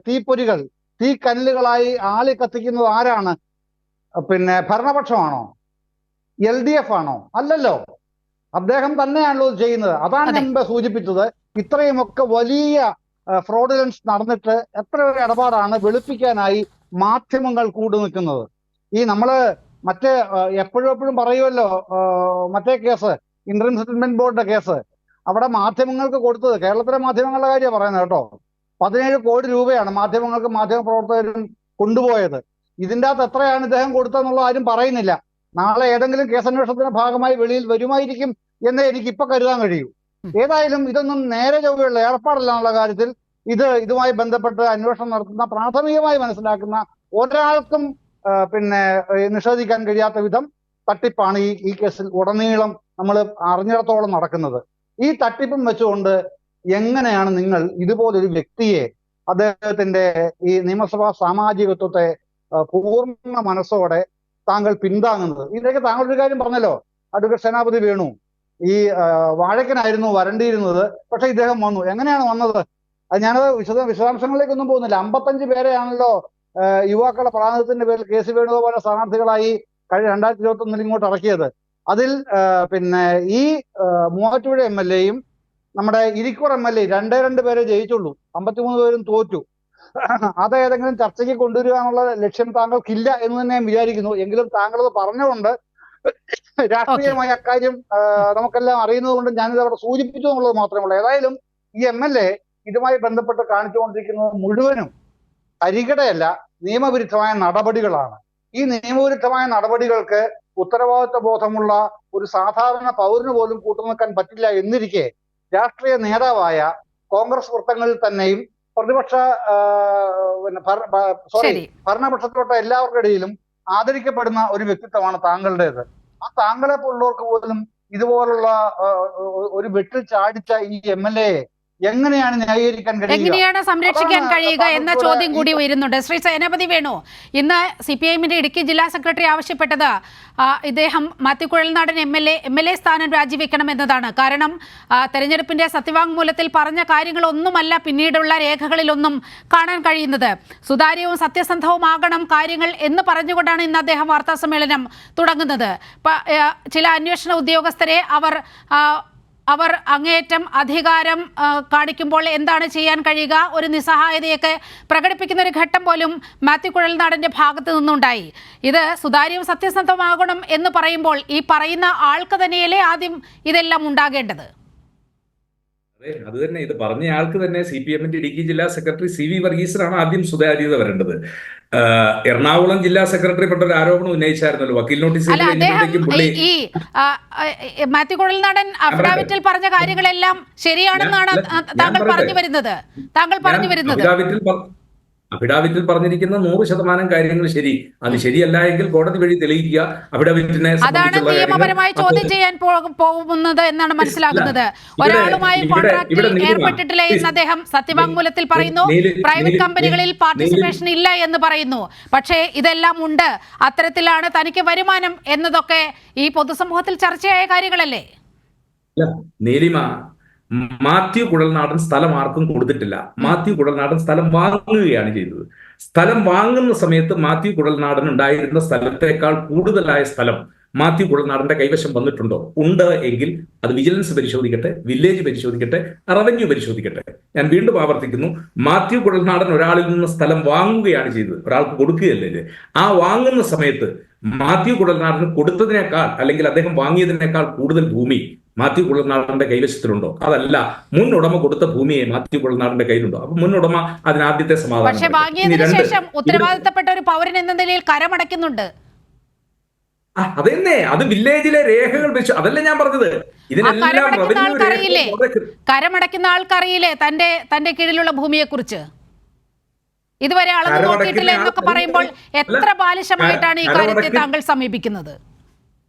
തീപ്പൊരികൾ തീക്കനലുകളായി ആളി കത്തിക്കുന്നത് ആരാണ്? ഭരണപക്ഷമാണോ? LDF ആണോ? അല്ലല്ലോ, അദ്ദേഹം തന്നെയാണല്ലോ ചെയ്യുന്നത്. അതാണ് ഞാൻ മുമ്പ് സൂചിപ്പിച്ചത്. ഇത്രയുമൊക്കെ വലിയ ഫ്രോഡുലൻസ് നടന്നിട്ട് എത്ര ഇടപാടാണ് വെളുപ്പിക്കാനായി മാധ്യമങ്ങൾ കൂടി നിൽക്കുന്നത്? നമ്മള് എപ്പോഴും പറയുമല്ലോ, മറ്റേ കേസ്, ഇന്ററിം സെറ്റിൽമെന്റ് ബോർഡിന്റെ കേസ്, അവിടെ മാധ്യമങ്ങൾക്ക് കൊടുത്തത്, കേരളത്തിലെ മാധ്യമങ്ങളുടെ കാര്യമാണ് പറയുന്നത് കേട്ടോ, 17 കോടി രൂപയാണ് മാധ്യമങ്ങൾക്കും മാധ്യമപ്രവർത്തകരും കൊണ്ടുപോയത്. ഇതിൻ്റെ അകത്ത് എത്രയാണ് ഇദ്ദേഹം കൊടുത്തതെന്നുള്ള ആരും പറയുന്നില്ല. നാളെ ഏതെങ്കിലും കേസന്വേഷണത്തിന്റെ ഭാഗമായി വെളിയിൽ വരുമായിരിക്കും എന്നേ എനിക്ക് ഇപ്പൊ കരുതാൻ കഴിയൂ. ഏതായാലും ഇതൊന്നും നേരെ ചൊവ്വയുള്ള ഏർപ്പാടല്ല എന്നുള്ള കാര്യത്തിൽ ഇതുമായി ബന്ധപ്പെട്ട് അന്വേഷണം നടത്തുന്ന പ്രാഥമികമായി മനസ്സിലാക്കുന്ന ഒരാൾക്കും നിഷേധിക്കാൻ കഴിയാത്ത വിധം തട്ടിപ്പാണ് ഈ കേസിൽ ഉടനീളം നമ്മൾ അറിഞ്ഞിടത്തോളം നടക്കുന്നത്. ഈ തട്ടിപ്പും വെച്ചുകൊണ്ട് എങ്ങനെയാണ് നിങ്ങൾ ഇതുപോലൊരു വ്യക്തിയെ, അദ്ദേഹത്തിന്റെ ഈ നിയമസഭാ സാമാജികത്വത്തെ പൂർണ്ണ മനസ്സോടെ താങ്കൾ പിന്താങ്ങുന്നത്? ഇതിലേക്ക് താങ്കളൊരു കാര്യം പറഞ്ഞല്ലോ, അഡ്വക്കേറ്റ് സേനാപതി വേണു ഈ വാഴക്കനായിരുന്നു വരണ്ടിയിരുന്നത്, പക്ഷെ ഇദ്ദേഹം വന്നു. എങ്ങനെയാണ് വന്നത്? അത് ഞാനത് വിശദാംശങ്ങളിലേക്കൊന്നും പോകുന്നില്ല. 55 പേരെയാണല്ലോ യുവാക്കളുടെ പ്രാതിനിധ്യത്തിന്റെ പേരിൽ കെ സി വേണുഗോപാല സ്ഥാനാർത്ഥികളായി കഴിഞ്ഞ 2021 ഇങ്ങോട്ട് ഇറക്കിയത്. അതിൽ ഈ മൂവാറ്റുപുഴ MLA-യും നമ്മുടെ ഇരിക്കൂർ MLA 2 പേരെ ജയിച്ചുള്ളൂ, 53 പേരും തോറ്റു. അത് ഏതെങ്കിലും ചർച്ചയ്ക്ക് കൊണ്ടുവരിക എന്നുള്ള ലക്ഷ്യം താങ്കൾക്കില്ല എന്ന് തന്നെ ഞാൻ വിചാരിക്കുന്നു. എങ്കിലും താങ്കളത് പറഞ്ഞുകൊണ്ട് രാഷ്ട്രീയമായ അക്കാര്യം നമുക്കെല്ലാം അറിയുന്നത് കൊണ്ട് ഞാനിത് അവിടെ സൂചിപ്പിച്ചു എന്നുള്ളത് മാത്രമേ ഉള്ളൂ. ഏതായാലും ഈ MLA ഇതുമായി ബന്ധപ്പെട്ട് കാണിച്ചുകൊണ്ടിരിക്കുന്നത് മുഴുവനും തരികിടയല്ല, നിയമവിരുദ്ധമായ നടപടികളാണ്. ഈ നിയമവിരുദ്ധമായ നടപടികൾക്ക് ഉത്തരവാദിത്വ ബോധമുള്ള ഒരു സാധാരണ പൗരന് പോലും കൂട്ടുനിൽക്കാൻ പറ്റില്ല എന്നിരിക്കെ രാഷ്ട്രീയ നേതാവായ കോൺഗ്രസ് വൃത്തങ്ങളിൽ തന്നെയും പ്രതിപക്ഷ ഭരണപക്ഷത്തിൽപ്പെട്ട എല്ലാവർക്കിടയിലും ആദരിക്കപ്പെടുന്ന ഒരു വ്യക്തിത്വമാണ് താങ്കളുടേത്. ആ താങ്കളെ പോലുള്ളവർക്ക് പോലും ഇതുപോലുള്ള ഒരു വെട്ടിൽ ചാടിച്ച ഈ MLA എങ്ങനെയാണ് ന്യായീകരിക്കാൻ കഴിയുക, എങ്ങനെയാണ് സംരക്ഷിക്കാൻ കഴിയുക എന്ന ചോദ്യം കൂടി ഉയരുന്നുണ്ട്. ശ്രീ സേനാപതി വേണു, ഇന്ന് CPI-ന്റെ ഇടുക്കി ജില്ലാ സെക്രട്ടറി ആവശ്യപ്പെട്ടത് ഇദ്ദേഹം മാത്യു കുഴൽനാടൻ MLA സ്ഥാനം രാജിവെക്കണമെന്നതാണ്. കാരണം തെരഞ്ഞെടുപ്പിന്റെ സത്യവാങ്മൂലത്തിൽ പറഞ്ഞ കാര്യങ്ങളൊന്നുമല്ല പിന്നീടുള്ള രേഖകളിലൊന്നും കാണാൻ കഴിയുന്നത്. സുതാര്യവും സത്യസന്ധവുമാകണം കാര്യങ്ങൾ എന്ന് പറഞ്ഞുകൊണ്ടാണ് ഇന്ന് അദ്ദേഹം വാർത്താ സമ്മേളനം തുടങ്ങുന്നത്. ചില അന്വേഷണ ഉദ്യോഗസ്ഥരെ അവർ അങ്ങേയറ്റം അധികാരം കാണിക്കുമ്പോൾ എന്താണ് ചെയ്യാൻ കഴിയുക, ഒരു നിസ്സഹായതയൊക്കെ പ്രകടിപ്പിക്കുന്ന ഒരു ഘട്ടം പോലും മാത്യു കുഴൽനാടന്റെ ഭാഗത്ത് നിന്നുണ്ടായി. ഇത് സുതാര്യവും സത്യസന്ധമാകണം എന്ന് പറയുമ്പോൾ ഈ പറയുന്ന ആൾക്ക് തന്നെയല്ലേ ആദ്യം ഇതെല്ലാം ഉണ്ടാകേണ്ടത്? അതെ, അത് തന്നെ. ഇത് പറഞ്ഞ ആൾക്ക് തന്നെ CPM-ന്റെ ഇടുക്കി ജില്ലാ സെക്രട്ടറി CV വർഗീസിനാണ് ആദ്യം സുതാര്യത വരേണ്ടത്. എറണാകുളം ജില്ലാ സെക്രട്ടറി പെട്ട ഒരു ആരോപണം ഉന്നയിച്ചായിരുന്നല്ലോ, വക്കീൽ നോട്ടീസ്. മാത്യു കുഴൽനാടൻ അഫിഡാവിറ്റിൽ പറഞ്ഞ കാര്യങ്ങളെല്ലാം ശരിയാണെന്നാണ് താങ്കൾ പറഞ്ഞു വരുന്നത്. അഫിഡാവിറ്റിൽ പറഞ്ഞിരിക്കുന്ന 100% കാര്യങ്ങൾ ശരി. അത് ശരിയല്ല എങ്കിൽ കോടതി വഴി തെളിയിക്കുക. അഫിഡാവിറ്റിനെ അതാണ് നിയമപരമായി ചോദ്യം ചെയ്യാൻ പോകുന്നത് എന്നാണ് മനസ്സിലാക്കുന്നത്. ഒരാളുമായി കോൺട്രാക്റ്റിൽ ഏർപ്പെട്ടിട്ടില്ല എന്ന് അദ്ദേഹം സത്യവാങ്മൂലത്തിൽ പറയുന്നു. പ്രൈവറ്റ് കമ്പനികളിൽ പാർട്ടിസിപ്പേഷൻ ഇല്ല എന്ന് പറയുന്നു. പക്ഷേ ഇതെല്ലാം ഉണ്ട്, അത്തരത്തിലാണ് തനിക്ക് വരുമാനം എന്നതൊക്കെ ഈ പൊതുസമൂഹത്തിൽ ചർച്ചയായ കാര്യങ്ങളല്ലേ? നീലിമ, മാത്യു കുഴൽനാടൻ സ്ഥലം ആർക്കും കൊടുത്തിട്ടില്ല. മാത്യു കുഴൽനാടൻ സ്ഥലം വാങ്ങുകയാണ് ചെയ്തത്. സ്ഥലം വാങ്ങുന്ന സമയത്ത് മാത്യു കുഴൽനാടൻ ഉണ്ടായിരുന്ന സ്ഥലത്തേക്കാൾ കൂടുതലായ സ്ഥലം മാത്യു കുഴൽനാടന്റെ കൈവശം വന്നിട്ടുണ്ടോ? ഉണ്ട് എങ്കിൽ അത് വിജിലൻസ് പരിശോധിക്കട്ടെ, വില്ലേജ് പരിശോധിക്കട്ടെ, റവന്യൂ പരിശോധിക്കട്ടെ. ഞാൻ വീണ്ടും ആവർത്തിക്കുന്നു, മാത്യു കുഴൽനാടൻ ഒരാളിൽ നിന്ന് സ്ഥലം വാങ്ങുകയാണ് ചെയ്തത്, ഒരാൾക്ക് കൊടുക്കുകയല്ലേ. ആ വാങ്ങുന്ന സമയത്ത് മാത്യു കുഴൽനാടന് കൊടുത്തതിനേക്കാൾ അല്ലെങ്കിൽ അദ്ദേഹം വാങ്ങിയതിനേക്കാൾ കൂടുതൽ ഭൂമി മാത്യു കുഴൽനാടന്റെ കൈവശത്തിലുണ്ടോ? അതല്ല, മുൻ ഉടമ കൊടുത്ത ഭൂമിയെ മാത്യു കുഴൽനാടന്റെ കയ്യിലുണ്ടോ? അപ്പൊ മുൻ ഉടമ അതിനാദ്യത്തെ സമാധാനം. പക്ഷേ വാങ്ങിയതിനു ശേഷം ഉത്തരവാദിത്തപ്പെട്ട ഒരു പൗരൻ എന്ന നിലയിൽ കരമടയ്ക്കുന്നുണ്ട്. അതെന്നെ, അത് വില്ലേജിലെ രേഖകൾ വെച്ചു. അതല്ല ഞാൻ പറഞ്ഞത്. ഇതിനെല്ലാം കരമടയ്ക്കുന്ന ആൾക്കറിയില്ലേ തന്റെ കീഴിലുള്ള ഭൂമിയെ കുറിച്ച്? ഇതുവരെ അളന്നു നോക്കിയിട്ടില്ല എന്നൊക്കെ പറയുമ്പോൾ എത്ര ബാലിശമായിട്ടാണ് ഈ കാര്യത്തെ താങ്കൾ സമീപിക്കുന്നത്?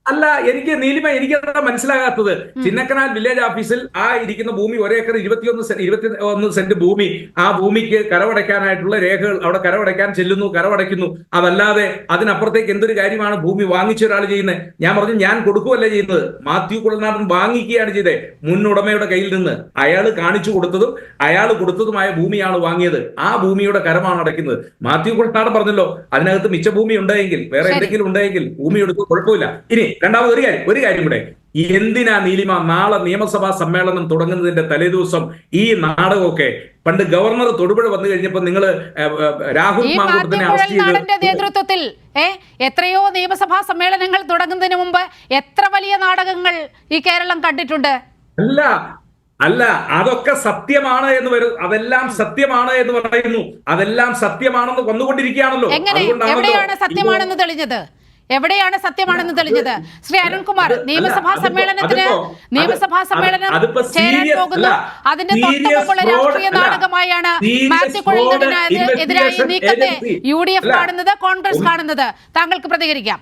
അല്ല, എനിക്ക് നീലിമ, എനിക്കതാ മനസ്സിലാകാത്തത്. ചിന്നക്കനാൽ വില്ലേജ് ഓഫീസിൽ ആ ഇരിക്കുന്ന ഭൂമി 1 ഏക്കർ 21 സെന്റ് ഭൂമി, ആ ഭൂമിക്ക് കരമടയ്ക്കാനായിട്ടുള്ള രേഖകൾ അവിടെ കരമടയ്ക്കാൻ ചെല്ലുന്നു, കരമടയ്ക്കുന്നു. അതല്ലാതെ അതിനപ്പുറത്തേക്ക് എന്തൊരു കാര്യമാണ് ഭൂമി വാങ്ങിച്ച ഒരാൾ ചെയ്യുന്നത്? ഞാൻ പറഞ്ഞു, ഞാൻ കൊടുക്കുകയല്ല ചെയ്യുന്നത്. മാത്യു കുഴൽനാടൻ വാങ്ങിക്കുകയാണ് ചെയ്തത് മുൻ ഉടമയുടെ കയ്യിൽ നിന്ന്. അയാൾ കാണിച്ചു കൊടുത്തതും അയാൾ കൊടുത്തതുമായ ഭൂമിയാണ് വാങ്ങിയത്. ആ ഭൂമിയുടെ കരമാണ് അടയ്ക്കുന്നത്. മാത്യു കുഴൽനാടൻ പറഞ്ഞല്ലോ, അതിനകത്ത് മിച്ച ഭൂമി ഉണ്ടെങ്കിൽ, വേറെ എന്തെങ്കിലും ഉണ്ടെങ്കിൽ ഭൂമി എടുത്ത് കുഴപ്പമില്ല. ഇനി രണ്ടാമത് ഒരു കാര്യം കൂടെ. എന്തിനാ നീലിമ നാളെ നിയമസഭാ സമ്മേളനം തുടങ്ങുന്നതിന്റെ തലേദിവസം ഈ നാടകമൊക്കെ? പണ്ട് ഗവർണർ തൊടുപുഴ വന്നു കഴിഞ്ഞപ്പോൾ നിങ്ങൾ രാഹുൽ മാങ്കൂട്ടത്തിനെ അറസ്റ്റ് ചെയ്ത് നേതൃത്വത്തിൽ എത്രയോ നിയമസഭാ സമ്മേളനങ്ങൾ തുടങ്ങുന്നതിന് മുമ്പ് എത്ര വലിയ നാടകങ്ങൾ ഈ കേരളം കണ്ടിട്ടുണ്ട്. അല്ല, അതൊക്കെ സത്യമാണ് എന്ന് വരും, അതെല്ലാം സത്യമാണ് എന്ന് പറയുന്നു, അതെല്ലാം സത്യമാണെന്ന് വന്നുകൊണ്ടിരിക്കുകയാണല്ലോ. എങ്ങനെ എവിടെയാണ് സത്യമാണെന്ന് തെളിഞ്ഞത്? എവിടെയാണ് സത്യമാണെന്ന് തെളിഞ്ഞത്? ശ്രീ അരുൺകുമാർ, നിയമസഭാ സമ്മേളനത്തിന് ചേരാൻ പോകുന്നു. അതിന്റെ തൊട്ടുമുമ്പുള്ള രാഷ്ട്രീയ നാടകമായാണ് മാത്യു കുഴൽനാടനെതിരായ നീക്കത്തെ UDF കാണുന്നത്, കോൺഗ്രസ് കാണുന്നത്. താങ്കൾക്ക് പ്രതികരിക്കാം.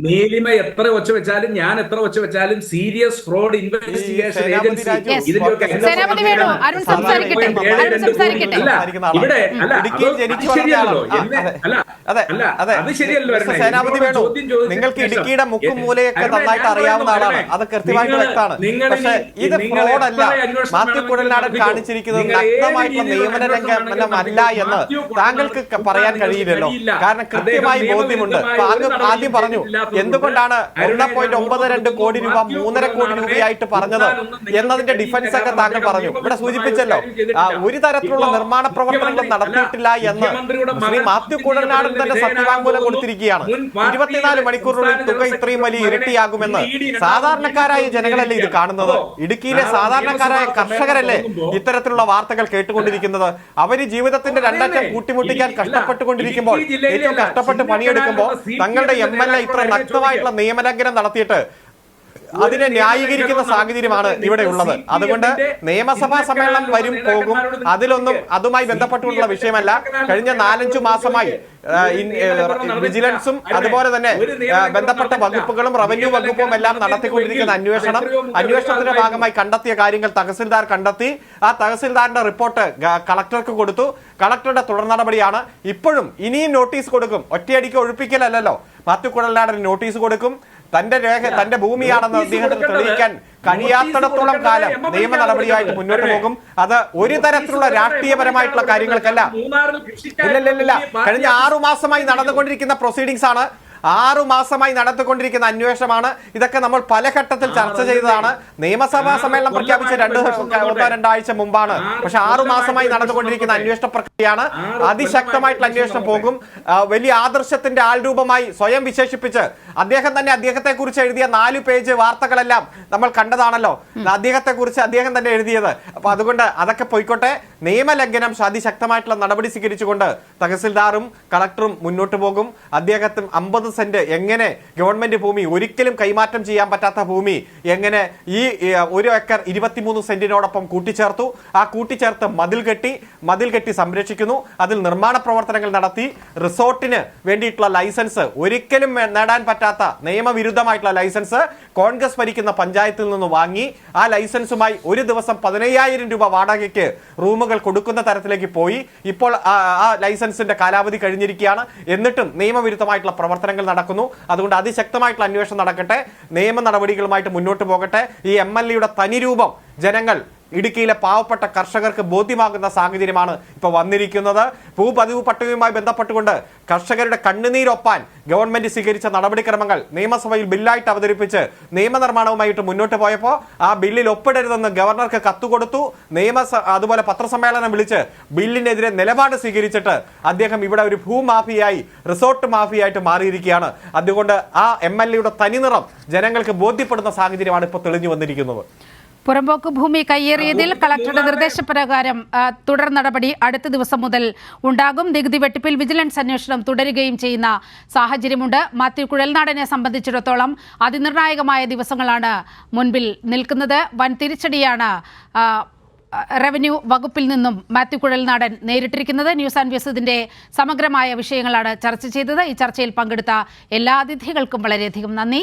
നീലിമ എത്ര ഒച്ച വെച്ചാലും, ഞാൻ എത്ര ഒച്ച വെച്ചാലും, സീരിയസ് ഫ്രോഡ് ഇൻവെസ്റ്റിഗേഷൻ ഏജൻസി സേനാപതി വേണു, അരുൺ സംസാരിക്കട്ടെ. ഇവിടെ അത് ശരിയല്ലോ. നിങ്ങൾക്ക് ഇടുക്കിയുടെ മുക്കും മൂലയൊക്കെ നന്നായിട്ട് അറിയാവുന്ന ആളാണ്, അത് കൃത്യമായിട്ട് വ്യക്തമാണ്. പക്ഷെ ഇത് ഫ്രോഡല്ല. മാത്യു കുഴൽനാടൻ കാണിച്ചിരിക്കുന്നത് നഗ്നമായിട്ടുള്ള നിയമന ലംഘനമല്ല എന്ന് താങ്കൾക്ക് പറയാൻ കഴിയില്ലല്ലോ. കാരണം കൃത്യമായി ബോധ്യമുണ്ട്. ആദ്യം പറഞ്ഞു എന്തുകൊണ്ടാണ് 1.92 കോടി രൂപ 3.5 കോടി രൂപയായിട്ട് പറഞ്ഞത് എന്നതിന്റെ ഡിഫൻസ് ഒക്കെ താങ്കൾ പറഞ്ഞു. ഇവിടെ സൂചിപ്പിച്ചല്ലോ, ഒരു തരത്തിലുള്ള നിർമ്മാണ പ്രവർത്തനങ്ങളും നടത്തിയിട്ടില്ല എന്ന് ശ്രീ മാത്യു കുഴൽനാടൻ തന്നെ സത്യവാങ്മൂലം കൊടുത്തിരിക്കുകയാണ്. 24 മണിക്കൂറിനുള്ളിൽ തുക ഇത്രയും വലിയ ഇരട്ടിയാകുമെന്ന്. സാധാരണക്കാരായ ജനങ്ങളല്ലേ ഇത് കാണുന്നത്? ഇടുക്കിയിലെ സാധാരണക്കാരായ കർഷകരല്ലേ ഇത്തരത്തിലുള്ള വാർത്തകൾ കേട്ടുകൊണ്ടിരിക്കുന്നത്? അവര് ജീവിതത്തിന്റെ രണ്ടറ്റം കൂട്ടിമുട്ടിക്കാൻ കഷ്ടപ്പെട്ടുകൊണ്ടിരിക്കുമ്പോൾ, ഏറ്റവും കഷ്ടപ്പെട്ട് പണിയെടുക്കുമ്പോൾ തങ്ങളുടെ MLA ഇത്ര നഗ്നമായിട്ടുള്ള നിയമലംഘനം നടത്തിയിട്ട് അതിനെ ന്യായീകരിക്കുന്ന സാഹചര്യമാണ് ഇവിടെ ഉള്ളത്. അതുകൊണ്ട് നിയമസഭാ സമ്മേളനം വരും പോകും, അതിലൊന്നും അതുമായി ബന്ധപ്പെട്ടുള്ള വിഷയമല്ല. കഴിഞ്ഞ 4-5 മാസമായി വിജിലൻസും അതുപോലെ തന്നെ ബന്ധപ്പെട്ട വകുപ്പുകളും റവന്യൂ വകുപ്പും എല്ലാം നടത്തിക്കൊണ്ടിരിക്കുന്ന അന്വേഷണത്തിന്റെ ഭാഗമായി കണ്ടെത്തിയ കാര്യങ്ങൾ തഹസിൽദാർ കണ്ടെത്തി. ആ തഹസിൽദാറിന്റെ റിപ്പോർട്ട് കളക്ടർക്ക് കൊടുത്തു. കളക്ടറുടെ തുടർ നടപടിയാണ്. ഇപ്പോഴും ഇനിയും നോട്ടീസ് കൊടുക്കും. ഒറ്റയടിക്ക് ഒഴിപ്പിക്കലല്ലോ. മാത്യു കുഴൽനാടൻ നോട്ടീസ് കൊടുക്കും. തന്റെ ഭൂമിയാണെന്ന് അദ്ദേഹത്തിന് തെളിയിക്കാൻ കഴിയാത്തിടത്തോളം കാലം നിയമ നടപടിയായിട്ട് മുന്നോട്ട് പോകും. അത് ഒരു തരത്തിലുള്ള രാഷ്ട്രീയപരമായിട്ടുള്ള കാര്യങ്ങൾക്കല്ല. ഇല്ല, കഴിഞ്ഞ 6 മാസമായി നടന്നുകൊണ്ടിരിക്കുന്ന പ്രൊസീഡിങ്സ് ആണ്. 6 മാസമായി നടത്തിക്കൊണ്ടിരിക്കുന്ന അന്വേഷണമാണ്. ഇതൊക്കെ നമ്മൾ പല ഘട്ടത്തിൽ ചർച്ച ചെയ്തതാണ്. നിയമസഭാ സമ്മേളനം പ്രഖ്യാപിച്ച 1-2 ആഴ്ച മുമ്പാണ്. പക്ഷെ 6 മാസമായി നടന്നുകൊണ്ടിരിക്കുന്ന അന്വേഷണ പ്രക്രിയയാണ്. അതിശക്തമായിട്ടുള്ള അന്വേഷണം പോകും. വലിയ ആദർശത്തിന്റെ ആൾരൂപമായി സ്വയം വിശേഷിപ്പിച്ച് അദ്ദേഹം തന്നെ അദ്ദേഹത്തെ കുറിച്ച് എഴുതിയ 4 പേജ് വാർത്തകളെല്ലാം നമ്മൾ കണ്ടതാണല്ലോ. അദ്ദേഹത്തെ കുറിച്ച് അദ്ദേഹം തന്നെ എഴുതിയത്. അപ്പൊ അതുകൊണ്ട് അതൊക്കെ പോയിക്കോട്ടെ. നിയമലംഘനം അതിശക്തമായിട്ടുള്ള നടപടി സ്വീകരിച്ചുകൊണ്ട് തഹസിൽദാറും കളക്ടറും മുന്നോട്ട് പോകും. അദ്ദേഹത്തിന് 50 സെന്റ് എങ്ങനെ ഗവൺമെന്റ് ഭൂമി, ഒരിക്കലും കൈമാറ്റം ചെയ്യാൻ പറ്റാത്ത ഭൂമി എങ്ങനെ ഈ 1 ഏക്കർ 23 സെന്റിനോടൊപ്പം കൂട്ടിച്ചേർത്തു. ആ കൂട്ടിച്ചേർത്ത് മതിൽ കെട്ടി സംരക്ഷിക്കുന്നു. അതിൽ നിർമ്മാണ പ്രവർത്തനങ്ങൾ നടത്തി. റിസോർട്ടിന് വേണ്ടിയിട്ടുള്ള ലൈസൻസ്, ഒരിക്കലും നേടാൻ പറ്റാത്ത നിയമവിരുദ്ധമായിട്ടുള്ള ലൈസൻസ് കോൺഗ്രസ് ഭരിക്കുന്ന പഞ്ചായത്തിൽ നിന്ന് വാങ്ങി. ആ ലൈസൻസുമായി ഒരു ദിവസം 15,000 രൂപ വാടകയ്ക്ക് റൂമുകൾ കൊടുക്കുന്ന തരത്തിലേക്ക് പോയി. ഇപ്പോൾ ആ ലൈസൻസിന്റെ കാലാവധി കഴിഞ്ഞിരിക്കുകയാണ്. എന്നിട്ടും നിയമവിരുദ്ധമായിട്ടുള്ള പ്രവർത്തനങ്ങൾ നടക്കുന്നു. അതുകൊണ്ട് അതിശക്തമായിട്ടുള്ള അന്വേഷണം നടക്കട്ടെ. നിയമ നടപടികളുമായിട്ട് മുന്നോട്ട് പോകട്ടെ. ഈ MLAയുടെ തനിരൂപം ജനങ്ങൾ, ഇടുക്കിയിലെ പാവപ്പെട്ട കർഷകർക്ക് ബോധ്യമാകുന്ന സാഹചര്യമാണ് ഇപ്പോൾ വന്നിരിക്കുന്നത്. ഭൂപതിവ് പട്ടികയുമായി ബന്ധപ്പെട്ടുകൊണ്ട് കർഷകരുടെ കണ്ണുനീരൊപ്പാൻ ഗവൺമെന്റ് സ്വീകരിച്ച നടപടിക്രമങ്ങൾ നിയമസഭയിൽ ബില്ലായിട്ട് അവതരിപ്പിച്ച് നിയമനിർമ്മാണവുമായിട്ട് മുന്നോട്ട് പോയപ്പോൾ ആ ബില്ലിൽ ഒപ്പിടരുതെന്ന് ഗവർണർക്ക് കത്തുകൊടുത്തു. അതുപോലെ പത്രസമ്മേളനം വിളിച്ച് ബില്ലിനെതിരെ നിലപാട് സ്വീകരിച്ചിട്ട് അദ്ദേഹം ഇവിടെ ഒരു ഭൂമാഫിയായി, റിസോർട്ട് മാഫിയായിട്ട് മാറിയിരിക്കുകയാണ്. അതുകൊണ്ട് ആ MLAയുടെ തനിനിറം ജനങ്ങൾക്ക് ബോധ്യപ്പെടുന്ന സാഹചര്യമാണ് ഇപ്പോൾ തെളിഞ്ഞു വന്നിരിക്കുന്നത്. പുറമ്പോക്ക് ഭൂമി കയ്യേറിയതിൽ കളക്ടറുടെ നിർദ്ദേശപ്രകാരം തുടർ നടപടി അടുത്ത ദിവസം മുതൽ ഉണ്ടാകും. നികുതി വെട്ടിപ്പിൽ വിജിലൻസ് അന്വേഷണം തുടരുകയും ചെയ്യുന്ന സാഹചര്യമുണ്ട്. മാത്യു കുഴൽനാടനെ സംബന്ധിച്ചിടത്തോളം അതിനിർണായകമായ ദിവസങ്ങളാണ് മുൻപിൽ നിൽക്കുന്നത്. വൻ തിരിച്ചടിയാണ് റവന്യൂ വകുപ്പിൽ നിന്നും മാത്യു കുഴൽനാടൻ നേരിട്ടിരിക്കുന്നത്. ന്യൂസ് ആൻഡ് വ്യൂസ് ഇതിന്റെ സമഗ്രമായ വിഷയങ്ങളാണ് ചർച്ച ചെയ്തത്. ഈ ചർച്ചയിൽ പങ്കെടുത്ത എല്ലാ അതിഥികൾക്കും വളരെയധികം നന്ദി.